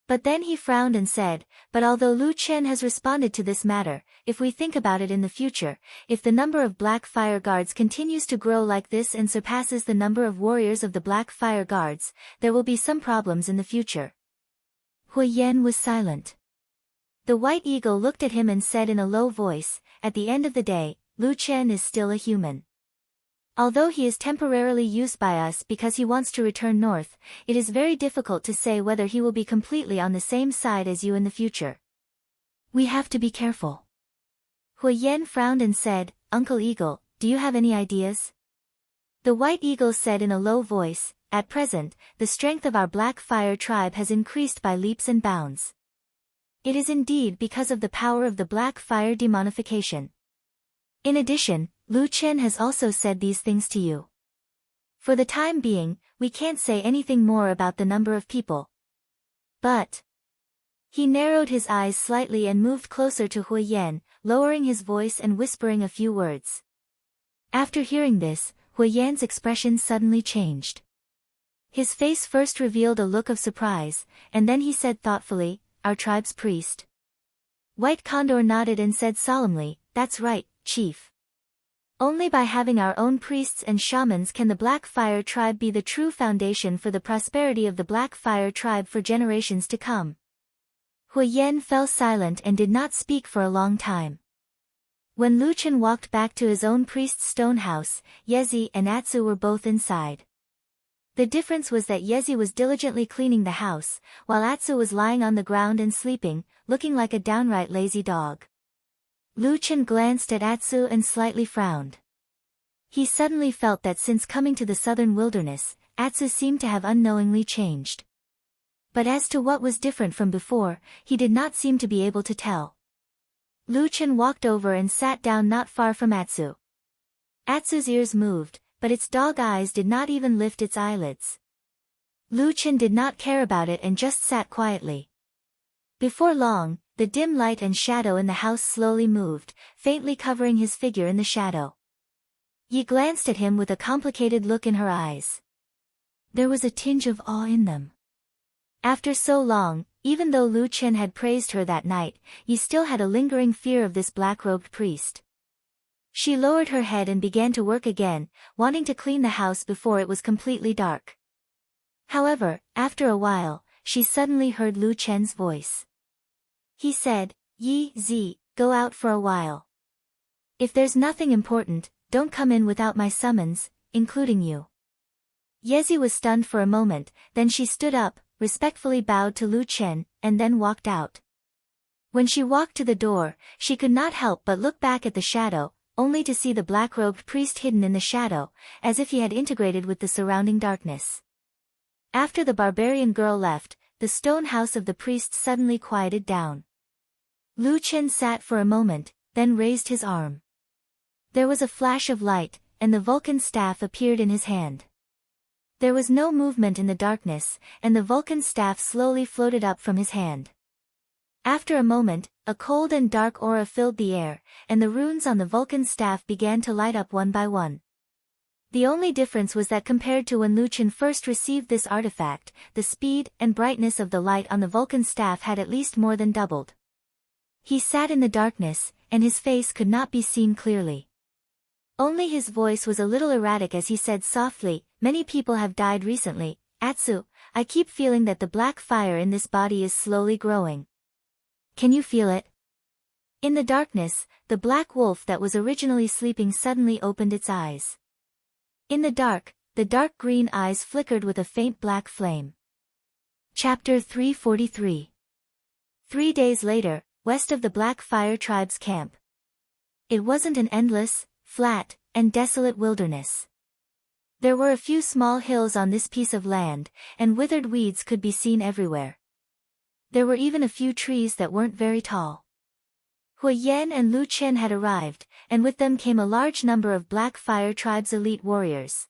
But then he frowned and said, "But although Lu Chen has responded to this matter, if we think about it in the future, if the number of Black Fire Guards continues to grow like this and surpasses the number of warriors of the Black Fire Guards, there will be some problems in the future." Hui Yan was silent. The White Eagle looked at him and said in a low voice, "At the end of the day, Lu Chen is still a human. Although he is temporarily used by us because he wants to return north, it is very difficult to say whether he will be completely on the same side as you in the future. We have to be careful." Hui Yan frowned and said, "Uncle Eagle, do you have any ideas?" The White Eagle said in a low voice, "At present, the strength of our Black Fire tribe has increased by leaps and bounds. It is indeed because of the power of the Black Fire demonification. In addition, Lu Chen has also said these things to you. For the time being, we can't say anything more about the number of people. But..." He narrowed his eyes slightly and moved closer to Hui Yan, lowering his voice and whispering a few words. After hearing this, Hui Yan's expression suddenly changed. His face first revealed a look of surprise, and then he said thoughtfully, "Our tribe's priest?" White Condor nodded and said solemnly, "That's right, Chief. Only by having our own priests and shamans can the Black Fire tribe be the true foundation for the prosperity of the Black Fire tribe for generations to come." Hui Yan fell silent and did not speak for a long time. When Lu Chen walked back to his own priest's stone house, Yezi and Atsu were both inside. The difference was that Yezi was diligently cleaning the house, while Atsu was lying on the ground and sleeping, looking like a downright lazy dog. Lu Chen glanced at Atsu and slightly frowned. He suddenly felt that since coming to the southern wilderness, Atsu seemed to have unknowingly changed. But as to what was different from before, he did not seem to be able to tell. Lu Chen walked over and sat down not far from Atsu. Atsu's ears moved, but its dog eyes did not even lift its eyelids. Lu Chen did not care about it and just sat quietly. Before long, the dim light and shadow in the house slowly moved, faintly covering his figure in the shadow. Yi glanced at him with a complicated look in her eyes. There was a tinge of awe in them. After so long, even though Lu Chen had praised her that night, Yi still had a lingering fear of this black-robed priest. She lowered her head and began to work again, wanting to clean the house before it was completely dark. However, after a while, she suddenly heard Lu Chen's voice. He said, "Yi Zi, go out for a while. If there's nothing important, don't come in without my summons, including you." Yezi was stunned for a moment, then she stood up, respectfully bowed to Lu Chen, and then walked out. When she walked to the door, she could not help but look back at the shadow, only to see the black-robed priest hidden in the shadow, as if he had integrated with the surrounding darkness. After the barbarian girl left, the stone house of the priest suddenly quieted down. Lu Chen sat for a moment, then raised his arm. There was a flash of light, and the Vulcan staff appeared in his hand. There was no movement in the darkness, and the Vulcan staff slowly floated up from his hand. After a moment, a cold and dark aura filled the air, and the runes on the Vulcan staff began to light up one by one. The only difference was that compared to when Lu Chen first received this artifact, the speed and brightness of the light on the Vulcan staff had at least more than doubled. He sat in the darkness, and his face could not be seen clearly. Only his voice was a little erratic as he said softly, "Many people have died recently, Atsu. I keep feeling that the black fire in this body is slowly growing. Can you feel it?" In the darkness, the black wolf that was originally sleeping suddenly opened its eyes. In the dark green eyes flickered with a faint black flame. Chapter 343. 3 days later, west of the Black Fire Tribe's camp. It wasn't an endless, flat, and desolate wilderness. There were a few small hills on this piece of land, and withered weeds could be seen everywhere. There were even a few trees that weren't very tall. Hui Yan and Lu Chen had arrived, and with them came a large number of Black Fire Tribe's elite warriors.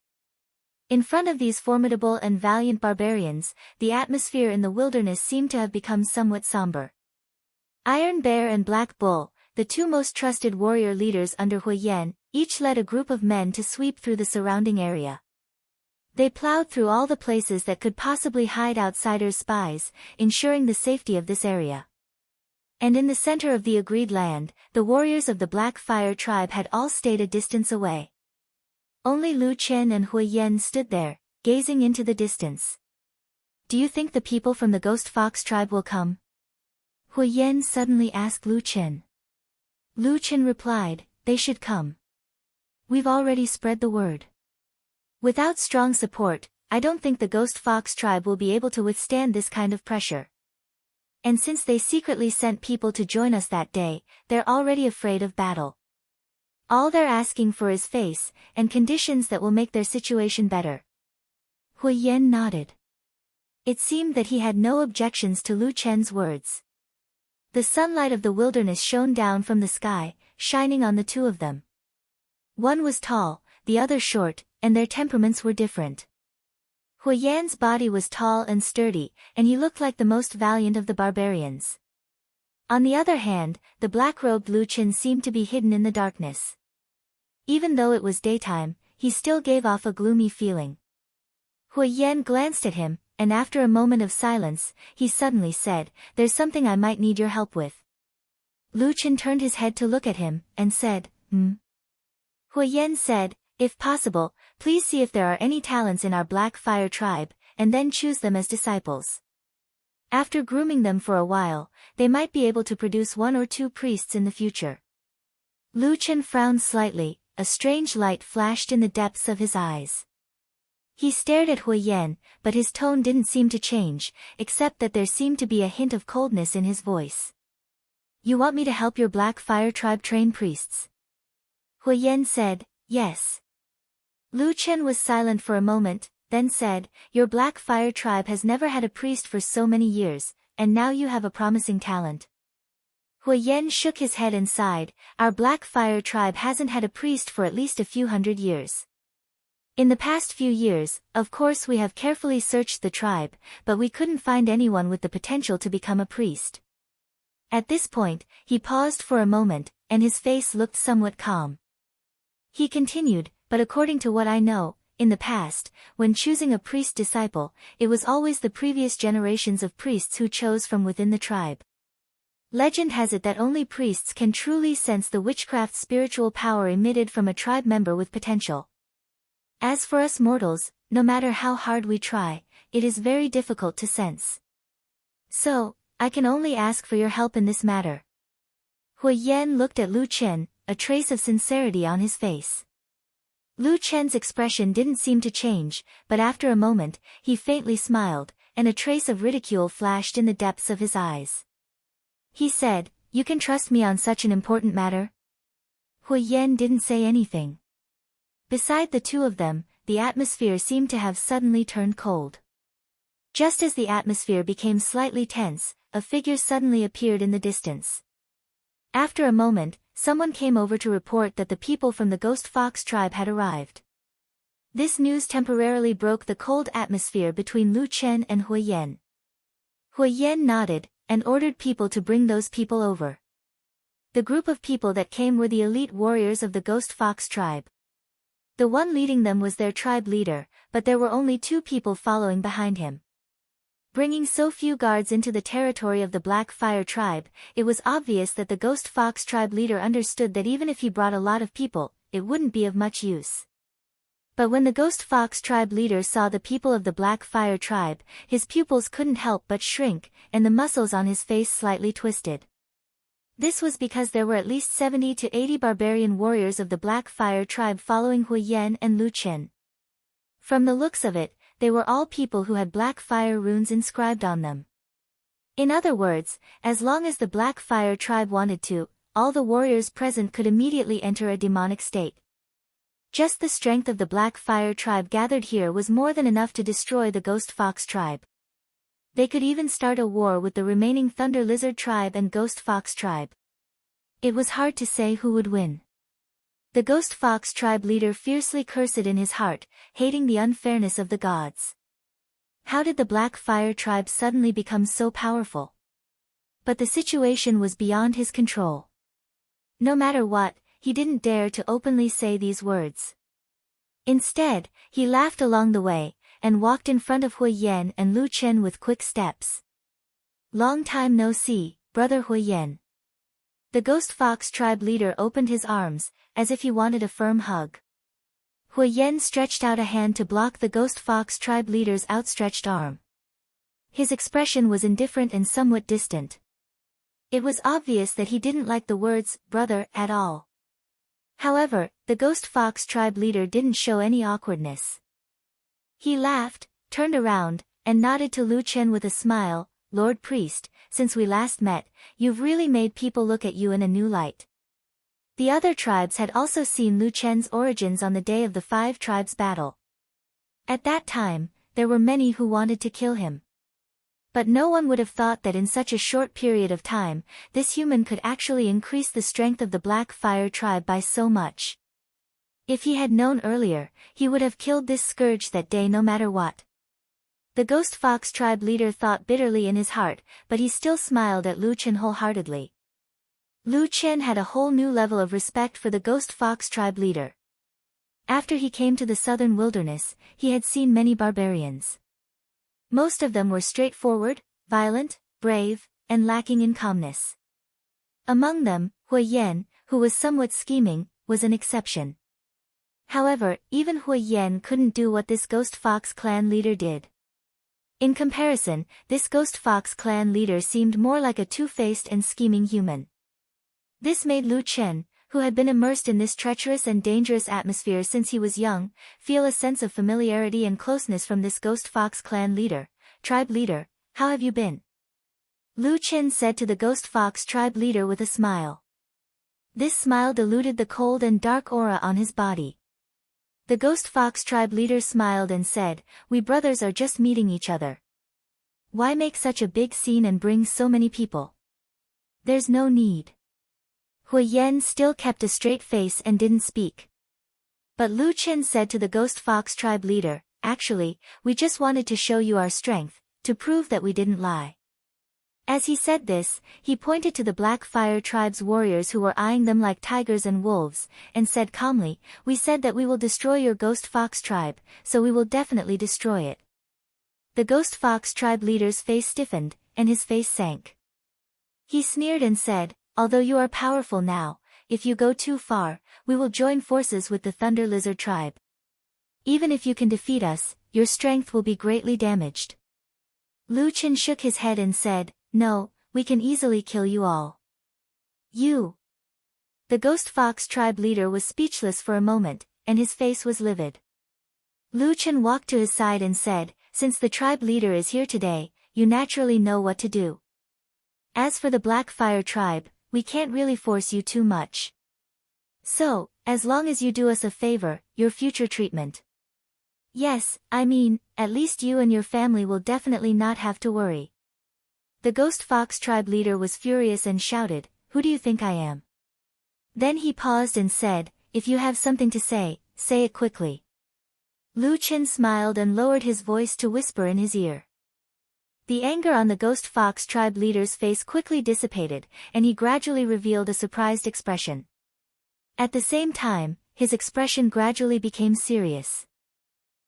In front of these formidable and valiant barbarians, the atmosphere in the wilderness seemed to have become somewhat somber. Iron Bear and Black Bull, the two most trusted warrior leaders under Hui Yan, each led a group of men to sweep through the surrounding area. They plowed through all the places that could possibly hide outsiders' spies, ensuring the safety of this area. And in the center of the agreed land, the warriors of the Black Fire Tribe had all stayed a distance away. Only Lu Chen and Hui Yan stood there, gazing into the distance. "Do you think the people from the Ghost Fox tribe will come?" Hui Yan suddenly asked Lu Chen. Lu Chen replied, "They should come. We've already spread the word. Without strong support, I don't think the Ghost Fox tribe will be able to withstand this kind of pressure. And since they secretly sent people to join us that day, they're already afraid of battle. All they're asking for is face, and conditions that will make their situation better." Hui Yan nodded. It seemed that he had no objections to Lu Chen's words. The sunlight of the wilderness shone down from the sky, shining on the two of them. One was tall, the other short, and their temperaments were different. Hui Yan's body was tall and sturdy, and he looked like the most valiant of the barbarians. On the other hand, the black-robed Lu Chen seemed to be hidden in the darkness. Even though it was daytime, he still gave off a gloomy feeling. Hui Yan glanced at him, and after a moment of silence, he suddenly said, "There's something I might need your help with." Lu Chen turned his head to look at him, and said, Hui Yan said, "If possible, please see if there are any talents in our Black Fire Tribe, and then choose them as disciples. After grooming them for a while, they might be able to produce 1 or 2 priests in the future." Lu Chen frowned slightly, a strange light flashed in the depths of his eyes. He stared at Hui Yan, but his tone didn't seem to change, except that there seemed to be a hint of coldness in his voice. "You want me to help your Black Fire Tribe train priests?" Hui Yan said, "Yes." Lu Chen was silent for a moment, then said, "Your Black Fire Tribe has never had a priest for so many years, and now you have a promising talent." Hui Yan shook his head and sighed, "Our Black Fire Tribe hasn't had a priest for at least a few hundred years. In the past few years, of course we have carefully searched the tribe, but we couldn't find anyone with the potential to become a priest." At this point, he paused for a moment, and his face looked somewhat calm. He continued, "But according to what I know, in the past, when choosing a priest disciple, it was always the previous generations of priests who chose from within the tribe. Legend has it that only priests can truly sense the witchcraft spiritual power emitted from a tribe member with potential. As for us mortals, no matter how hard we try, it is very difficult to sense. So, I can only ask for your help in this matter. Hui Yan looked at Lu Chen, a trace of sincerity on his face. Lu Chen's expression didn't seem to change, but after a moment, he faintly smiled, and a trace of ridicule flashed in the depths of his eyes. He said, "You can trust me on such an important matter?" Hui Yan didn't say anything. Beside the two of them, the atmosphere seemed to have suddenly turned cold. Just as the atmosphere became slightly tense, a figure suddenly appeared in the distance. After a moment, someone came over to report that the people from the Ghost Fox tribe had arrived. This news temporarily broke the cold atmosphere between Lu Chen and Hui Yan. Hui Yan nodded, and ordered people to bring those people over. The group of people that came were the elite warriors of the Ghost Fox tribe. The one leading them was their tribe leader, but there were only 2 people following behind him. Bringing so few guards into the territory of the Black Fire tribe, it was obvious that the Ghost Fox tribe leader understood that even if he brought a lot of people, it wouldn't be of much use. But when the Ghost Fox tribe leader saw the people of the Black Fire tribe, his pupils couldn't help but shrink, and the muscles on his face slightly twisted. This was because there were at least 70 to 80 barbarian warriors of the Black Fire tribe following Hui Yan and Lu Chen. From the looks of it, they were all people who had Black Fire runes inscribed on them. In other words, as long as the Black Fire tribe wanted to, all the warriors present could immediately enter a demonic state. Just the strength of the Black Fire tribe gathered here was more than enough to destroy the Ghost Fox tribe. They could even start a war with the remaining Thunder Lizard tribe and Ghost Fox tribe. It was hard to say who would win. The Ghost Fox tribe leader fiercely cursed in his heart, hating the unfairness of the gods. How did the Black Fire tribe suddenly become so powerful? But the situation was beyond his control. No matter what, he didn't dare to openly say these words. Instead, he laughed along the way, and walked in front of Hui Yan and Lu Chen with quick steps. "Long time no see, brother Hui Yan." The Ghost Fox tribe leader opened his arms, as if he wanted a firm hug. Hui Yan stretched out a hand to block the Ghost Fox tribe leader's outstretched arm. His expression was indifferent and somewhat distant. It was obvious that he didn't like the words, brother, at all. However, the Ghost Fox tribe leader didn't show any awkwardness. He laughed, turned around, and nodded to Lu Chen with a smile. "Lord Priest, since we last met, you've really made people look at you in a new light." The other tribes had also seen Lu Chen's origins on the day of the 5 tribes battle. At that time, there were many who wanted to kill him. But no one would have thought that in such a short period of time, this human could actually increase the strength of the Black Fire tribe by so much. If he had known earlier, he would have killed this scourge that day no matter what. The Ghost Fox tribe leader thought bitterly in his heart, but he still smiled at Lu Chen wholeheartedly. Lu Chen had a whole new level of respect for the Ghost Fox tribe leader. After he came to the southern wilderness, he had seen many barbarians. Most of them were straightforward, violent, brave, and lacking in calmness. Among them, Hui Yan, who was somewhat scheming, was an exception. However, even Hui Yan couldn't do what this Ghost Fox clan leader did. In comparison, this Ghost Fox clan leader seemed more like a two-faced and scheming human. This made Lu Chen, who had been immersed in this treacherous and dangerous atmosphere since he was young, feel a sense of familiarity and closeness from this Ghost Fox clan leader. "Tribe leader, how have you been?" Lu Chen said to the Ghost Fox tribe leader with a smile. This smile diluted the cold and dark aura on his body. The Ghost Fox tribe leader smiled and said, "We brothers are just meeting each other. Why make such a big scene and bring so many people? There's no need." Hui Yan still kept a straight face and didn't speak. But Lu Chen said to the Ghost Fox tribe leader, "Actually, we just wanted to show you our strength, to prove that we didn't lie." As he said this, he pointed to the Black Fire tribe's warriors who were eyeing them like tigers and wolves, and said calmly, "We said that we will destroy your Ghost Fox tribe, so we will definitely destroy it." The Ghost Fox tribe leader's face stiffened, and his face sank. He sneered and said, "Although you are powerful now, if you go too far, we will join forces with the Thunder Lizard tribe." Even if you can defeat us, your strength will be greatly damaged. Lu Chen shook his head and said, no, we can easily kill you all. You. The Ghost Fox tribe leader was speechless for a moment, and his face was livid. Lu Chen walked to his side and said, since the tribe leader is here today, you naturally know what to do. As for the Black Fire tribe, we can't really force you too much. So, as long as you do us a favor, your future treatment. Yes, I mean, at least you and your family will definitely not have to worry. The Ghost Fox tribe leader was furious and shouted, who do you think I am? Then he paused and said, if you have something to say it quickly. Lu Chen smiled and lowered his voice to whisper in his ear. The anger on the Ghost Fox tribe leader's face quickly dissipated, and he gradually revealed a surprised expression. At the same time, his expression gradually became serious.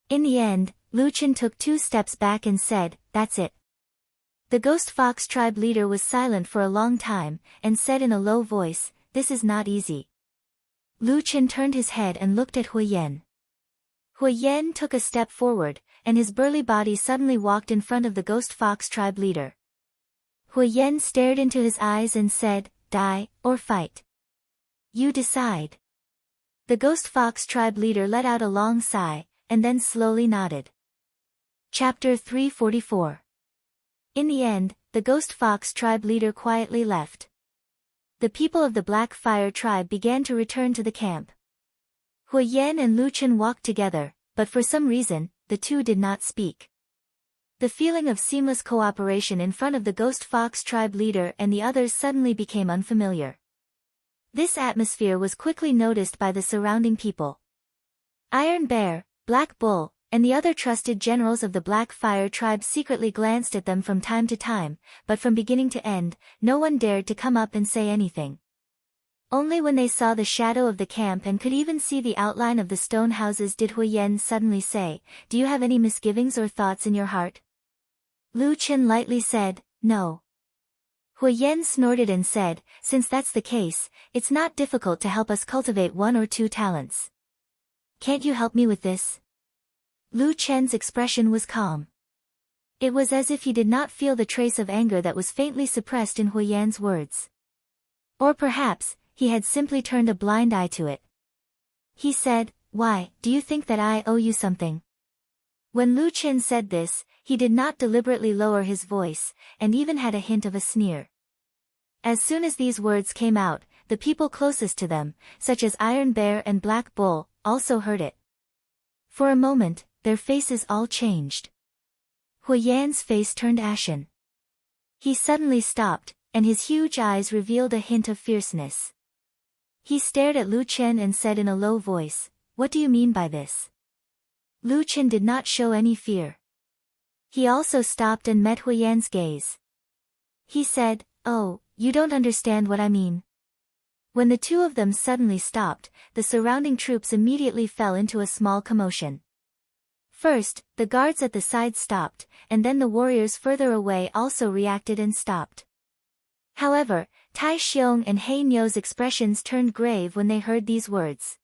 In the end, Lu Chen took 2 steps back and said, that's it. The Ghost Fox tribe leader was silent for a long time, and said in a low voice, this is not easy. Lu Chen turned his head and looked at Hui Yan. Hui Yan took a step forward, and his burly body suddenly walked in front of the Ghost Fox tribe leader. Hui Yan stared into his eyes and said, die, or fight. You decide. The Ghost Fox tribe leader let out a long sigh, and then slowly nodded. Chapter 344. In the end, the Ghost Fox tribe leader quietly left. The people of the Black Fire tribe began to return to the camp. Hui Yan and Lu Chen walked together, but for some reason, the two did not speak. The feeling of seamless cooperation in front of the Ghost Fox tribe leader and the others suddenly became unfamiliar. This atmosphere was quickly noticed by the surrounding people. Iron Bear, Black Bull, and the other trusted generals of the Black Fire tribe secretly glanced at them from time to time, but from beginning to end, no one dared to come up and say anything. Only when they saw the shadow of the camp and could even see the outline of the stone houses did Hui Yan suddenly say, do you have any misgivings or thoughts in your heart? Lu Chen lightly said, no. Hui Yan snorted and said, since that's the case, it's not difficult to help us cultivate 1 or 2 talents. Can't you help me with this? Lu Chen's expression was calm. It was as if he did not feel the trace of anger that was faintly suppressed in Hui Yan's words. Or perhaps, he had simply turned a blind eye to it. He said, why, do you think that I owe you something? When Lu Chen said this, he did not deliberately lower his voice, and even had a hint of a sneer. As soon as these words came out, the people closest to them, such as Iron Bear and Black Bull, also heard it. For a moment, their faces all changed. Hui Yan's face turned ashen. He suddenly stopped, and his huge eyes revealed a hint of fierceness. He stared at Lu Chen and said in a low voice, what do you mean by this? Lu Chen did not show any fear. He also stopped and met Hui Yan's gaze. He said, oh, you don't understand what I mean. When the two of them suddenly stopped, the surrounding troops immediately fell into a small commotion. First, the guards at the side stopped, and then the warriors further away also reacted and stopped. However, Tai Xiong and He Nio's expressions turned grave when they heard these words.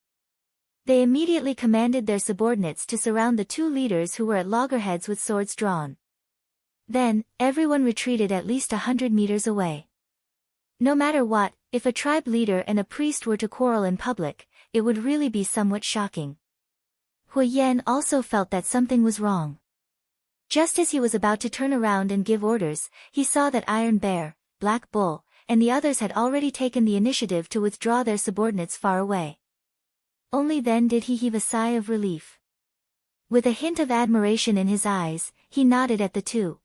They immediately commanded their subordinates to surround the 2 leaders who were at loggerheads with swords drawn. Then, everyone retreated at least 100 meters away. No matter what, if a tribe leader and a priest were to quarrel in public, it would really be somewhat shocking. Hui Yan also felt that something was wrong. Just as he was about to turn around and give orders, he saw that Iron Bear, Black Bull, and the others had already taken the initiative to withdraw their subordinates far away. Only then did he heave a sigh of relief. With a hint of admiration in his eyes, he nodded at the 2.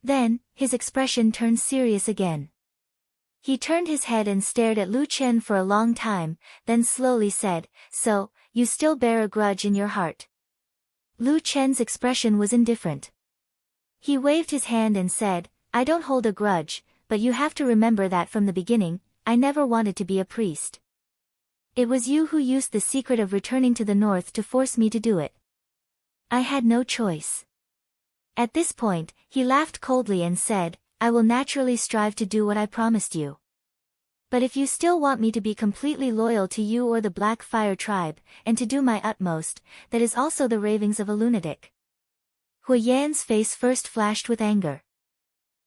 Then, his expression turned serious again. He turned his head and stared at Lu Chen for a long time, then slowly said, so, you still bear a grudge in your heart. Lu Chen's expression was indifferent. He waved his hand and said, I don't hold a grudge, but you have to remember that from the beginning, I never wanted to be a priest. It was you who used the secret of returning to the north to force me to do it. I had no choice. At this point, he laughed coldly and said, I will naturally strive to do what I promised you. But if you still want me to be completely loyal to you or the Black Fire tribe, and to do my utmost, that is also the ravings of a lunatic. Hui Yan's face first flashed with anger.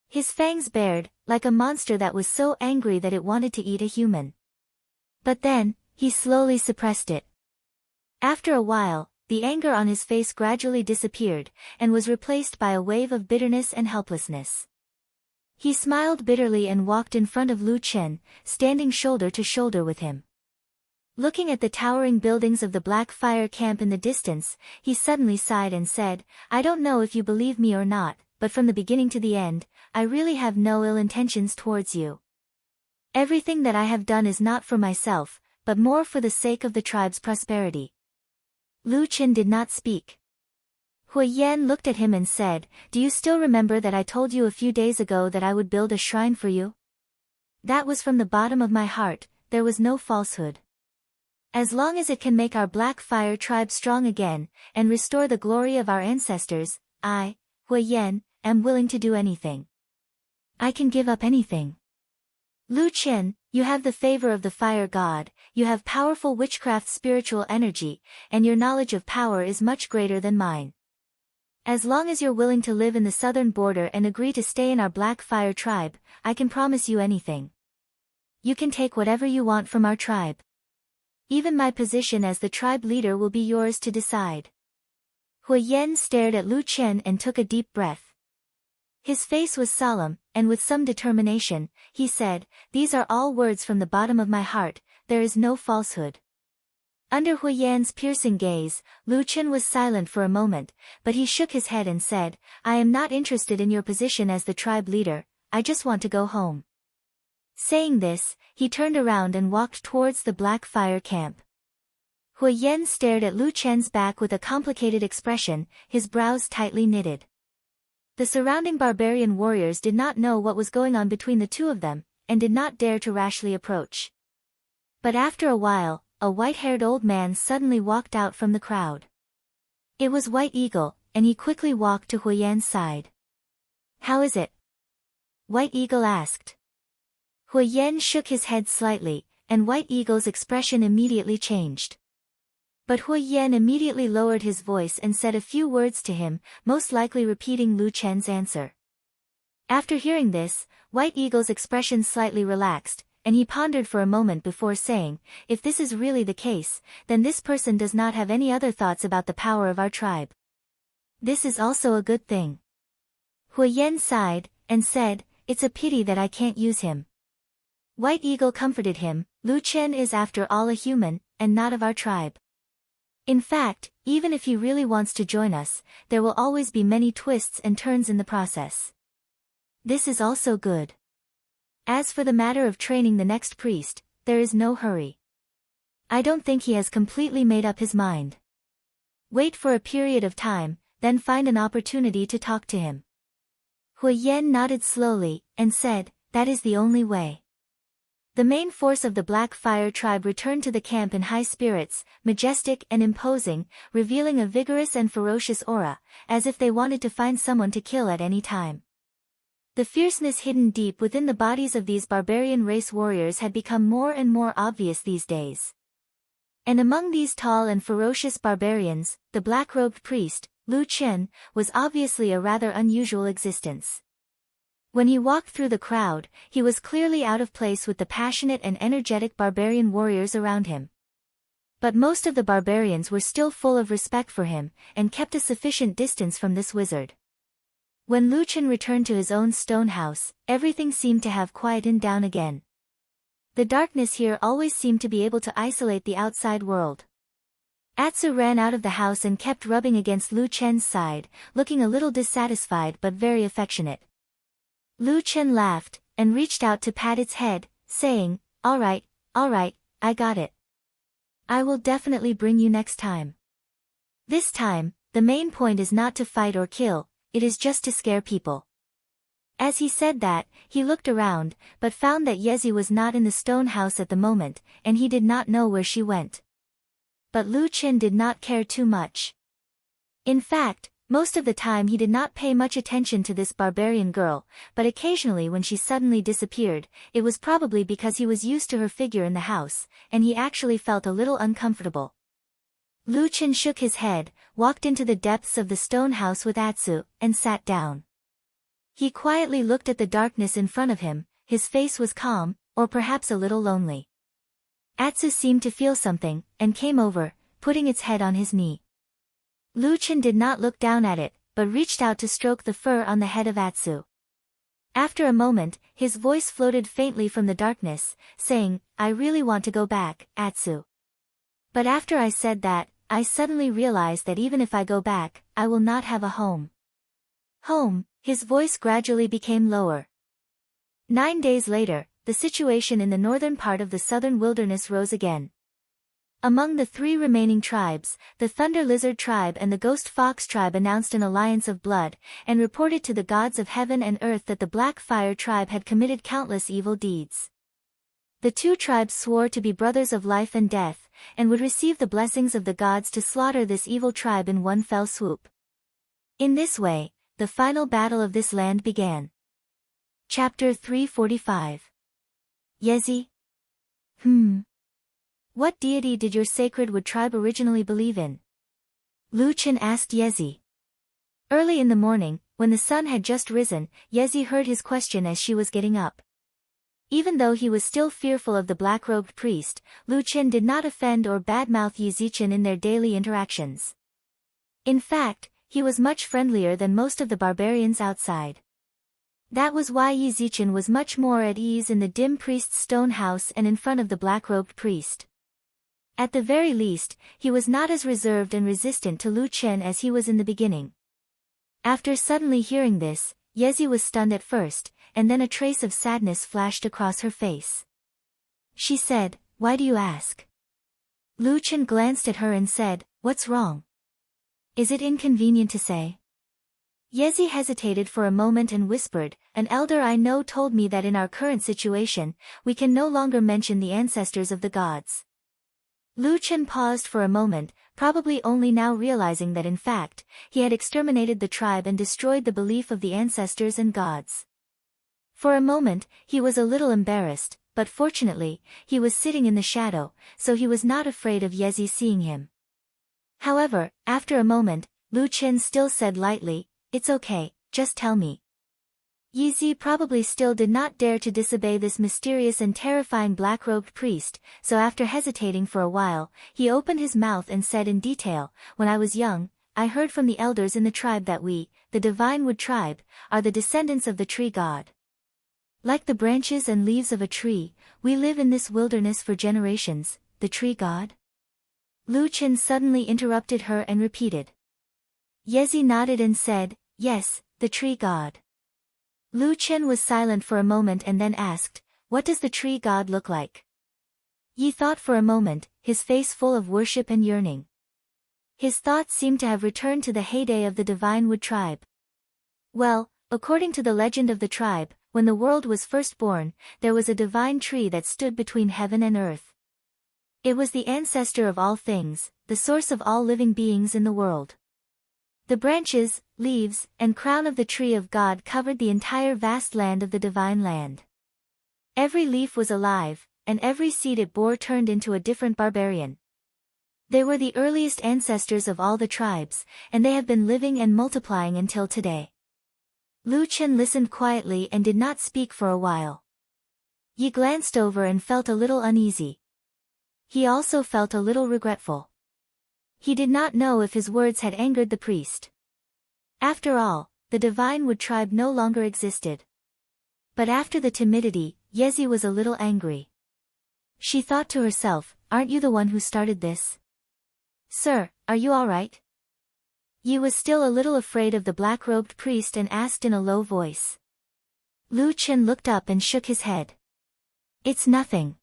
His fangs bared, like a monster that was so angry that it wanted to eat a human. But then, he slowly suppressed it. After a while, the anger on his face gradually disappeared, and was replaced by a wave of bitterness and helplessness. He smiled bitterly and walked in front of Lu Chen, standing shoulder to shoulder with him. Looking at the towering buildings of the Black Fire camp in the distance, he suddenly sighed and said, "I don't know if you believe me or not, but from the beginning to the end, I really have no ill intentions towards you. Everything that I have done is not for myself, but more for the sake of the tribe's prosperity." Lu Chen did not speak. Hui Yan looked at him and said, "Do you still remember that I told you a few days ago that I would build a shrine for you? That was from the bottom of my heart, there was no falsehood. As long as it can make our Black Fire tribe strong again, and restore the glory of our ancestors, I, Hui Yan, am willing to do anything. I can give up anything. Lu Chen, you have the favor of the fire god, you have powerful witchcraft spiritual energy, and your knowledge of power is much greater than mine. As long as you're willing to live in the southern border and agree to stay in our Black Fire tribe, I can promise you anything. You can take whatever you want from our tribe. Even my position as the tribe leader will be yours to decide." Hui Yan stared at Lu Chen and took a deep breath. His face was solemn, and with some determination, he said, "These are all words from the bottom of my heart, there is no falsehood." Under Hui Yan's piercing gaze, Lu Chen was silent for a moment, but he shook his head and said, "I am not interested in your position as the tribe leader, I just want to go home." Saying this, he turned around and walked towards the Black Fire camp. Hui Yan stared at Lu Chen's back with a complicated expression, his brows tightly knitted. The surrounding barbarian warriors did not know what was going on between the two of them, and did not dare to rashly approach. But after a while, a white-haired old man suddenly walked out from the crowd. It was White Eagle, and he quickly walked to Hui Yan's side. "How is it?" White Eagle asked. Hui Yan shook his head slightly, and White Eagle's expression immediately changed. But Hui Yan immediately lowered his voice and said a few words to him, most likely repeating Lu Chen's answer. After hearing this, White Eagle's expression slightly relaxed, and he pondered for a moment before saying, "If this is really the case, then this person does not have any other thoughts about the power of our tribe. This is also a good thing." Hui Yan sighed, and said, "It's a pity that I can't use him." White Eagle comforted him, "Lu Chen is after all a human, and not of our tribe. In fact, even if he really wants to join us, there will always be many twists and turns in the process. This is also good. As for the matter of training the next priest, there is no hurry. I don't think he has completely made up his mind. Wait for a period of time, then find an opportunity to talk to him." Hui Yan nodded slowly, and said, "That is the only way." The main force of the Black Fire tribe returned to the camp in high spirits, majestic and imposing, revealing a vigorous and ferocious aura, as if they wanted to find someone to kill at any time. The fierceness hidden deep within the bodies of these barbarian race warriors had become more and more obvious these days. And among these tall and ferocious barbarians, the black-robed priest, Lu Chen, was obviously a rather unusual existence. When he walked through the crowd, he was clearly out of place with the passionate and energetic barbarian warriors around him. But most of the barbarians were still full of respect for him, and kept a sufficient distance from this wizard. When Lu Chen returned to his own stone house, everything seemed to have quietened down again. The darkness here always seemed to be able to isolate the outside world. Atsu ran out of the house and kept rubbing against Lu Chen's side, looking a little dissatisfied but very affectionate. Lu Chen laughed, and reached out to pat its head, saying, all right, I got it. I will definitely bring you next time. This time, the main point is not to fight or kill, it is just to scare people." As he said that, he looked around, but found that Yezi was not in the stone house at the moment, and he did not know where she went. But Lu Chen did not care too much. In fact, Most of the time he did not pay much attention to this barbarian girl, but occasionally when she suddenly disappeared, it was probably because he was used to her figure in the house, and he actually felt a little uncomfortable. Lu Chen shook his head, walked into the depths of the stone house with Atsu, and sat down. He quietly looked at the darkness in front of him, his face was calm, or perhaps a little lonely. Atsu seemed to feel something, and came over, putting its head on his knee. Lu Chen did not look down at it, but reached out to stroke the fur on the head of Atsu. After a moment, his voice floated faintly from the darkness, saying, "I really want to go back, Atsu. But after I said that, I suddenly realized that even if I go back, I will not have a home." Home, his voice gradually became lower. 9 days later, the situation in the northern part of the southern wilderness rose again. Among the 3 remaining tribes, the Thunder Lizard tribe and the Ghost Fox tribe announced an alliance of blood, and reported to the gods of heaven and earth that the Black Fire tribe had committed countless evil deeds. The 2 tribes swore to be brothers of life and death, and would receive the blessings of the gods to slaughter this evil tribe in one fell swoop. In this way, the final battle of this land began. Chapter 345. Yezi? What deity did your sacred wood tribe originally believe in? Lu Chen asked Yezi. Early in the morning, when the sun had just risen, Yezi heard his question as she was getting up. Even though he was still fearful of the black-robed priest, Lu Chen did not offend or badmouth Yi Zichen in their daily interactions. In fact, he was much friendlier than most of the barbarians outside. That was why Yi Zichen was much more at ease in the dim priest's stone house and in front of the black-robed priest. At the very least, he was not as reserved and resistant to Lu Chen as he was in the beginning. After suddenly hearing this, Yezi was stunned at first, and then a trace of sadness flashed across her face. She said, "Why do you ask?" Lu Chen glanced at her and said, "What's wrong? Is it inconvenient to say?" Yezi hesitated for a moment and whispered, "An elder I know told me that in our current situation, we can no longer mention the ancestors of the gods." Lu Chen paused for a moment, probably only now realizing that in fact, he had exterminated the tribe and destroyed the belief of the ancestors and gods. For a moment, he was a little embarrassed, but fortunately, he was sitting in the shadow, so he was not afraid of Yezi seeing him. However, after a moment, Lu Chen still said lightly, "It's okay, just tell me." Yezi probably still did not dare to disobey this mysterious and terrifying black-robed priest, so after hesitating for a while, he opened his mouth and said in detail, "When I was young, I heard from the elders in the tribe that we, the Divine Wood tribe, are the descendants of the tree god. Like the branches and leaves of a tree, we live in this wilderness for generations, the tree god?" Lu Chen suddenly interrupted her and repeated. Yezi nodded and said, "Yes, the tree god." Lu Chen was silent for a moment and then asked, "What does the tree god look like?" Yi thought for a moment, his face full of worship and yearning. His thoughts seemed to have returned to the heyday of the Divine Wood tribe. Well, according to the legend of the tribe, when the world was first born, there was a divine tree that stood between heaven and earth. It was the ancestor of all things, the source of all living beings in the world. The branches, leaves, and crown of the tree of God covered the entire vast land of the divine land. Every leaf was alive, and every seed it bore turned into a different barbarian. They were the earliest ancestors of all the tribes, and they have been living and multiplying until today. Lu Chen listened quietly and did not speak for a while. Yi glanced over and felt a little uneasy. He also felt a little regretful. He did not know if his words had angered the priest. After all, the Divine Wood tribe no longer existed. But after the timidity, Yezi was a little angry. She thought to herself, "Aren't you the one who started this? Sir, are you all right?" Yi was still a little afraid of the black-robed priest and asked in a low voice. Lu Chen looked up and shook his head. "It's nothing.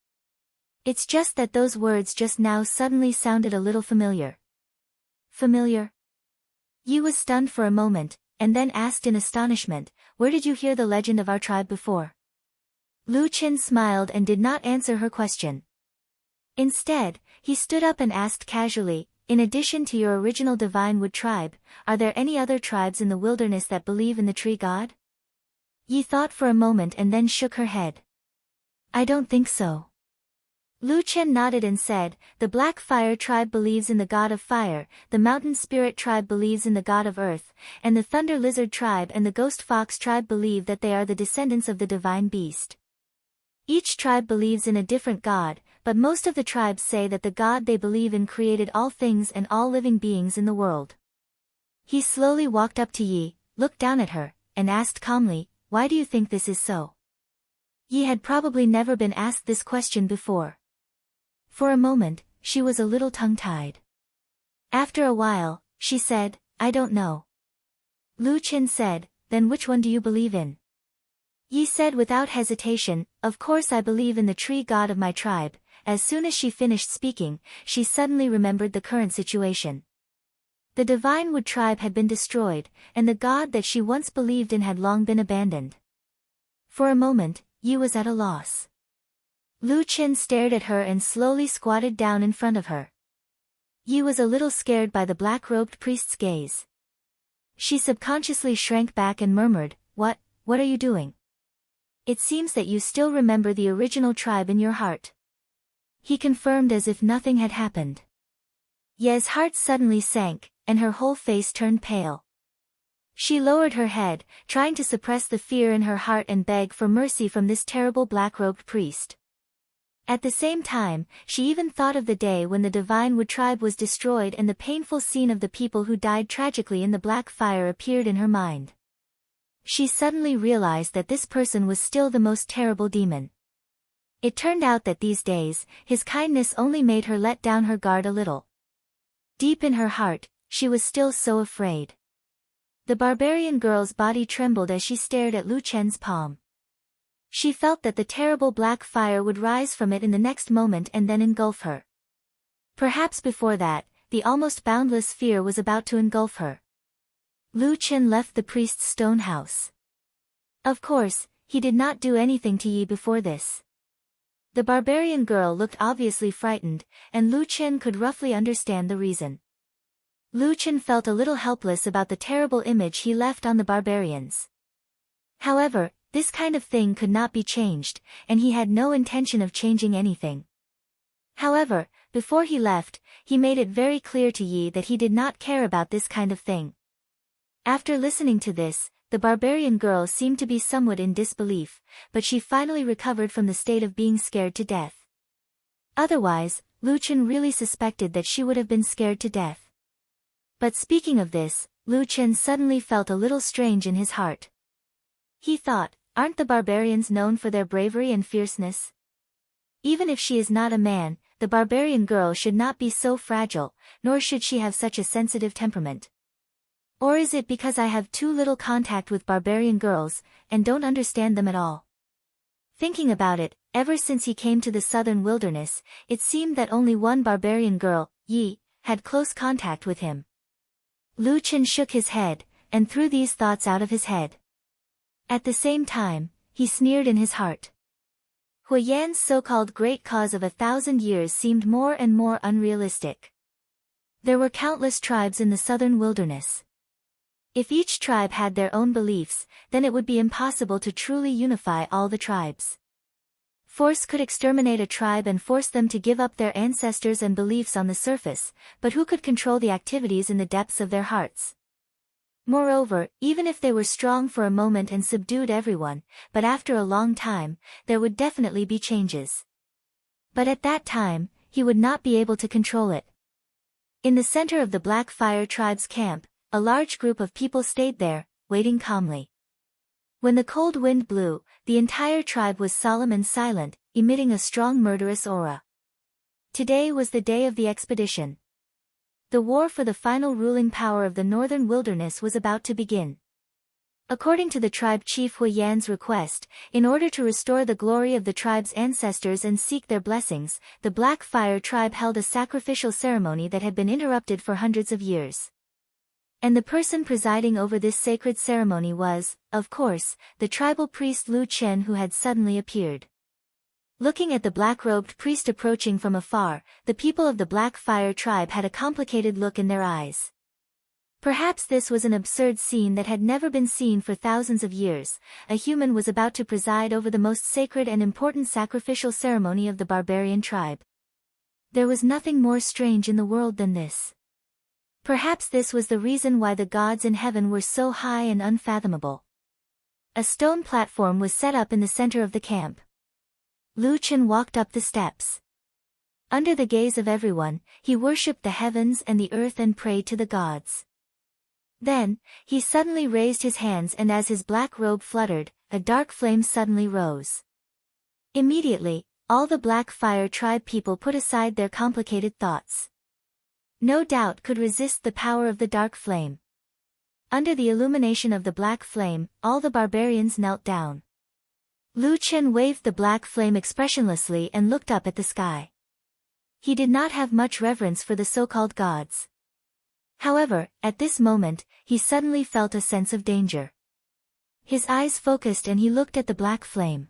It's just that those words just now suddenly sounded a little familiar." "Familiar?" Yi was stunned for a moment, and then asked in astonishment, "Where did you hear the legend of our tribe before?" Lu Chen smiled and did not answer her question. Instead, he stood up and asked casually, in addition to your original Divine Wood tribe, are there any other tribes in the wilderness that believe in the tree god? Yi thought for a moment and then shook her head. I don't think so. Lu Chen nodded and said, the Black Fire tribe believes in the god of fire, the Mountain Spirit tribe believes in the god of earth, and the Thunder Lizard tribe and the Ghost Fox tribe believe that they are the descendants of the divine beast. Each tribe believes in a different god, but most of the tribes say that the god they believe in created all things and all living beings in the world. He slowly walked up to Yi, looked down at her, and asked calmly, why do you think this is so? Yi had probably never been asked this question before. For a moment, she was a little tongue-tied. After a while, she said, I don't know. Lu Chen said, then which one do you believe in? Yi said without hesitation, of course I believe in the tree god of my tribe. As soon as she finished speaking, she suddenly remembered the current situation. The Divine Wood tribe had been destroyed, and the god that she once believed in had long been abandoned. For a moment, Yi was at a loss. Lu Chen stared at her and slowly squatted down in front of her. Yi was a little scared by the black-robed priest's gaze. She subconsciously shrank back and murmured, what are you doing? It seems that you still remember the original tribe in your heart. He confirmed as if nothing had happened. Ye's heart suddenly sank, and her whole face turned pale. She lowered her head, trying to suppress the fear in her heart and beg for mercy from this terrible black-robed priest. At the same time, she even thought of the day when the Divine Wood tribe was destroyed and the painful scene of the people who died tragically in the black fire appeared in her mind. She suddenly realized that this person was still the most terrible demon. It turned out that these days, his kindness only made her let down her guard a little. Deep in her heart, she was still so afraid. The barbarian girl's body trembled as she stared at Lu Chen's palm. She felt that the terrible black fire would rise from it in the next moment and then engulf her. Perhaps before that, the almost boundless fear was about to engulf her. Lu Chen left the priest's stone house. Of course, he did not do anything to Yi before this. The barbarian girl looked obviously frightened, and Lu Chen could roughly understand the reason. Lu Chen felt a little helpless about the terrible image he left on the barbarians. However, this kind of thing could not be changed, and he had no intention of changing anything. However, before he left, he made it very clear to Yi that he did not care about this kind of thing. After listening to this, the barbarian girl seemed to be somewhat in disbelief, but she finally recovered from the state of being scared to death. Otherwise, Lu Chen really suspected that she would have been scared to death. But speaking of this, Lu Chen suddenly felt a little strange in his heart. He thought, aren't the barbarians known for their bravery and fierceness? Even if she is not a man, the barbarian girl should not be so fragile, nor should she have such a sensitive temperament. Or is it because I have too little contact with barbarian girls, and don't understand them at all? Thinking about it, ever since he came to the southern wilderness, it seemed that only one barbarian girl, Yi, had close contact with him. Lu Chen shook his head, and threw these thoughts out of his head. At the same time, he sneered in his heart. Hui Yan's so-called great cause of 1,000 years seemed more and more unrealistic. There were countless tribes in the southern wilderness. If each tribe had their own beliefs, then it would be impossible to truly unify all the tribes. Force could exterminate a tribe and force them to give up their ancestors and beliefs on the surface, but who could control the activities in the depths of their hearts? Moreover, even if they were strong for a moment and subdued everyone, but after a long time, there would definitely be changes. But at that time, he would not be able to control it. In the center of the Black Fire tribe's camp, a large group of people stayed there, waiting calmly. When the cold wind blew, the entire tribe was solemn and silent, emitting a strong murderous aura. Today was the day of the expedition. The war for the final ruling power of the northern wilderness was about to begin. According to the tribe chief Hui Yan's request, in order to restore the glory of the tribe's ancestors and seek their blessings, the Black Fire tribe held a sacrificial ceremony that had been interrupted for hundreds of years. And the person presiding over this sacred ceremony was, of course, the tribal priest Lu Chen, who had suddenly appeared. Looking at the black-robed priest approaching from afar, the people of the Black Fire tribe had a complicated look in their eyes. Perhaps this was an absurd scene that had never been seen for thousands of years. A human was about to preside over the most sacred and important sacrificial ceremony of the barbarian tribe. There was nothing more strange in the world than this. Perhaps this was the reason why the gods in heaven were so high and unfathomable. A stone platform was set up in the center of the camp. Lu Chen walked up the steps. Under the gaze of everyone, he worshipped the heavens and the earth and prayed to the gods. Then, he suddenly raised his hands, and as his black robe fluttered, a dark flame suddenly rose. Immediately, all the Black Fire tribe people put aside their complicated thoughts. No doubt could resist the power of the dark flame. Under the illumination of the black flame, all the barbarians knelt down. Lu Chen waved the black flame expressionlessly and looked up at the sky. He did not have much reverence for the so-called gods. However, at this moment, he suddenly felt a sense of danger. His eyes focused and he looked at the black flame.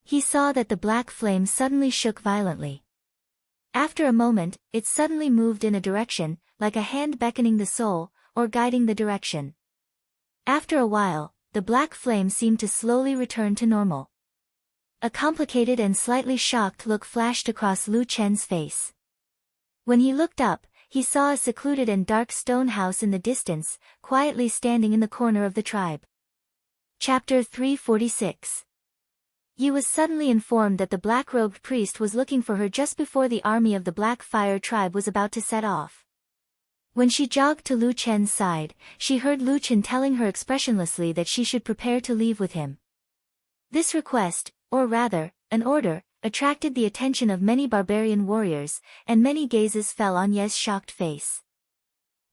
He saw that the black flame suddenly shook violently. After a moment, it suddenly moved in a direction, like a hand beckoning the soul, or guiding the direction. After a while, the black flame seemed to slowly return to normal. A complicated and slightly shocked look flashed across Lu Chen's face. When he looked up, he saw a secluded and dark stone house in the distance, quietly standing in the corner of the tribe. Chapter 346. Yi was suddenly informed that the black-robed priest was looking for her just before the army of the Black Fire tribe was about to set off. When she jogged to Lu Chen's side, she heard Lu Chen telling her expressionlessly that she should prepare to leave with him. This request, or rather, an order, attracted the attention of many barbarian warriors, and many gazes fell on Ye's shocked face.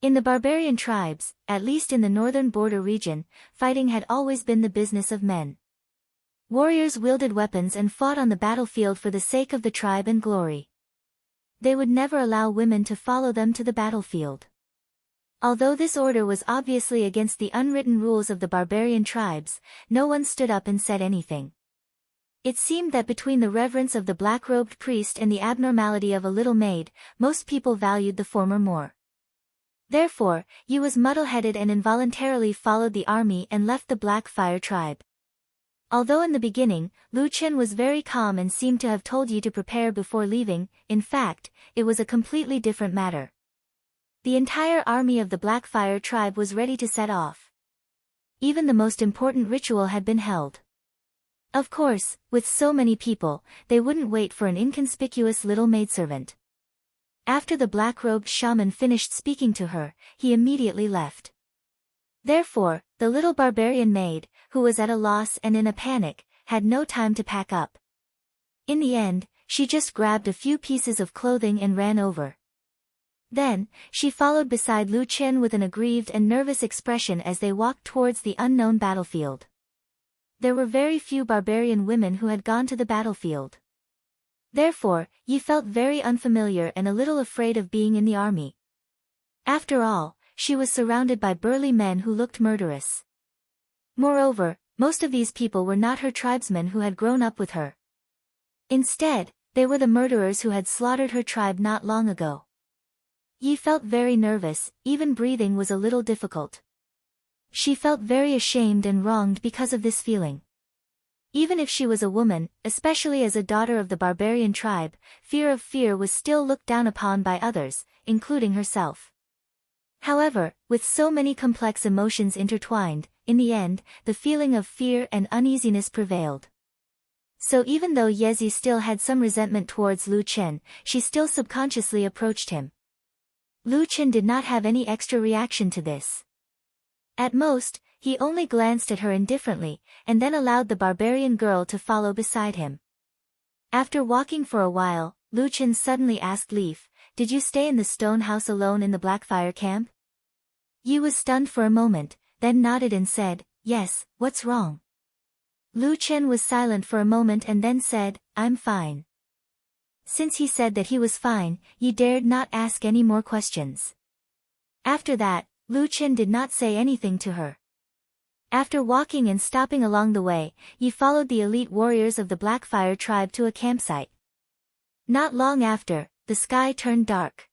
In the barbarian tribes, at least in the northern border region, fighting had always been the business of men. Warriors wielded weapons and fought on the battlefield for the sake of the tribe and glory. They would never allow women to follow them to the battlefield. Although this order was obviously against the unwritten rules of the barbarian tribes, no one stood up and said anything. It seemed that between the reverence of the black-robed priest and the abnormality of a little maid, most people valued the former more. Therefore, Yi was muddle-headed and involuntarily followed the army and left the Black Fire tribe. Although in the beginning, Lu Chen was very calm and seemed to have told Yi to prepare before leaving, in fact, it was a completely different matter. The entire army of the Black Fire tribe was ready to set off. Even the most important ritual had been held. Of course, with so many people, they wouldn't wait for an inconspicuous little maidservant. After the black-robed shaman finished speaking to her, he immediately left. Therefore, the little barbarian maid, who was at a loss and in a panic, had no time to pack up. In the end, she just grabbed a few pieces of clothing and ran over. Then, she followed beside Lu Chen with an aggrieved and nervous expression as they walked towards the unknown battlefield. There were very few barbarian women who had gone to the battlefield. Therefore, Yi felt very unfamiliar and a little afraid of being in the army. After all, she was surrounded by burly men who looked murderous. Moreover, most of these people were not her tribesmen who had grown up with her. Instead, they were the murderers who had slaughtered her tribe not long ago. Yi felt very nervous, even breathing was a little difficult. She felt very ashamed and wronged because of this feeling. Even if she was a woman, especially as a daughter of the barbarian tribe, fear was still looked down upon by others, including herself. However, with so many complex emotions intertwined, in the end, the feeling of fear and uneasiness prevailed. So even though Yezi still had some resentment towards Lu Chen, she still subconsciously approached him. Lu Chen did not have any extra reaction to this. At most, he only glanced at her indifferently, and then allowed the barbarian girl to follow beside him. After walking for a while, Lu Chen suddenly asked Leaf, "Did you stay in the stone house alone in the Blackfire camp?" Yi was stunned for a moment, then nodded and said, "Yes, what's wrong?" Lu Chen was silent for a moment and then said, "I'm fine." Since he said that he was fine, Yi dared not ask any more questions. After that, Lu Chen did not say anything to her. After walking and stopping along the way, Yi followed the elite warriors of the Blackfire tribe to a campsite. Not long after, the sky turned dark.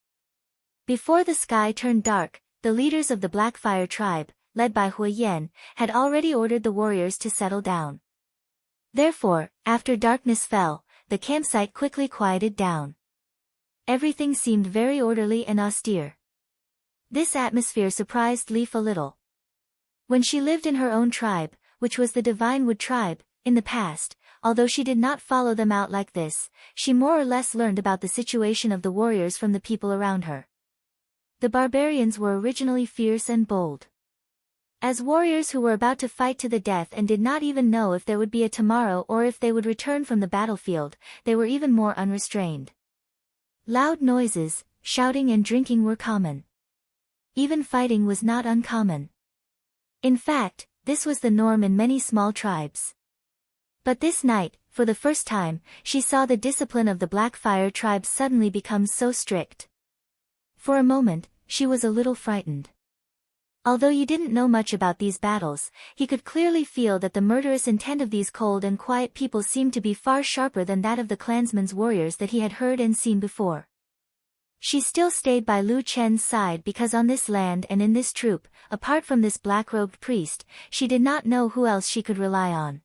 Before the sky turned dark, the leaders of the Blackfire tribe, led by Hui Yan, had already ordered the warriors to settle down. Therefore, after darkness fell, the campsite quickly quieted down. Everything seemed very orderly and austere. This atmosphere surprised Leaf a little. When she lived in her own tribe, which was the Divine Wood tribe, in the past, although she did not follow them out like this, she more or less learned about the situation of the warriors from the people around her. The barbarians were originally fierce and bold. As warriors who were about to fight to the death and did not even know if there would be a tomorrow or if they would return from the battlefield, they were even more unrestrained. Loud noises, shouting and drinking were common. Even fighting was not uncommon. In fact, this was the norm in many small tribes. But this night, for the first time, she saw the discipline of the Blackfire tribe suddenly become so strict. For a moment, she was a little frightened. Although he didn't know much about these battles, he could clearly feel that the murderous intent of these cold and quiet people seemed to be far sharper than that of the clansmen's warriors that he had heard and seen before. She still stayed by Lu Chen's side because on this land and in this troop, apart from this black-robed priest, she did not know who else she could rely on.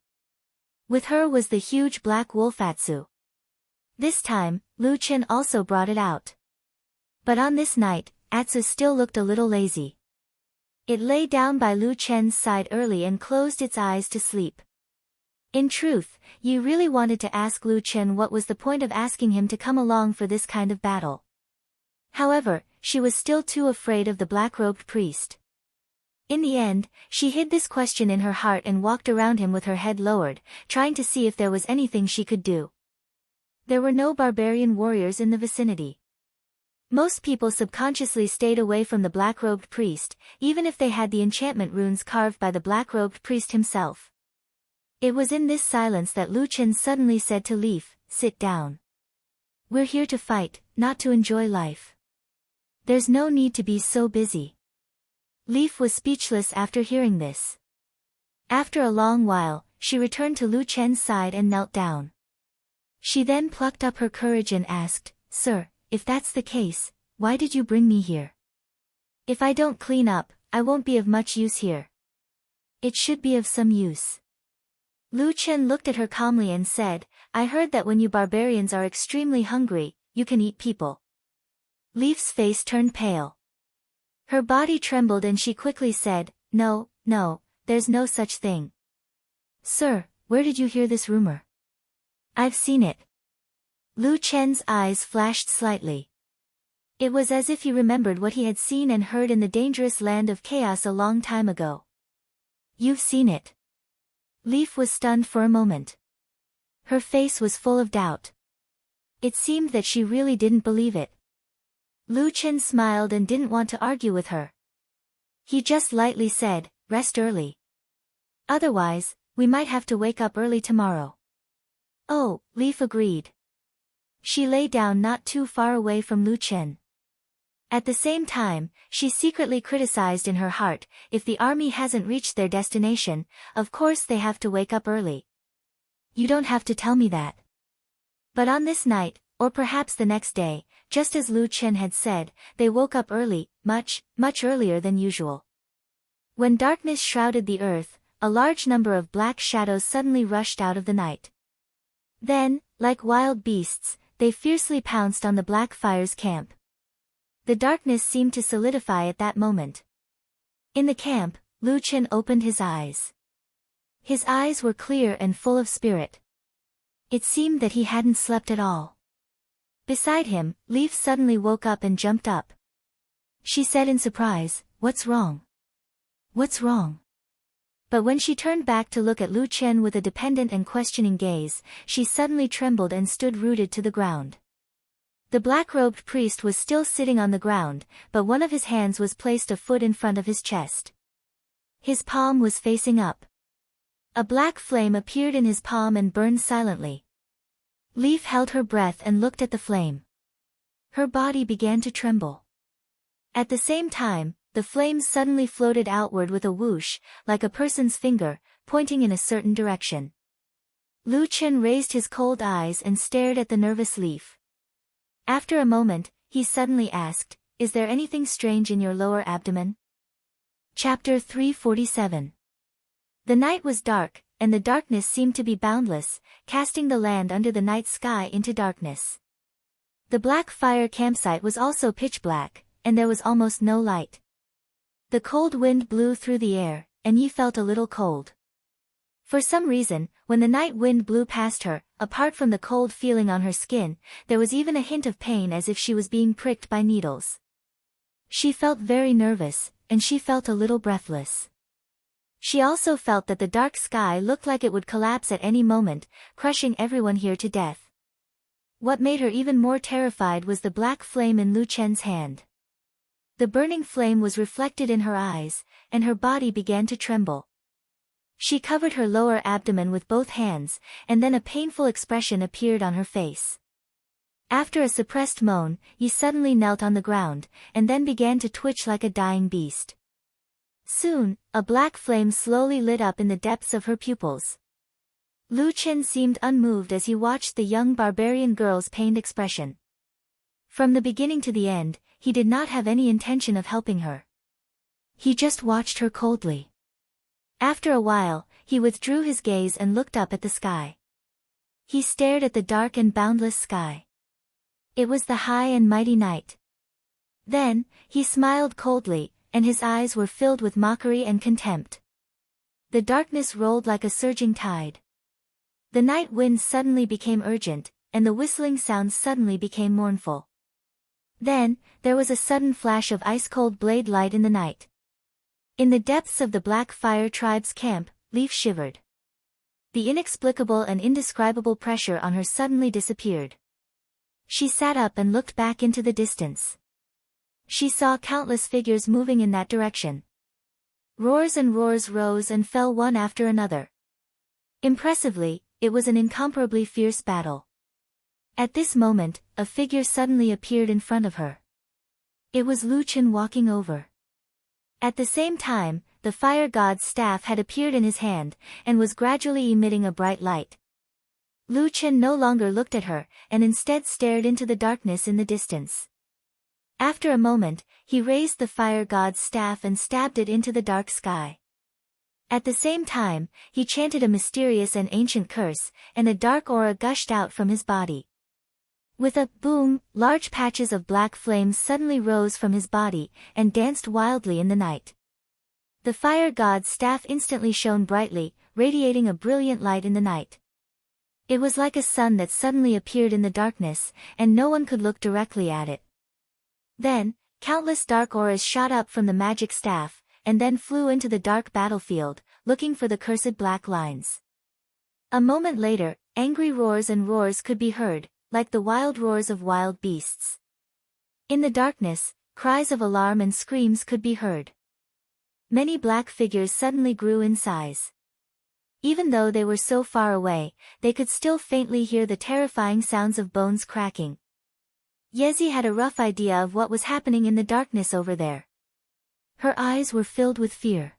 With her was the huge black wolf Atsu. This time, Lu Chen also brought it out. But on this night, Atsu still looked a little lazy. It lay down by Lu Chen's side early and closed its eyes to sleep. In truth, Yi really wanted to ask Lu Chen what was the point of asking him to come along for this kind of battle. However, she was still too afraid of the black-robed priest. In the end, she hid this question in her heart and walked around him with her head lowered, trying to see if there was anything she could do. There were no barbarian warriors in the vicinity. Most people subconsciously stayed away from the black-robed priest, even if they had the enchantment runes carved by the black-robed priest himself. It was in this silence that Lu Chen suddenly said to Leaf, "Sit down. We're here to fight, not to enjoy life. There's no need to be so busy." Leaf was speechless after hearing this. After a long while, she returned to Lu Chen's side and knelt down. She then plucked up her courage and asked, "Sir, if that's the case, why did you bring me here? If I don't clean up, I won't be of much use here." "It should be of some use." Lu Chen looked at her calmly and said, "I heard that when you barbarians are extremely hungry, you can eat people." Leaf's face turned pale. Her body trembled and she quickly said, No, there's no such thing." "Sir, where did you hear this rumor?" "I've seen it." Lu Chen's eyes flashed slightly. It was as if he remembered what he had seen and heard in the dangerous land of chaos a long time ago. "You've seen it?" Leaf was stunned for a moment. Her face was full of doubt. It seemed that she really didn't believe it. Lu Chen smiled and didn't want to argue with her. He just lightly said, "Rest early. Otherwise, we might have to wake up early tomorrow." "Oh," Leaf agreed. She lay down not too far away from Lu Chen. At the same time, she secretly criticized in her heart, if the army hasn't reached their destination, of course they have to wake up early. "You don't have to tell me that." But on this night, or perhaps the next day, just as Lu Chen had said, they woke up early, much earlier than usual. When darkness shrouded the earth, a large number of black shadows suddenly rushed out of the night. Then, like wild beasts, they fiercely pounced on the Blackfire's camp. The darkness seemed to solidify at that moment. In the camp, Lu Chen opened his eyes. His eyes were clear and full of spirit. It seemed that he hadn't slept at all. Beside him, Leaf suddenly woke up and jumped up. She said in surprise, "What's wrong? What's wrong?" But when she turned back to look at Lu Chen with a dependent and questioning gaze, she suddenly trembled and stood rooted to the ground. The black-robed priest was still sitting on the ground, but one of his hands was placed a foot in front of his chest. His palm was facing up. A black flame appeared in his palm and burned silently. Leaf held her breath and looked at the flame. Her body began to tremble. At the same time, the flames suddenly floated outward with a whoosh, like a person's finger, pointing in a certain direction. Lu Chen raised his cold eyes and stared at the nervous leaf. After a moment, he suddenly asked, "Is there anything strange in your lower abdomen?" Chapter 347. The night was dark, and the darkness seemed to be boundless, casting the land under the night sky into darkness. The black fire campsite was also pitch black, and there was almost no light. The cold wind blew through the air, and Yi felt a little cold. For some reason, when the night wind blew past her, apart from the cold feeling on her skin, there was even a hint of pain as if she was being pricked by needles. She felt very nervous, and she felt a little breathless. She also felt that the dark sky looked like it would collapse at any moment, crushing everyone here to death. What made her even more terrified was the black flame in Lu Chen's hand. The burning flame was reflected in her eyes, and her body began to tremble. She covered her lower abdomen with both hands, and then a painful expression appeared on her face. After a suppressed moan, Yi suddenly knelt on the ground, and then began to twitch like a dying beast. Soon, a black flame slowly lit up in the depths of her pupils. Lu Chen seemed unmoved as he watched the young barbarian girl's pained expression. From the beginning to the end, he did not have any intention of helping her. He just watched her coldly. After a while, he withdrew his gaze and looked up at the sky. He stared at the dark and boundless sky. It was the high and mighty night. Then, he smiled coldly, and his eyes were filled with mockery and contempt. The darkness rolled like a surging tide. The night wind suddenly became urgent, and the whistling sounds suddenly became mournful. Then, there was a sudden flash of ice-cold blade light in the night. In the depths of the Black Fire Tribe's camp, Leaf shivered. The inexplicable and indescribable pressure on her suddenly disappeared. She sat up and looked back into the distance. She saw countless figures moving in that direction. Roars and roars rose and fell one after another. Impressively, it was an incomparably fierce battle. At this moment, a figure suddenly appeared in front of her. It was Lu Chen walking over. At the same time, the fire god's staff had appeared in his hand, and was gradually emitting a bright light. Lu Chen no longer looked at her, and instead stared into the darkness in the distance. After a moment, he raised the fire god's staff and stabbed it into the dark sky. At the same time, he chanted a mysterious and ancient curse, and a dark aura gushed out from his body. With a boom, large patches of black flames suddenly rose from his body, and danced wildly in the night. The fire god's staff instantly shone brightly, radiating a brilliant light in the night. It was like a sun that suddenly appeared in the darkness, and no one could look directly at it. Then, countless dark auras shot up from the magic staff, and then flew into the dark battlefield, looking for the cursed black lines. A moment later, angry roars and roars could be heard, like the wild roars of wild beasts. In the darkness, cries of alarm and screams could be heard. Many black figures suddenly grew in size. Even though they were so far away, they could still faintly hear the terrifying sounds of bones cracking. Yezi had a rough idea of what was happening in the darkness over there. Her eyes were filled with fear.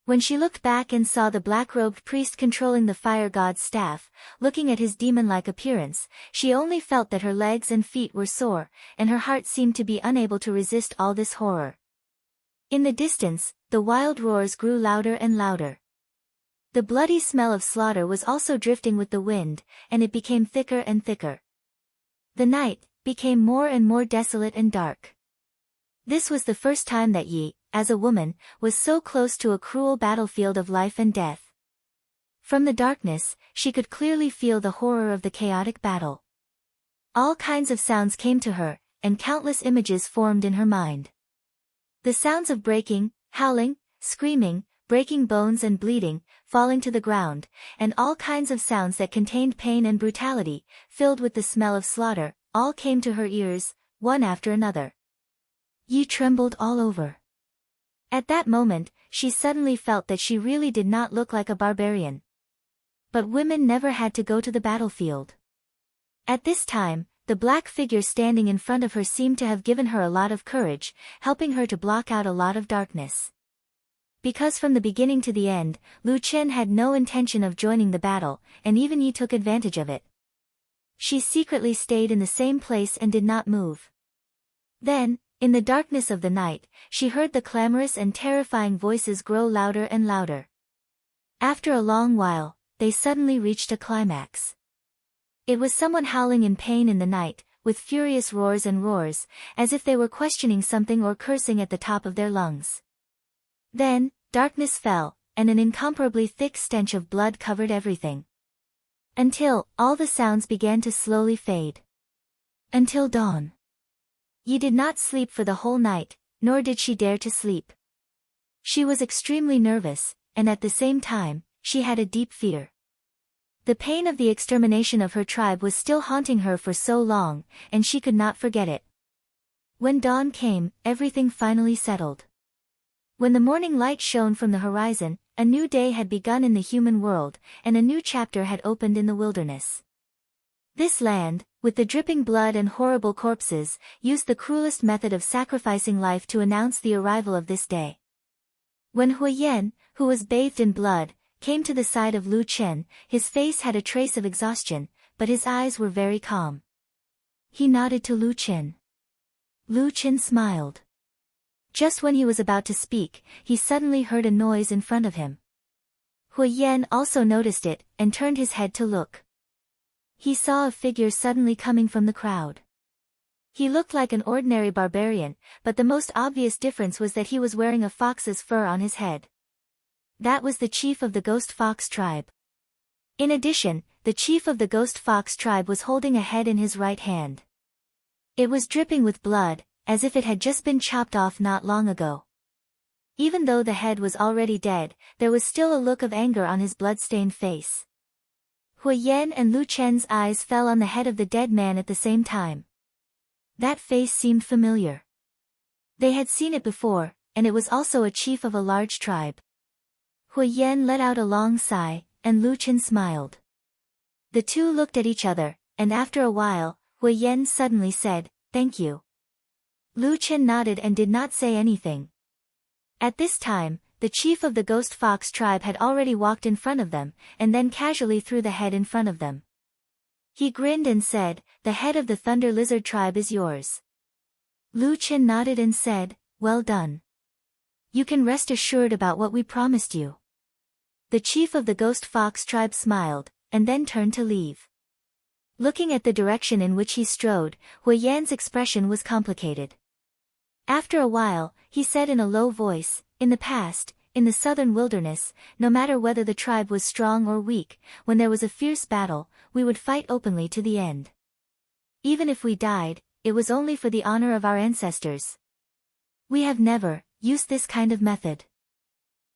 When she looked back and saw the black-robed priest controlling the fire god's staff, looking at his demon-like appearance, she only felt that her legs and feet were sore, and her heart seemed to be unable to resist all this horror. In the distance, the wild roars grew louder and louder. The bloody smell of slaughter was also drifting with the wind, and it became thicker and thicker. The night became more and more desolate and dark. This was the first time that Yi, as a woman, was so close to a cruel battlefield of life and death. From the darkness, she could clearly feel the horror of the chaotic battle. All kinds of sounds came to her, and countless images formed in her mind. The sounds of breaking, howling, screaming, breaking bones and bleeding, falling to the ground, and all kinds of sounds that contained pain and brutality, filled with the smell of slaughter, all came to her ears, one after another. Yi trembled all over. At that moment, she suddenly felt that she really did not look like a barbarian. But women never had to go to the battlefield. At this time, the black figure standing in front of her seemed to have given her a lot of courage, helping her to block out a lot of darkness. Because from the beginning to the end, Lu Chen had no intention of joining the battle, and even Yi took advantage of it. She secretly stayed in the same place and did not move. Then, in the darkness of the night, she heard the clamorous and terrifying voices grow louder and louder. After a long while, they suddenly reached a climax. It was someone howling in pain in the night, with furious roars and roars, as if they were questioning something or cursing at the top of their lungs. Then, darkness fell, and an incomparably thick stench of blood covered everything. Until, all the sounds began to slowly fade. Until dawn. Yi did not sleep for the whole night, nor did she dare to sleep. She was extremely nervous, and at the same time, she had a deep fear. The pain of the extermination of her tribe was still haunting her for so long, and she could not forget it. When dawn came, everything finally settled. When the morning light shone from the horizon, a new day had begun in the human world, and a new chapter had opened in the wilderness. This land, with the dripping blood and horrible corpses, used the cruelest method of sacrificing life to announce the arrival of this day. When Huyen, who was bathed in blood, came to the side of Lu Chen, his face had a trace of exhaustion, but his eyes were very calm. He nodded to Lu Chen. Lu Chen smiled. Just when he was about to speak, he suddenly heard a noise in front of him. Huyen also noticed it, and turned his head to look. He saw a figure suddenly coming from the crowd. He looked like an ordinary barbarian, but the most obvious difference was that he was wearing a fox's fur on his head. That was the chief of the Ghost Fox tribe. In addition, the chief of the Ghost Fox tribe was holding a head in his right hand. It was dripping with blood, as if it had just been chopped off not long ago. Even though the head was already dead, there was still a look of anger on his blood-stained face. Huyen and Lu Chen's eyes fell on the head of the dead man at the same time. That face seemed familiar. They had seen it before, and it was also a chief of a large tribe. Huyen let out a long sigh, and Lu Chen smiled. The two looked at each other, and after a while, Huyen suddenly said, "Thank you." Lu Chen nodded and did not say anything. At this time, the chief of the Ghost Fox tribe had already walked in front of them, and then casually threw the head in front of them. He grinned and said, "The head of the Thunder Lizard tribe is yours." Lu Chen nodded and said, "Well done. You can rest assured about what we promised you." The chief of the Ghost Fox tribe smiled, and then turned to leave. Looking at the direction in which he strode, Huyen's expression was complicated. After a while, he said in a low voice, "In the past, in the southern wilderness, no matter whether the tribe was strong or weak, when there was a fierce battle, we would fight openly to the end. Even if we died, it was only for the honor of our ancestors. We have never used this kind of method."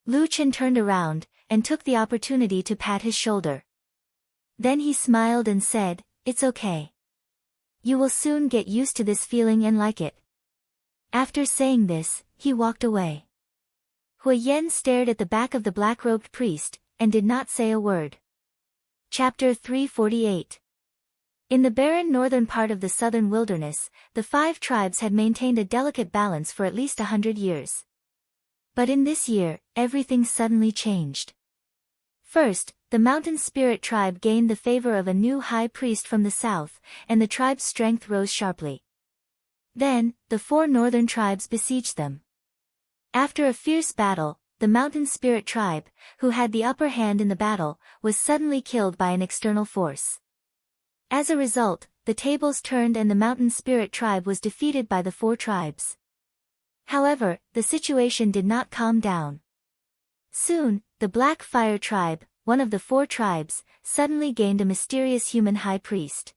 Lu Chen turned around, and took the opportunity to pat his shoulder. Then he smiled and said, "It's okay. You will soon get used to this feeling and like it." After saying this, he walked away. Huyen stared at the back of the black-robed priest, and did not say a word. Chapter 348. In the barren northern part of the southern wilderness, the 5 tribes had maintained a delicate balance for at least 100 years. But in this year, everything suddenly changed. First, the Mountain Spirit tribe gained the favor of a new high priest from the south, and the tribe's strength rose sharply. Then, the 4 northern tribes besieged them. After a fierce battle, the Mountain Spirit tribe, who had the upper hand in the battle, was suddenly killed by an external force. As a result, the tables turned and the Mountain Spirit tribe was defeated by the 4 tribes. However, the situation did not calm down. Soon, the Black Fire tribe, one of the 4 tribes, suddenly gained a mysterious human high priest.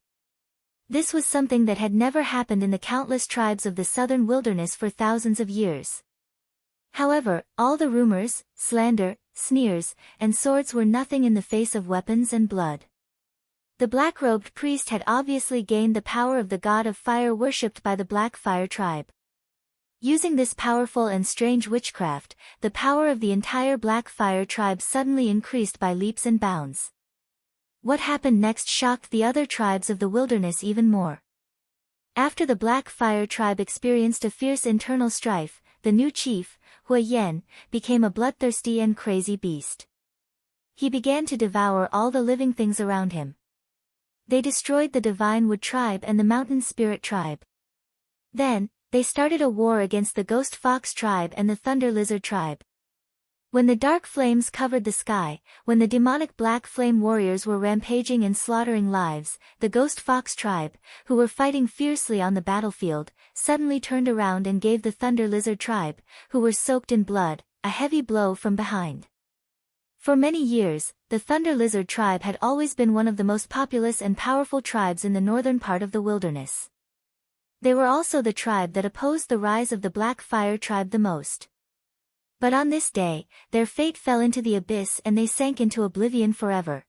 This was something that had never happened in the countless tribes of the southern wilderness for thousands of years. However, all the rumors, slander, sneers, and swords were nothing in the face of weapons and blood. The black-robed priest had obviously gained the power of the god of fire worshipped by the Black Fire tribe. Using this powerful and strange witchcraft, the power of the entire Black Fire tribe suddenly increased by leaps and bounds. What happened next shocked the other tribes of the wilderness even more. After the Black Fire tribe experienced a fierce internal strife, the new chief, Hui Yan, became a bloodthirsty and crazy beast. He began to devour all the living things around him. They destroyed the Divine Wood tribe and the Mountain Spirit tribe. Then, they started a war against the Ghost Fox tribe and the Thunder Lizard tribe. When the dark flames covered the sky, when the demonic Black Flame warriors were rampaging and slaughtering lives, the Ghost Fox tribe, who were fighting fiercely on the battlefield, suddenly turned around and gave the Thunder Lizard tribe, who were soaked in blood, a heavy blow from behind. For many years, the Thunder Lizard tribe had always been one of the most populous and powerful tribes in the northern part of the wilderness. They were also the tribe that opposed the rise of the Black Fire tribe the most. But on this day, their fate fell into the abyss and they sank into oblivion forever.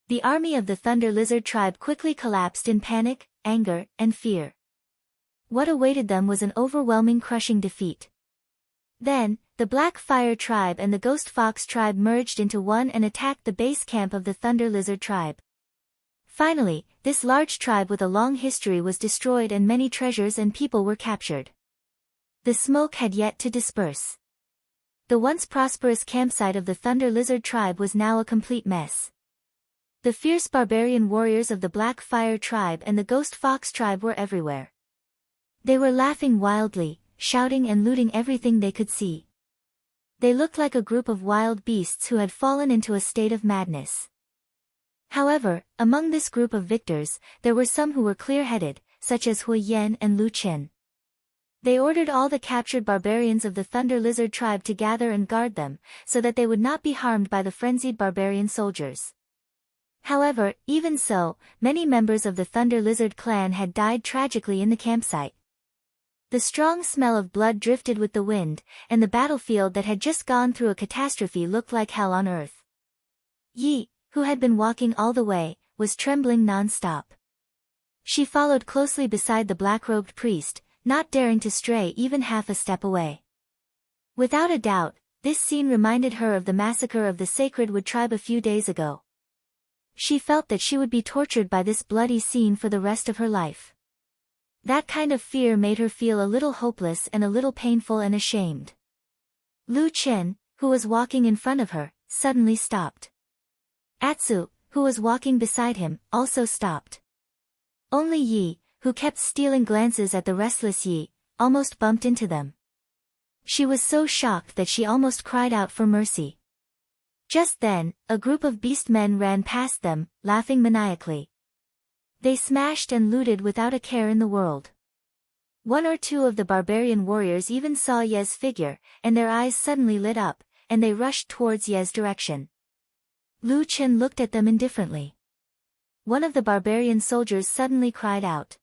The army of the Thunder Lizard tribe quickly collapsed in panic, anger, and fear. What awaited them was an overwhelming, crushing defeat. Then, the Black Fire tribe and the Ghost Fox tribe merged into one and attacked the base camp of the Thunder Lizard tribe. Finally, this large tribe with a long history was destroyed and many treasures and people were captured. The smoke had yet to disperse. The once prosperous campsite of the Thunder Lizard tribe was now a complete mess. The fierce barbarian warriors of the Black Fire tribe and the Ghost Fox tribe were everywhere. They were laughing wildly, shouting and looting everything they could see. They looked like a group of wild beasts who had fallen into a state of madness. However, among this group of victors, there were some who were clear-headed, such as Hui Yan and Lu Chen. They ordered all the captured barbarians of the Thunder Lizard tribe to gather and guard them, so that they would not be harmed by the frenzied barbarian soldiers. However, even so, many members of the Thunder Lizard clan had died tragically in the campsite. The strong smell of blood drifted with the wind, and the battlefield that had just gone through a catastrophe looked like hell on earth. Yi, who had been walking all the way, was trembling non-stop. She followed closely beside the black-robed priest, not daring to stray even half a step away. Without a doubt, this scene reminded her of the massacre of the Sacred Wood tribe a few days ago. She felt that she would be tortured by this bloody scene for the rest of her life. That kind of fear made her feel a little hopeless and a little painful and ashamed. Lu Chen, who was walking in front of her, suddenly stopped. Atsu, who was walking beside him, also stopped. Only Yi, who kept stealing glances at the restless Yi, almost bumped into them. She was so shocked that she almost cried out for mercy. Just then, a group of beast men ran past them, laughing maniacally. They smashed and looted without a care in the world. One or two of the barbarian warriors even saw Ye's figure, and their eyes suddenly lit up, and they rushed towards Ye's direction. Lu Chen looked at them indifferently. One of the barbarian soldiers suddenly cried out.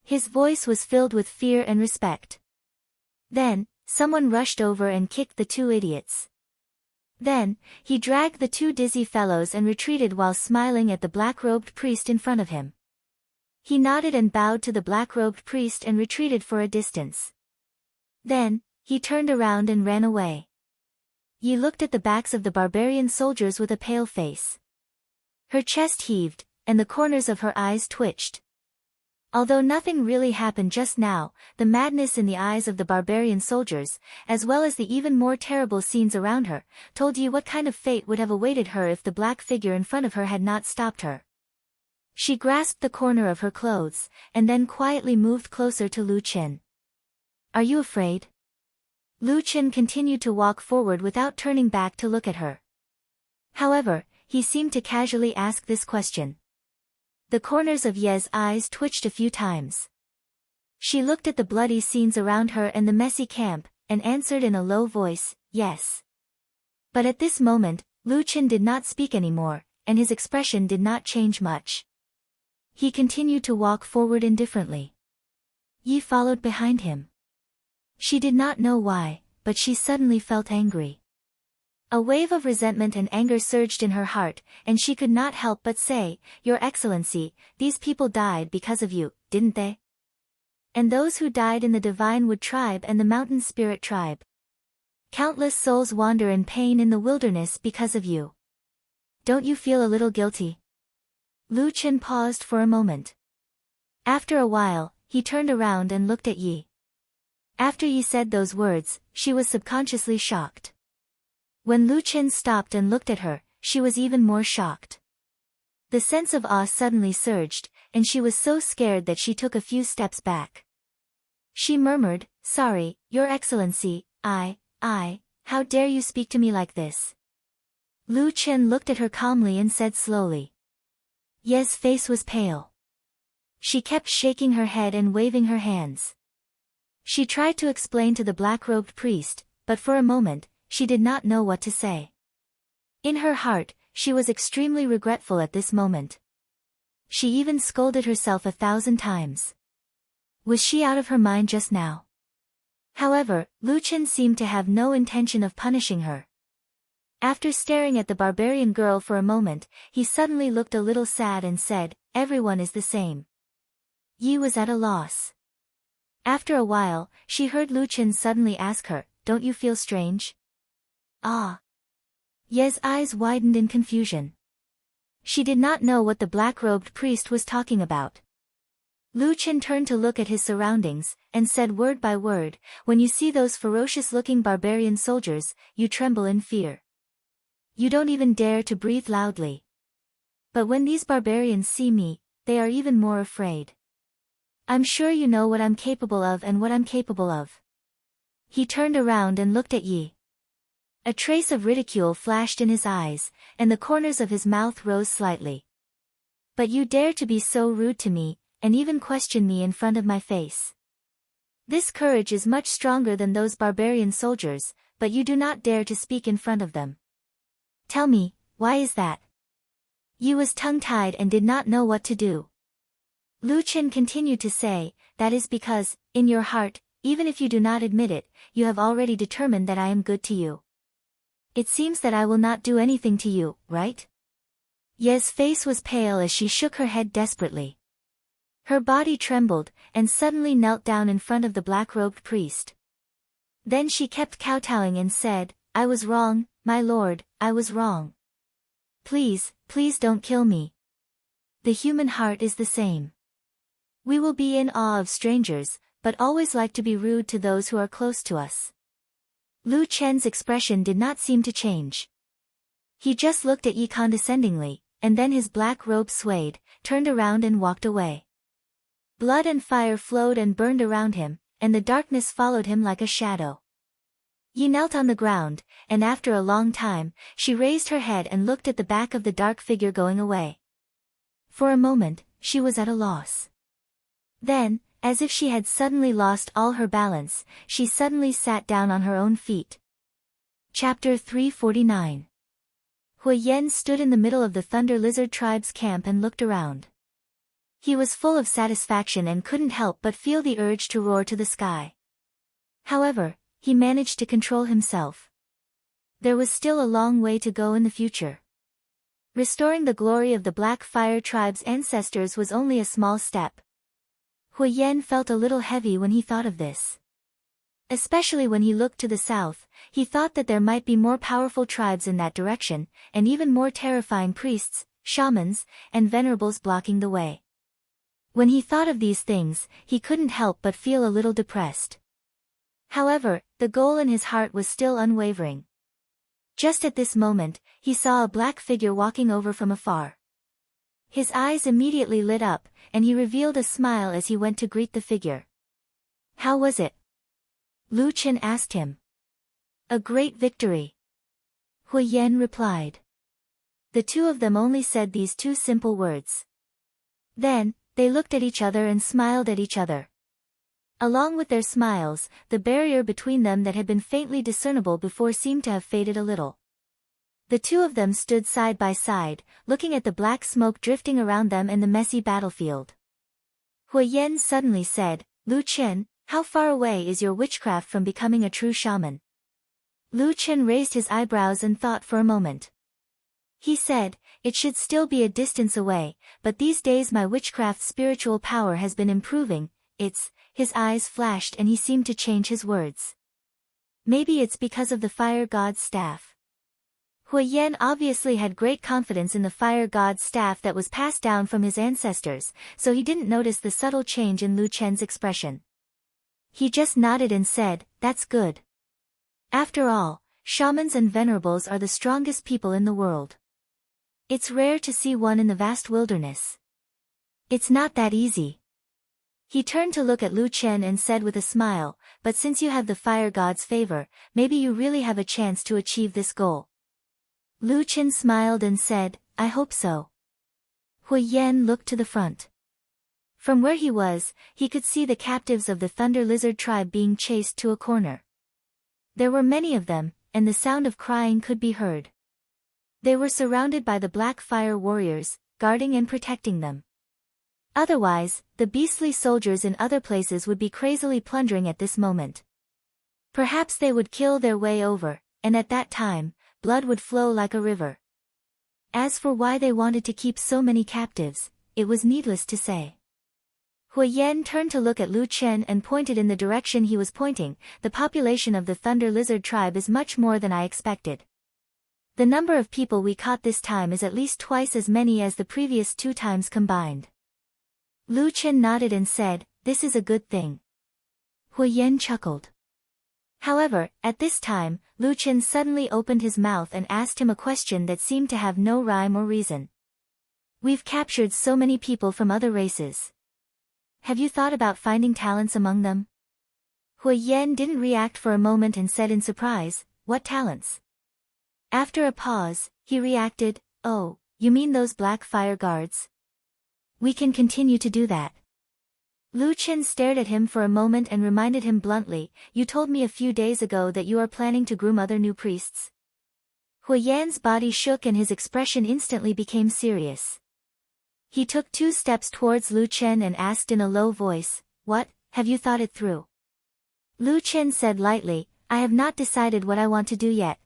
His voice was filled with fear and respect. Then, someone rushed over and kicked the two idiots. Then, he dragged the two dizzy fellows and retreated while smiling at the black-robed priest in front of him. He nodded and bowed to the black-robed priest and retreated for a distance. Then, he turned around and ran away. Yi looked at the backs of the barbarian soldiers with a pale face. Her chest heaved, and the corners of her eyes twitched. Although nothing really happened just now, the madness in the eyes of the barbarian soldiers, as well as the even more terrible scenes around her, told Yi what kind of fate would have awaited her if the black figure in front of her had not stopped her. She grasped the corner of her clothes, and then quietly moved closer to Lu Chen. "Are you afraid?" Lu Chen continued to walk forward without turning back to look at her. However, he seemed to casually ask this question. The corners of Ye's eyes twitched a few times. She looked at the bloody scenes around her and the messy camp, and answered in a low voice, "Yes." But at this moment, Lu Chen did not speak anymore, and his expression did not change much. He continued to walk forward indifferently. Yi followed behind him. She did not know why, but she suddenly felt angry. A wave of resentment and anger surged in her heart, and she could not help but say, "Your Excellency, these people died because of you, didn't they? And those who died in the Divine Wood tribe and the Mountain Spirit tribe. Countless souls wander in pain in the wilderness because of you. Don't you feel a little guilty?" Lu Chen paused for a moment. After a while, he turned around and looked at Yi. After Yi said those words, she was subconsciously shocked. When Lu Qin stopped and looked at her, she was even more shocked. The sense of awe suddenly surged, and she was so scared that she took a few steps back. She murmured, "Sorry, Your Excellency, how dare you speak to me like this?" Lu Qin looked at her calmly and said slowly. Ye's face was pale. She kept shaking her head and waving her hands. She tried to explain to the black-robed priest, but for a moment, she did not know what to say. In her heart, she was extremely regretful at this moment. She even scolded herself 1,000 times. Was she out of her mind just now? However, Lu Qin seemed to have no intention of punishing her. After staring at the barbarian girl for a moment, he suddenly looked a little sad and said, "Everyone is the same." Yi was at a loss. After a while, she heard Lu Qin suddenly ask her, "Don't you feel strange?" "Ah." Ye's eyes widened in confusion. She did not know what the black-robed priest was talking about. Lu Qin turned to look at his surroundings, and said word by word, "When you see those ferocious-looking barbarian soldiers, you tremble in fear. You don't even dare to breathe loudly. But when these barbarians see me, they are even more afraid. I'm sure you know what I'm capable of and what I'm capable of." He turned around and looked at Yi. A trace of ridicule flashed in his eyes, and the corners of his mouth rose slightly. "But you dare to be so rude to me, and even question me in front of my face. This courage is much stronger than those barbarian soldiers, but you do not dare to speak in front of them. Tell me, why is that?" Yi was tongue-tied and did not know what to do. Lu Qin continued to say, "That is because, in your heart, even if you do not admit it, you have already determined that I am good to you. It seems that I will not do anything to you, right?" Ye's face was pale as she shook her head desperately. Her body trembled, and suddenly knelt down in front of the black-robed priest. Then she kept kowtowing and said, "I was wrong, my lord, I was wrong. Please, please don't kill me. The human heart is the same. We will be in awe of strangers, but always like to be rude to those who are close to us." Lu Qin's expression did not seem to change. He just looked at Yi condescendingly, and then his black robe swayed, turned around and walked away. Blood and fire flowed and burned around him, and the darkness followed him like a shadow. Yi knelt on the ground, and after a long time, she raised her head and looked at the back of the dark figure going away. For a moment, she was at a loss. Then, as if she had suddenly lost all her balance, she suddenly sat down on her own feet. Chapter 349. Hui Yen stood in the middle of the Thunder Lizard tribe's camp and looked around. He was full of satisfaction and couldn't help but feel the urge to roar to the sky. However, he managed to control himself. There was still a long way to go in the future. Restoring the glory of the Black Fire tribe's ancestors was only a small step. Hui Yen felt a little heavy when he thought of this. Especially when he looked to the south, he thought that there might be more powerful tribes in that direction, and even more terrifying priests, shamans, and venerables blocking the way. When he thought of these things, he couldn't help but feel a little depressed. However, the goal in his heart was still unwavering. Just at this moment, he saw a black figure walking over from afar. His eyes immediately lit up, and he revealed a smile as he went to greet the figure. "How was it?" Lu Qin asked him. "A great victory," Hui Yen replied. The two of them only said these two simple words. Then, they looked at each other and smiled at each other. Along with their smiles, the barrier between them that had been faintly discernible before seemed to have faded a little. The two of them stood side by side, looking at the black smoke drifting around them and the messy battlefield. Hui Yen suddenly said, "Lu Qin, how far away is your witchcraft from becoming a true shaman?" Lu Qin raised his eyebrows and thought for a moment. He said, "It should still be a distance away, but these days my witchcraft's spiritual power has been improving. His eyes flashed and he seemed to change his words. "Maybe it's because of the fire god's staff." Hui Yan obviously had great confidence in the fire god's staff that was passed down from his ancestors, so he didn't notice the subtle change in Lu Chen's expression. He just nodded and said, "That's good. After all, shamans and venerables are the strongest people in the world. It's rare to see one in the vast wilderness. It's not that easy." He turned to look at Lu Chen and said with a smile, "But since you have the fire god's favor, maybe you really have a chance to achieve this goal." Lu Chen smiled and said, "I hope so." Hui Yan looked to the front. From where he was, he could see the captives of the Thunder Lizard tribe being chased to a corner. There were many of them, and the sound of crying could be heard. They were surrounded by the Black Fire warriors, guarding and protecting them. Otherwise, the beastly soldiers in other places would be crazily plundering at this moment. Perhaps they would kill their way over, and at that time, blood would flow like a river. As for why they wanted to keep so many captives, it was needless to say. Hui Yan turned to look at Lu Chen and pointed in the direction he was pointing. "The population of the Thunder Lizard tribe is much more than I expected. The number of people we caught this time is at least twice as many as the previous 2 times combined." Lu Chen nodded and said, "This is a good thing." Hui Yan chuckled. However, at this time, Lu Chen suddenly opened his mouth and asked him a question that seemed to have no rhyme or reason. "We've captured so many people from other races. Have you thought about finding talents among them?" Hui Yan didn't react for a moment and said in surprise, "What talents?" After a pause, he reacted, "Oh, you mean those Black Fire guards? We can continue to do that." Lu Chen stared at him for a moment and reminded him bluntly, "You told me a few days ago that you are planning to groom other new priests." Hui Yan's body shook and his expression instantly became serious. He took 2 steps towards Lu Chen and asked in a low voice, "What, have you thought it through?" Lu Chen said lightly, "I have not decided what I want to do yet.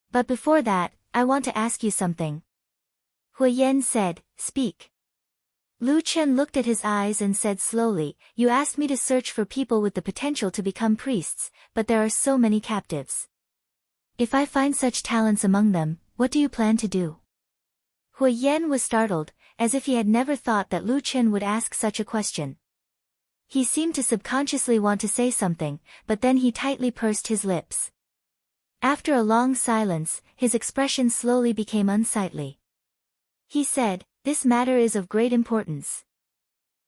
But before that, I want to ask you something." Hui Yan said, "Speak." Lu Chen looked at his eyes and said slowly, "You asked me to search for people with the potential to become priests, but there are so many captives. If I find such talents among them, what do you plan to do?" Hui Yan was startled, as if he had never thought that Lu Chen would ask such a question. He seemed to subconsciously want to say something, but then he tightly pursed his lips. After a long silence, his expression slowly became unsightly. He said, "This matter is of great importance.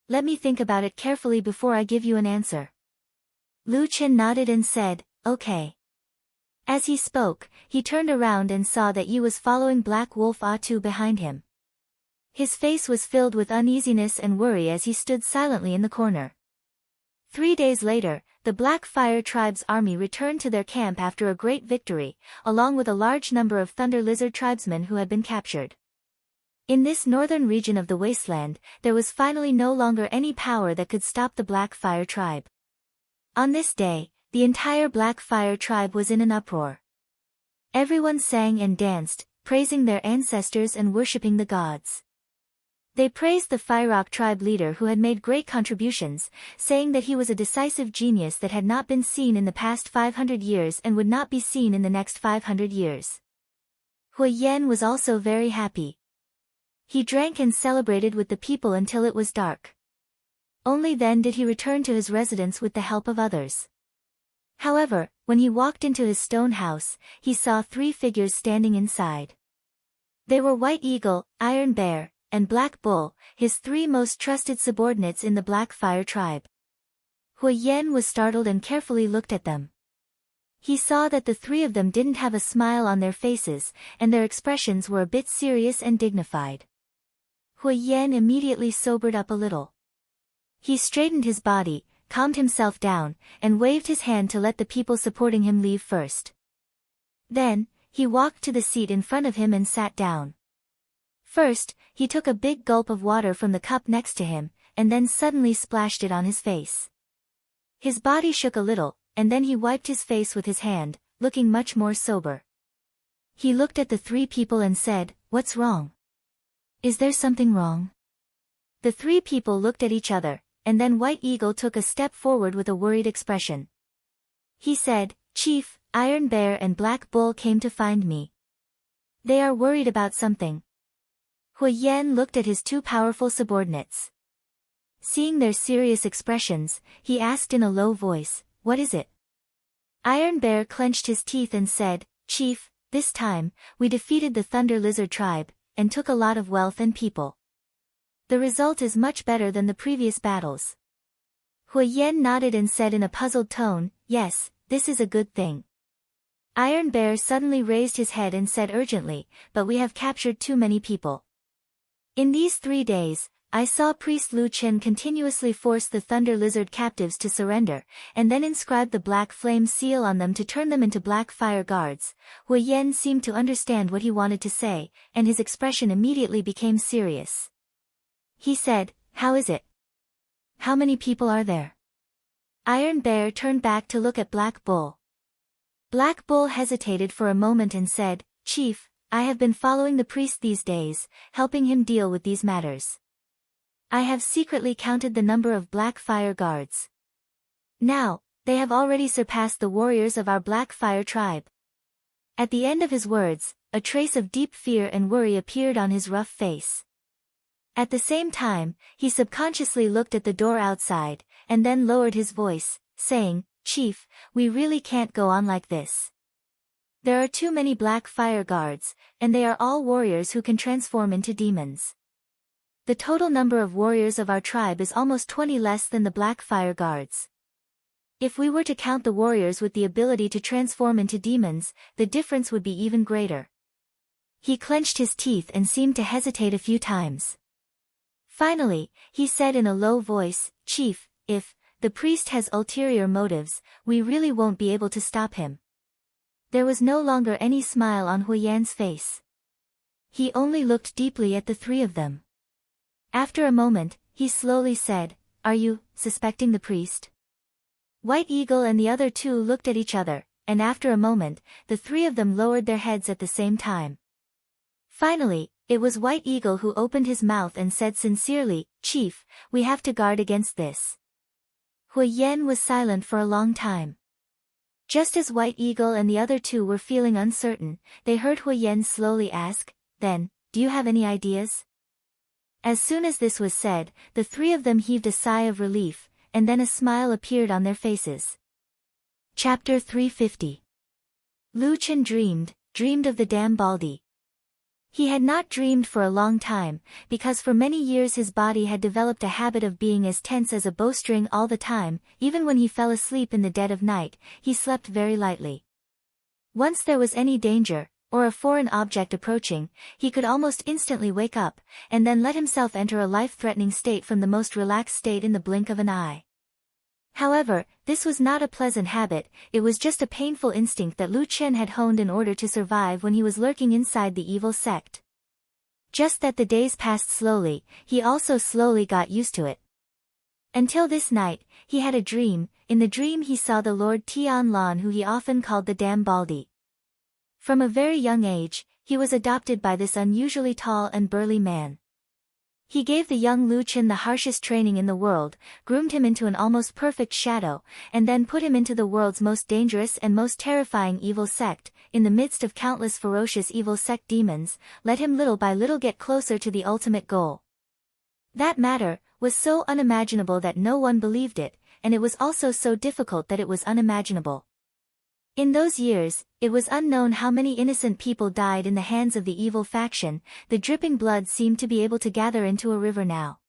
Let me think about it carefully before I give you an answer." Lu Chen nodded and said, "Okay." As he spoke, he turned around and saw that Yi was following Black Wolf Atu behind him. His face was filled with uneasiness and worry as he stood silently in the corner. 3 days later, the Black Fire tribe's army returned to their camp after a great victory, along with a large number of Thunder Lizard tribesmen who had been captured. In this northern region of the wasteland, there was finally no longer any power that could stop the Black Fire tribe. On this day, the entire Black Fire tribe was in an uproar. Everyone sang and danced, praising their ancestors and worshipping the gods. They praised the Firerock tribe leader who had made great contributions, saying that he was a decisive genius that had not been seen in the past 500 years and would not be seen in the next 500 years. Hui Yan was also very happy. He drank and celebrated with the people until it was dark. Only then did he return to his residence with the help of others. However, when he walked into his stone house, he saw 3 figures standing inside. They were White Eagle, Iron Bear, and Black Bull, his 3 most trusted subordinates in the Black Fire tribe. Hui Yan was startled and carefully looked at them. He saw that the 3 of them didn't have a smile on their faces, and their expressions were a bit serious and dignified. Hui Yan immediately sobered up a little. He straightened his body, calmed himself down, and waved his hand to let the people supporting him leave first. Then, he walked to the seat in front of him and sat down. First, he took a big gulp of water from the cup next to him, and then suddenly splashed it on his face. His body shook a little, and then he wiped his face with his hand, looking much more sober. He looked at the 3 people and said, "What's wrong? Is there something wrong?" The 3 people looked at each other, and then White Eagle took a step forward with a worried expression. He said, "Chief, Iron Bear and Black Bull came to find me. They are worried about something. Hu Yan looked at his two powerful subordinates. Seeing their serious expressions, he asked in a low voice, "What is it?" Iron Bear clenched his teeth and said, "Chief, this time, we defeated the Thunder Lizard tribe, and took a lot of wealth and people. The result is much better than the previous battles." Hu Yan nodded and said in a puzzled tone, "Yes, this is a good thing." Iron Bear suddenly raised his head and said urgently, "But we have captured too many people. In these 3 days, I saw priest Lu Chen continuously force the Thunder Lizard captives to surrender, and then inscribe the black flame seal on them to turn them into black fire guards." Hu Yan seemed to understand what he wanted to say, and his expression immediately became serious. He said, "How is it? How many people are there?" Iron Bear turned back to look at Black Bull. Black Bull hesitated for a moment and said, "Chief, I have been following the priest these days, helping him deal with these matters. I have secretly counted the number of black fire guards. Now, they have already surpassed the warriors of our black fire tribe." At the end of his words, a trace of deep fear and worry appeared on his rough face. At the same time, he subconsciously looked at the door outside, and then lowered his voice, saying, "Chief, we really can't go on like this. There are too many black fire guards, and they are all warriors who can transform into demons. The total number of warriors of our tribe is almost 20 less than the black fire guards. If we were to count the warriors with the ability to transform into demons, the difference would be even greater." He clenched his teeth and seemed to hesitate a few times. Finally, he said in a low voice, "Chief, if the priest has ulterior motives, we really won't be able to stop him." There was no longer any smile on Hu Yan's face. He only looked deeply at the three of them. After a moment, he slowly said, "Are you suspecting the priest?" White Eagle and the other two looked at each other, and after a moment, the three of them lowered their heads at the same time. Finally, it was White Eagle who opened his mouth and said sincerely, "Chief, we have to guard against this." Hu Yan was silent for a long time. Just as White Eagle and the other two were feeling uncertain, they heard Hu Yan slowly ask, "Then, do you have any ideas?" As soon as this was said, the three of them heaved a sigh of relief, and then a smile appeared on their faces. Chapter 350. Lu Chen dreamed of the dam Baldi. He had not dreamed for a long time, because for many years his body had developed a habit of being as tense as a bowstring all the time. Even when he fell asleep in the dead of night, he slept very lightly. Once there was any danger, or a foreign object approaching, he could almost instantly wake up, and then let himself enter a life-threatening state from the most relaxed state in the blink of an eye. However, this was not a pleasant habit, it was just a painful instinct that Lu Chen had honed in order to survive when he was lurking inside the evil sect. Just that the days passed slowly, he also slowly got used to it. Until this night, he had a dream. In the dream he saw the Lord Tian Lan, who he often called the Dam Baldi. From a very young age, he was adopted by this unusually tall and burly man. He gave the young Lu Chen the harshest training in the world, groomed him into an almost perfect shadow, and then put him into the world's most dangerous and most terrifying evil sect. In the midst of countless ferocious evil sect demons, let him little by little get closer to the ultimate goal. That matter was so unimaginable that no one believed it, and it was also so difficult that it was unimaginable. In those years, it was unknown how many innocent people died in the hands of the evil faction. The dripping blood seemed to be able to gather into a river now.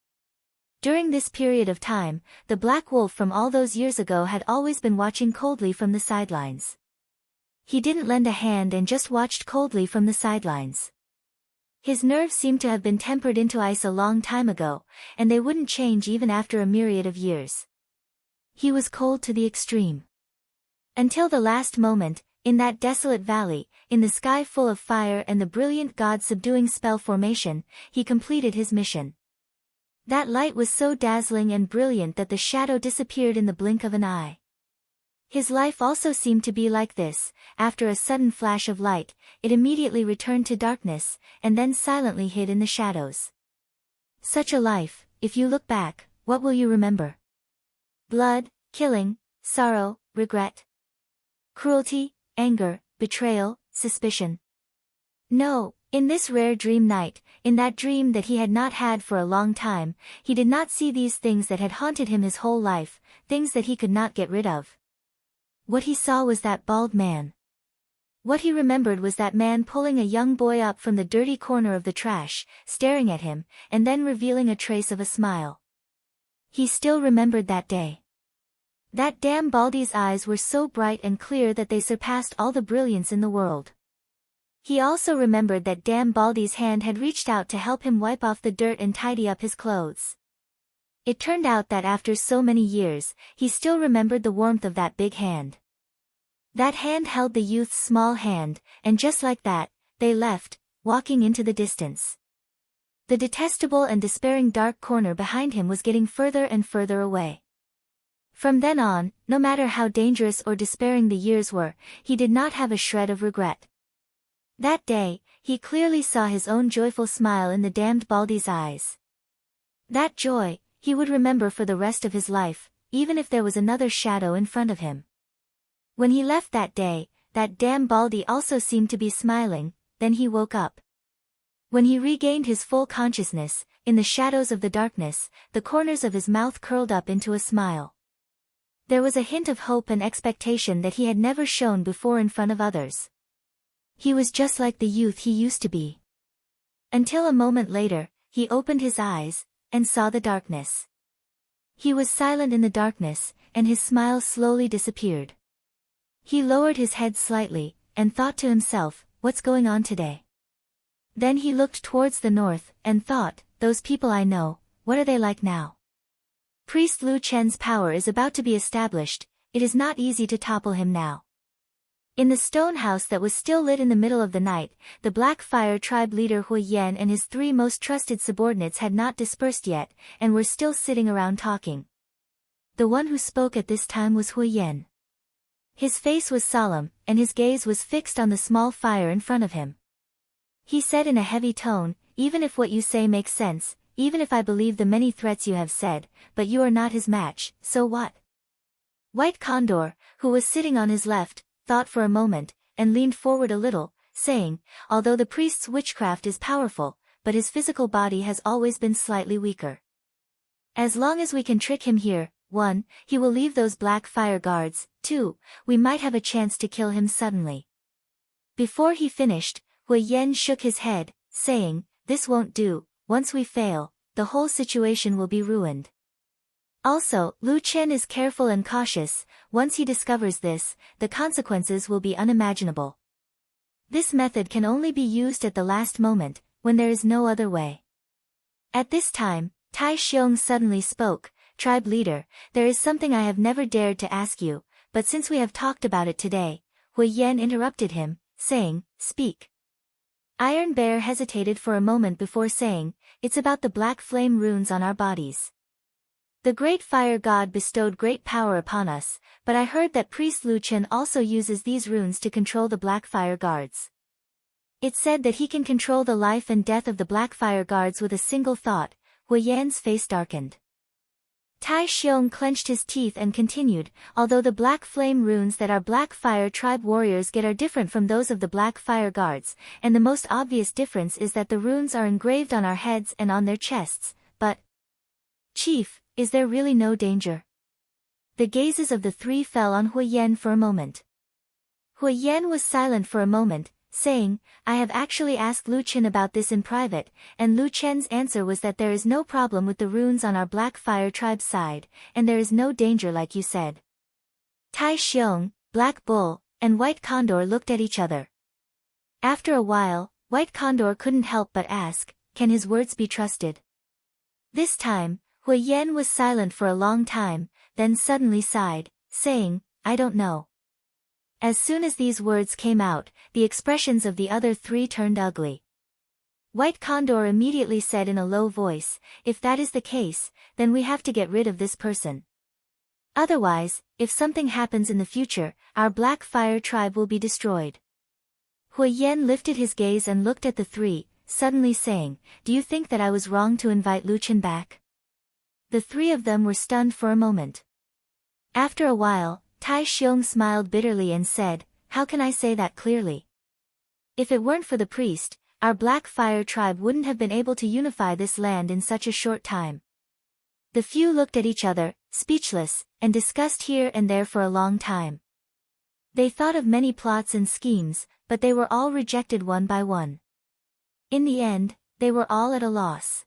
During this period of time, the Black Wolf from all those years ago had always been watching coldly from the sidelines. He didn't lend a hand and just watched coldly from the sidelines. His nerves seemed to have been tempered into ice a long time ago, and they wouldn't change even after a myriad of years. He was cold to the extreme. Until the last moment, in that desolate valley, in the sky full of fire and the brilliant god-subduing spell formation, he completed his mission. That light was so dazzling and brilliant that the shadow disappeared in the blink of an eye. His life also seemed to be like this. After a sudden flash of light, it immediately returned to darkness, and then silently hid in the shadows. Such a life, if you look back, what will you remember? Blood, killing, sorrow, regret. Cruelty, anger, betrayal, suspicion. No, in this rare dream night, in that dream that he had not had for a long time, he did not see these things that had haunted him his whole life, things that he could not get rid of. What he saw was that bald man. What he remembered was that man pulling a young boy up from the dirty corner of the trash, staring at him, and then revealing a trace of a smile. He still remembered that day. That damn Baldy's eyes were so bright and clear that they surpassed all the brilliance in the world. He also remembered that damn Baldy's hand had reached out to help him wipe off the dirt and tidy up his clothes. It turned out that after so many years, he still remembered the warmth of that big hand. That hand held the youth's small hand, and just like that, they left, walking into the distance. The detestable and despairing dark corner behind him was getting further and further away. From then on, no matter how dangerous or despairing the years were, he did not have a shred of regret. That day, he clearly saw his own joyful smile in the damned Baldy's eyes. That joy, he would remember for the rest of his life, even if there was another shadow in front of him. When he left that day, that damn Baldy also seemed to be smiling, then he woke up. When he regained his full consciousness, in the shadows of the darkness, the corners of his mouth curled up into a smile. There was a hint of hope and expectation that he had never shown before in front of others. He was just like the youth he used to be. Until a moment later, he opened his eyes, and saw the darkness. He was silent in the darkness, and his smile slowly disappeared. He lowered his head slightly, and thought to himself, what's going on today? Then he looked towards the north, and thought, those people I know, what are they like now? Priest Lu Chen's power is about to be established, it is not easy to topple him now. In the stone house that was still lit in the middle of the night, the Black Fire tribe leader Hui Yan and his 3 most trusted subordinates had not dispersed yet, and were still sitting around talking. The one who spoke at this time was Hui Yan. His face was solemn, and his gaze was fixed on the small fire in front of him. He said in a heavy tone, even if what you say makes sense, even if I believe the many threats you have said, but you are not his match, so what? White Condor, who was sitting on his left, thought for a moment, and leaned forward a little, saying, although the priest's witchcraft is powerful, but his physical body has always been slightly weaker. As long as we can trick him here, 1, he will leave those Black Fire guards, 2, we might have a chance to kill him suddenly. Before he finished, Hui Yan shook his head, saying, this won't do, once we fail, the whole situation will be ruined. Also, Lu Chen is careful and cautious, once he discovers this, the consequences will be unimaginable. This method can only be used at the last moment, when there is no other way. At this time, Tai Xiong suddenly spoke, tribe leader, there is something I have never dared to ask you, but since we have talked about it today, Hui Yan interrupted him, saying, speak. Iron Bear hesitated for a moment before saying, it's about the black flame runes on our bodies. The Great Fire God bestowed great power upon us, but I heard that Priest Lu Chen also uses these runes to control the Black Fire Guards. It said that he can control the life and death of the Black Fire Guards with a single thought. Hui Yan's face darkened. Tai Xiong clenched his teeth and continued, although the black flame runes that our Black Fire tribe warriors get are different from those of the Black Fire Guards, and the most obvious difference is that the runes are engraved on our heads and on their chests, but... Chief, is there really no danger? The gazes of the 3 fell on Hui Yan for a moment. Hui Yan was silent for a moment, saying, I have actually asked Lu Chen about this in private, and Lu Chen's answer was that there is no problem with the runes on our Black Fire tribe's side, and there is no danger like you said. Tai Xiong, Black Bull, and White Condor looked at each other. After a while, White Condor couldn't help but ask, can his words be trusted? This time, Hui Yan was silent for a long time, then suddenly sighed, saying, I don't know. As soon as these words came out, the expressions of the other 3 turned ugly. White Condor immediately said in a low voice, if that is the case, then we have to get rid of this person. Otherwise, if something happens in the future, our Black Fire tribe will be destroyed. Hui Yan lifted his gaze and looked at the 3, suddenly saying, do you think that I was wrong to invite Lu Chen back? The 3 of them were stunned for a moment. After a while, Tai Xiong smiled bitterly and said, how can I say that clearly? If it weren't for the priest, our Black Fire tribe wouldn't have been able to unify this land in such a short time. The few looked at each other, speechless, and discussed here and there for a long time. They thought of many plots and schemes, but they were all rejected one by one. In the end, they were all at a loss.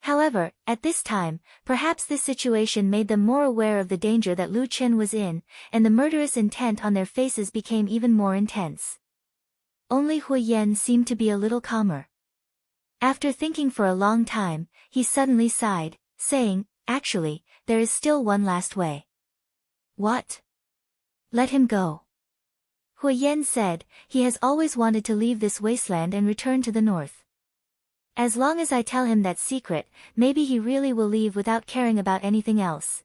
However, at this time, perhaps this situation made them more aware of the danger that Lu Chen was in, and the murderous intent on their faces became even more intense. Only Hui Yan seemed to be a little calmer. After thinking for a long time, he suddenly sighed, saying, "Actually, there is still one last way." "What?" "Let him go." Hui Yan said, "He has always wanted to leave this wasteland and return to the north. As long as I tell him that secret, maybe he really will leave without caring about anything else."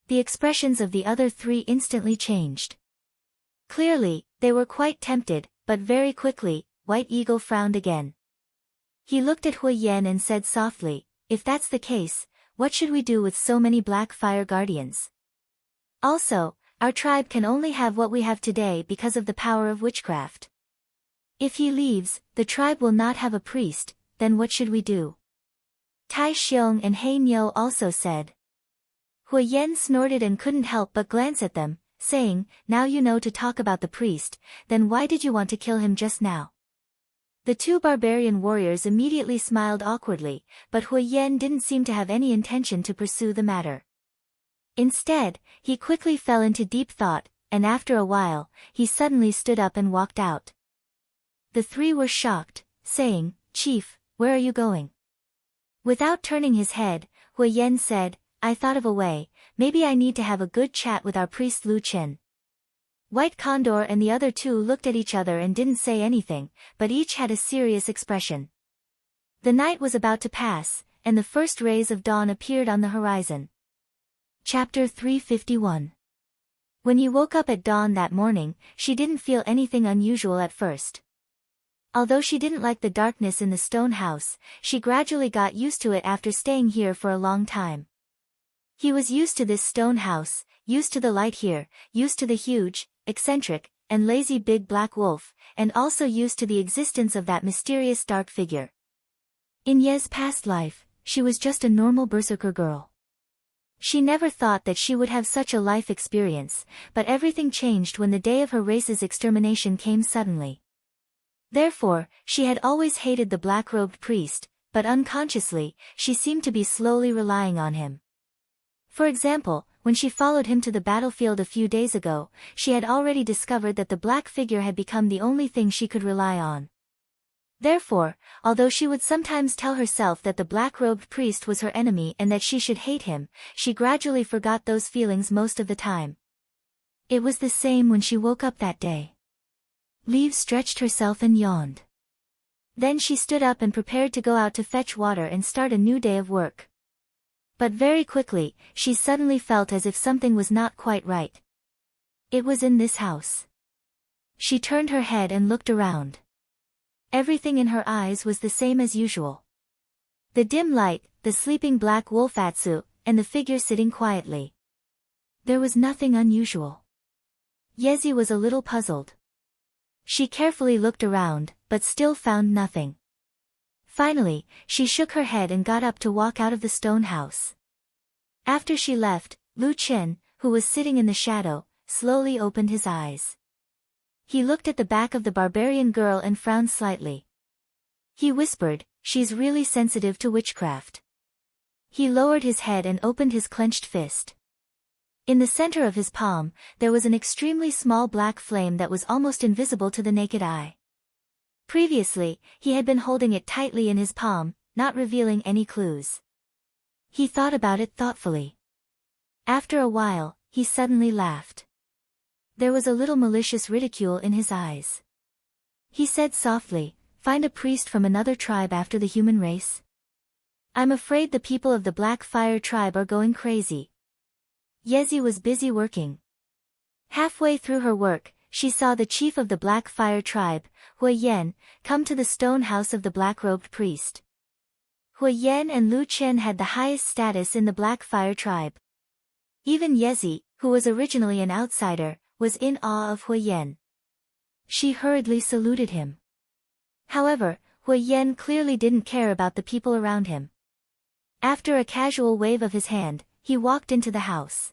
The expressions of the other three instantly changed. Clearly, they were quite tempted, but very quickly, White Eagle frowned again. He looked at Hui Yan and said softly, "If that's the case, what should we do with so many Black Fire Guardians? Also, our tribe can only have what we have today because of the power of witchcraft. If he leaves, the tribe will not have a priest, then what should we do?" Tai Xiong and Hei Niu also said. Hui Yan snorted and couldn't help but glance at them, saying, "Now you know to talk about the priest, then why did you want to kill him just now?" The two barbarian warriors immediately smiled awkwardly, but Hui Yan didn't seem to have any intention to pursue the matter. Instead, he quickly fell into deep thought, and after a while, he suddenly stood up and walked out. The three were shocked, saying, "Chief, where are you going?" Without turning his head, Hui Yan said, "I thought of a way, maybe I need to have a good chat with our priest Lu Chen." White Condor and the other two looked at each other and didn't say anything, but each had a serious expression. The night was about to pass, and the first rays of dawn appeared on the horizon. Chapter 351. When he woke up at dawn that morning, she didn't feel anything unusual at first. Although she didn't like the darkness in the stone house, she gradually got used to it after staying here for a long time. He was used to this stone house, used to the light here, used to the huge, eccentric, and lazy big black wolf, and also used to the existence of that mysterious dark figure. In Ye's past life, she was just a normal berserker girl. She never thought that she would have such a life experience, but everything changed when the day of her race's extermination came suddenly. Therefore, she had always hated the black-robed priest, but unconsciously, she seemed to be slowly relying on him. For example, when she followed him to the battlefield a few days ago, she had already discovered that the black figure had become the only thing she could rely on. Therefore, although she would sometimes tell herself that the black-robed priest was her enemy and that she should hate him, she gradually forgot those feelings most of the time. It was the same when she woke up that day. Liv stretched herself and yawned. Then she stood up and prepared to go out to fetch water and start a new day of work. But very quickly, she suddenly felt as if something was not quite right. It was in this house. She turned her head and looked around. Everything in her eyes was the same as usual. The dim light, the sleeping black wolfatsu, and the figure sitting quietly. There was nothing unusual. Yezi was a little puzzled. She carefully looked around, but still found nothing. Finally, she shook her head and got up to walk out of the stone house. After she left, Lu Chen, who was sitting in the shadow, slowly opened his eyes. He looked at the back of the barbarian girl and frowned slightly. He whispered, "She's really sensitive to witchcraft." He lowered his head and opened his clenched fist. In the center of his palm, there was an extremely small black flame that was almost invisible to the naked eye. Previously, he had been holding it tightly in his palm, not revealing any clues. He thought about it thoughtfully. After a while, he suddenly laughed. There was a little malicious ridicule in his eyes. He said softly, "Find a priest from another tribe after the human race? I'm afraid the people of the Black Fire tribe are going crazy." Yezi was busy working. Halfway through her work, she saw the chief of the Black Fire tribe, Hui Yan, come to the stone house of the black-robed priest. Hui Yan and Lu Chen had the highest status in the Black Fire tribe. Even Yezi, who was originally an outsider, was in awe of Hui Yan. She hurriedly saluted him. However, Hui Yan clearly didn't care about the people around him. After a casual wave of his hand, he walked into the house.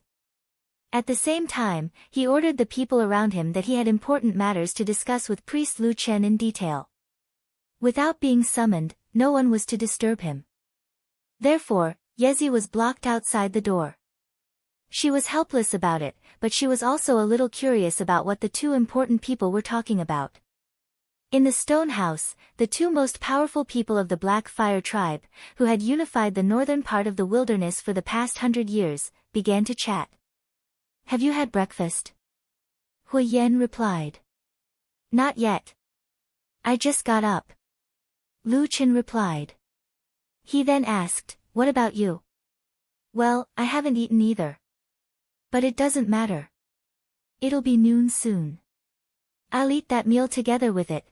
At the same time, he ordered the people around him that he had important matters to discuss with priest Lu Chen in detail. Without being summoned, no one was to disturb him. Therefore, Yezi was blocked outside the door. She was helpless about it, but she was also a little curious about what the two important people were talking about. In the stone house, the two most powerful people of the Black Fire tribe, who had unified the northern part of the wilderness for the past 100 years, began to chat. "Have you had breakfast?" Hui Yan replied. "Not yet. I just got up." Lu Chen replied. He then asked, "What about you?" "Well, I haven't eaten either. But it doesn't matter. It'll be noon soon. I'll eat that meal together with it."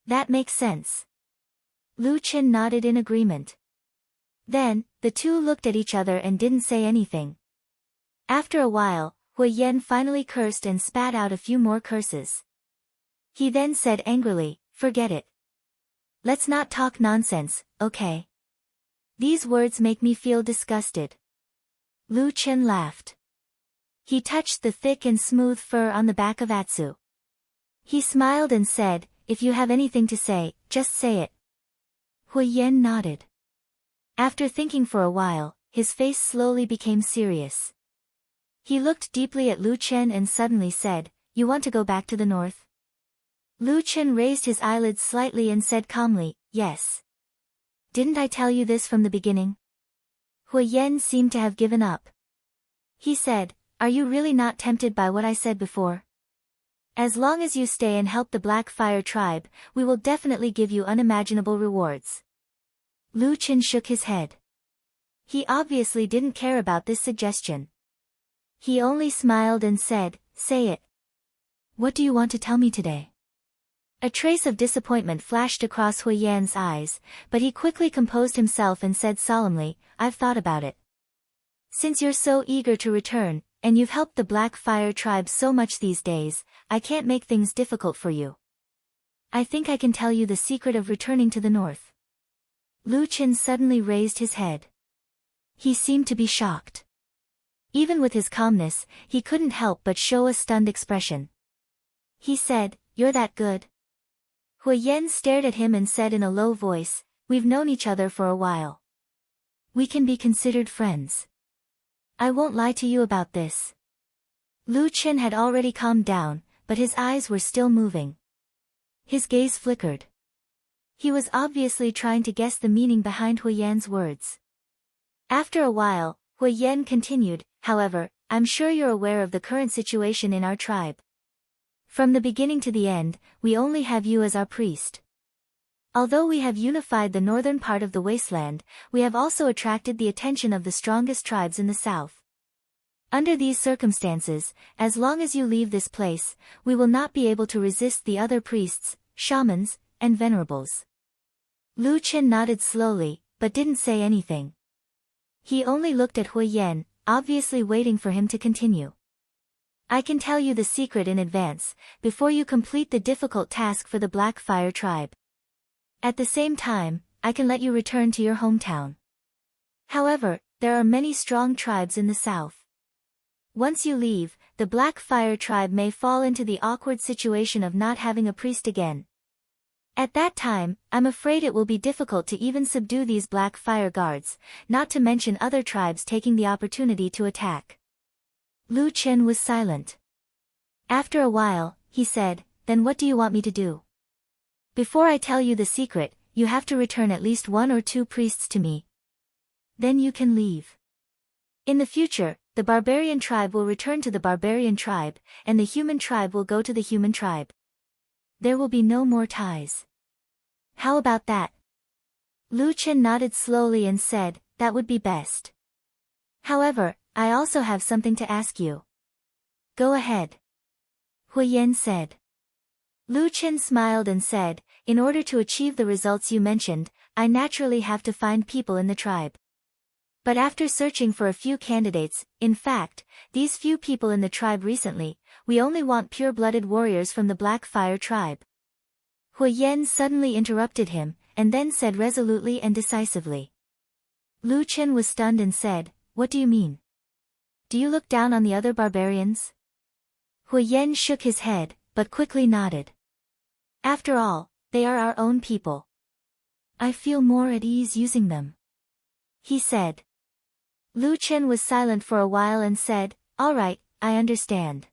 "That makes sense." Lu Chen nodded in agreement. Then, the two looked at each other and didn't say anything. After a while, Hui Yan finally cursed and spat out a few more curses. He then said angrily, "Forget it. Let's not talk nonsense, okay? These words make me feel disgusted." Lu Chen laughed. He touched the thick and smooth fur on the back of Atsu. He smiled and said, "If you have anything to say, just say it." Hui Yan nodded. After thinking for a while, his face slowly became serious. He looked deeply at Lu Chen and suddenly said, "You want to go back to the north?" Lu Chen raised his eyelids slightly and said calmly, "Yes. Didn't I tell you this from the beginning?" Hui Yan seemed to have given up. He said, "Are you really not tempted by what I said before? As long as you stay and help the Black Fire tribe, we will definitely give you unimaginable rewards." Lu Chen shook his head. He obviously didn't care about this suggestion. He only smiled and said, "Say it. What do you want to tell me today?" A trace of disappointment flashed across Hui Yan's eyes, but he quickly composed himself and said solemnly, "I've thought about it. Since you're so eager to return, and you've helped the Black Fire tribe so much these days, I can't make things difficult for you. I think I can tell you the secret of returning to the north." Lu Chen suddenly raised his head. He seemed to be shocked. Even with his calmness, he couldn't help but show a stunned expression. He said, "You're that good?" Hui Yan stared at him and said in a low voice, "We've known each other for a while. We can be considered friends. I won't lie to you about this." Lu Chen had already calmed down, but his eyes were still moving. His gaze flickered. He was obviously trying to guess the meaning behind Hui Yan's words. After a while, Hui Yan continued, "However, I'm sure you're aware of the current situation in our tribe. From the beginning to the end, we only have you as our priest. Although we have unified the northern part of the wasteland, we have also attracted the attention of the strongest tribes in the south. Under these circumstances, as long as you leave this place, we will not be able to resist the other priests, shamans, and venerables." Lu Chen nodded slowly, but didn't say anything. He only looked at Hui Yan, obviously waiting for him to continue. "I can tell you the secret in advance, before you complete the difficult task for the Black Fire tribe. At the same time, I can let you return to your hometown. However, there are many strong tribes in the south. Once you leave, the Black Fire tribe may fall into the awkward situation of not having a priest again. At that time, I'm afraid it will be difficult to even subdue these Black Fire guards, not to mention other tribes taking the opportunity to attack." Lu Chen was silent. After a while, he said, "Then what do you want me to do? Before I tell you the secret, you have to return at least 1 or 2 priests to me. Then you can leave. In the future, the barbarian tribe will return to the barbarian tribe, and the human tribe will go to the human tribe. There will be no more ties. How about that?" Lu Chen nodded slowly and said, "That would be best. However, I also have something to ask you." "Go ahead," Hui Yan said. Lu Chen smiled and said, "In order to achieve the results you mentioned, I naturally have to find people in the tribe. But after searching for a few candidates, in fact, these few people in the tribe recently, we only want pure-blooded warriors from the Black Fire tribe. Hu Yen suddenly interrupted him, and then said resolutely and decisively. Lu Chen was stunned and said, "What do you mean? Do you look down on the other barbarians?" Hu Yen shook his head, but quickly nodded. "After all, they are our own people. I feel more at ease using them," he said. Lu Chen was silent for a while and said, "All right, I understand."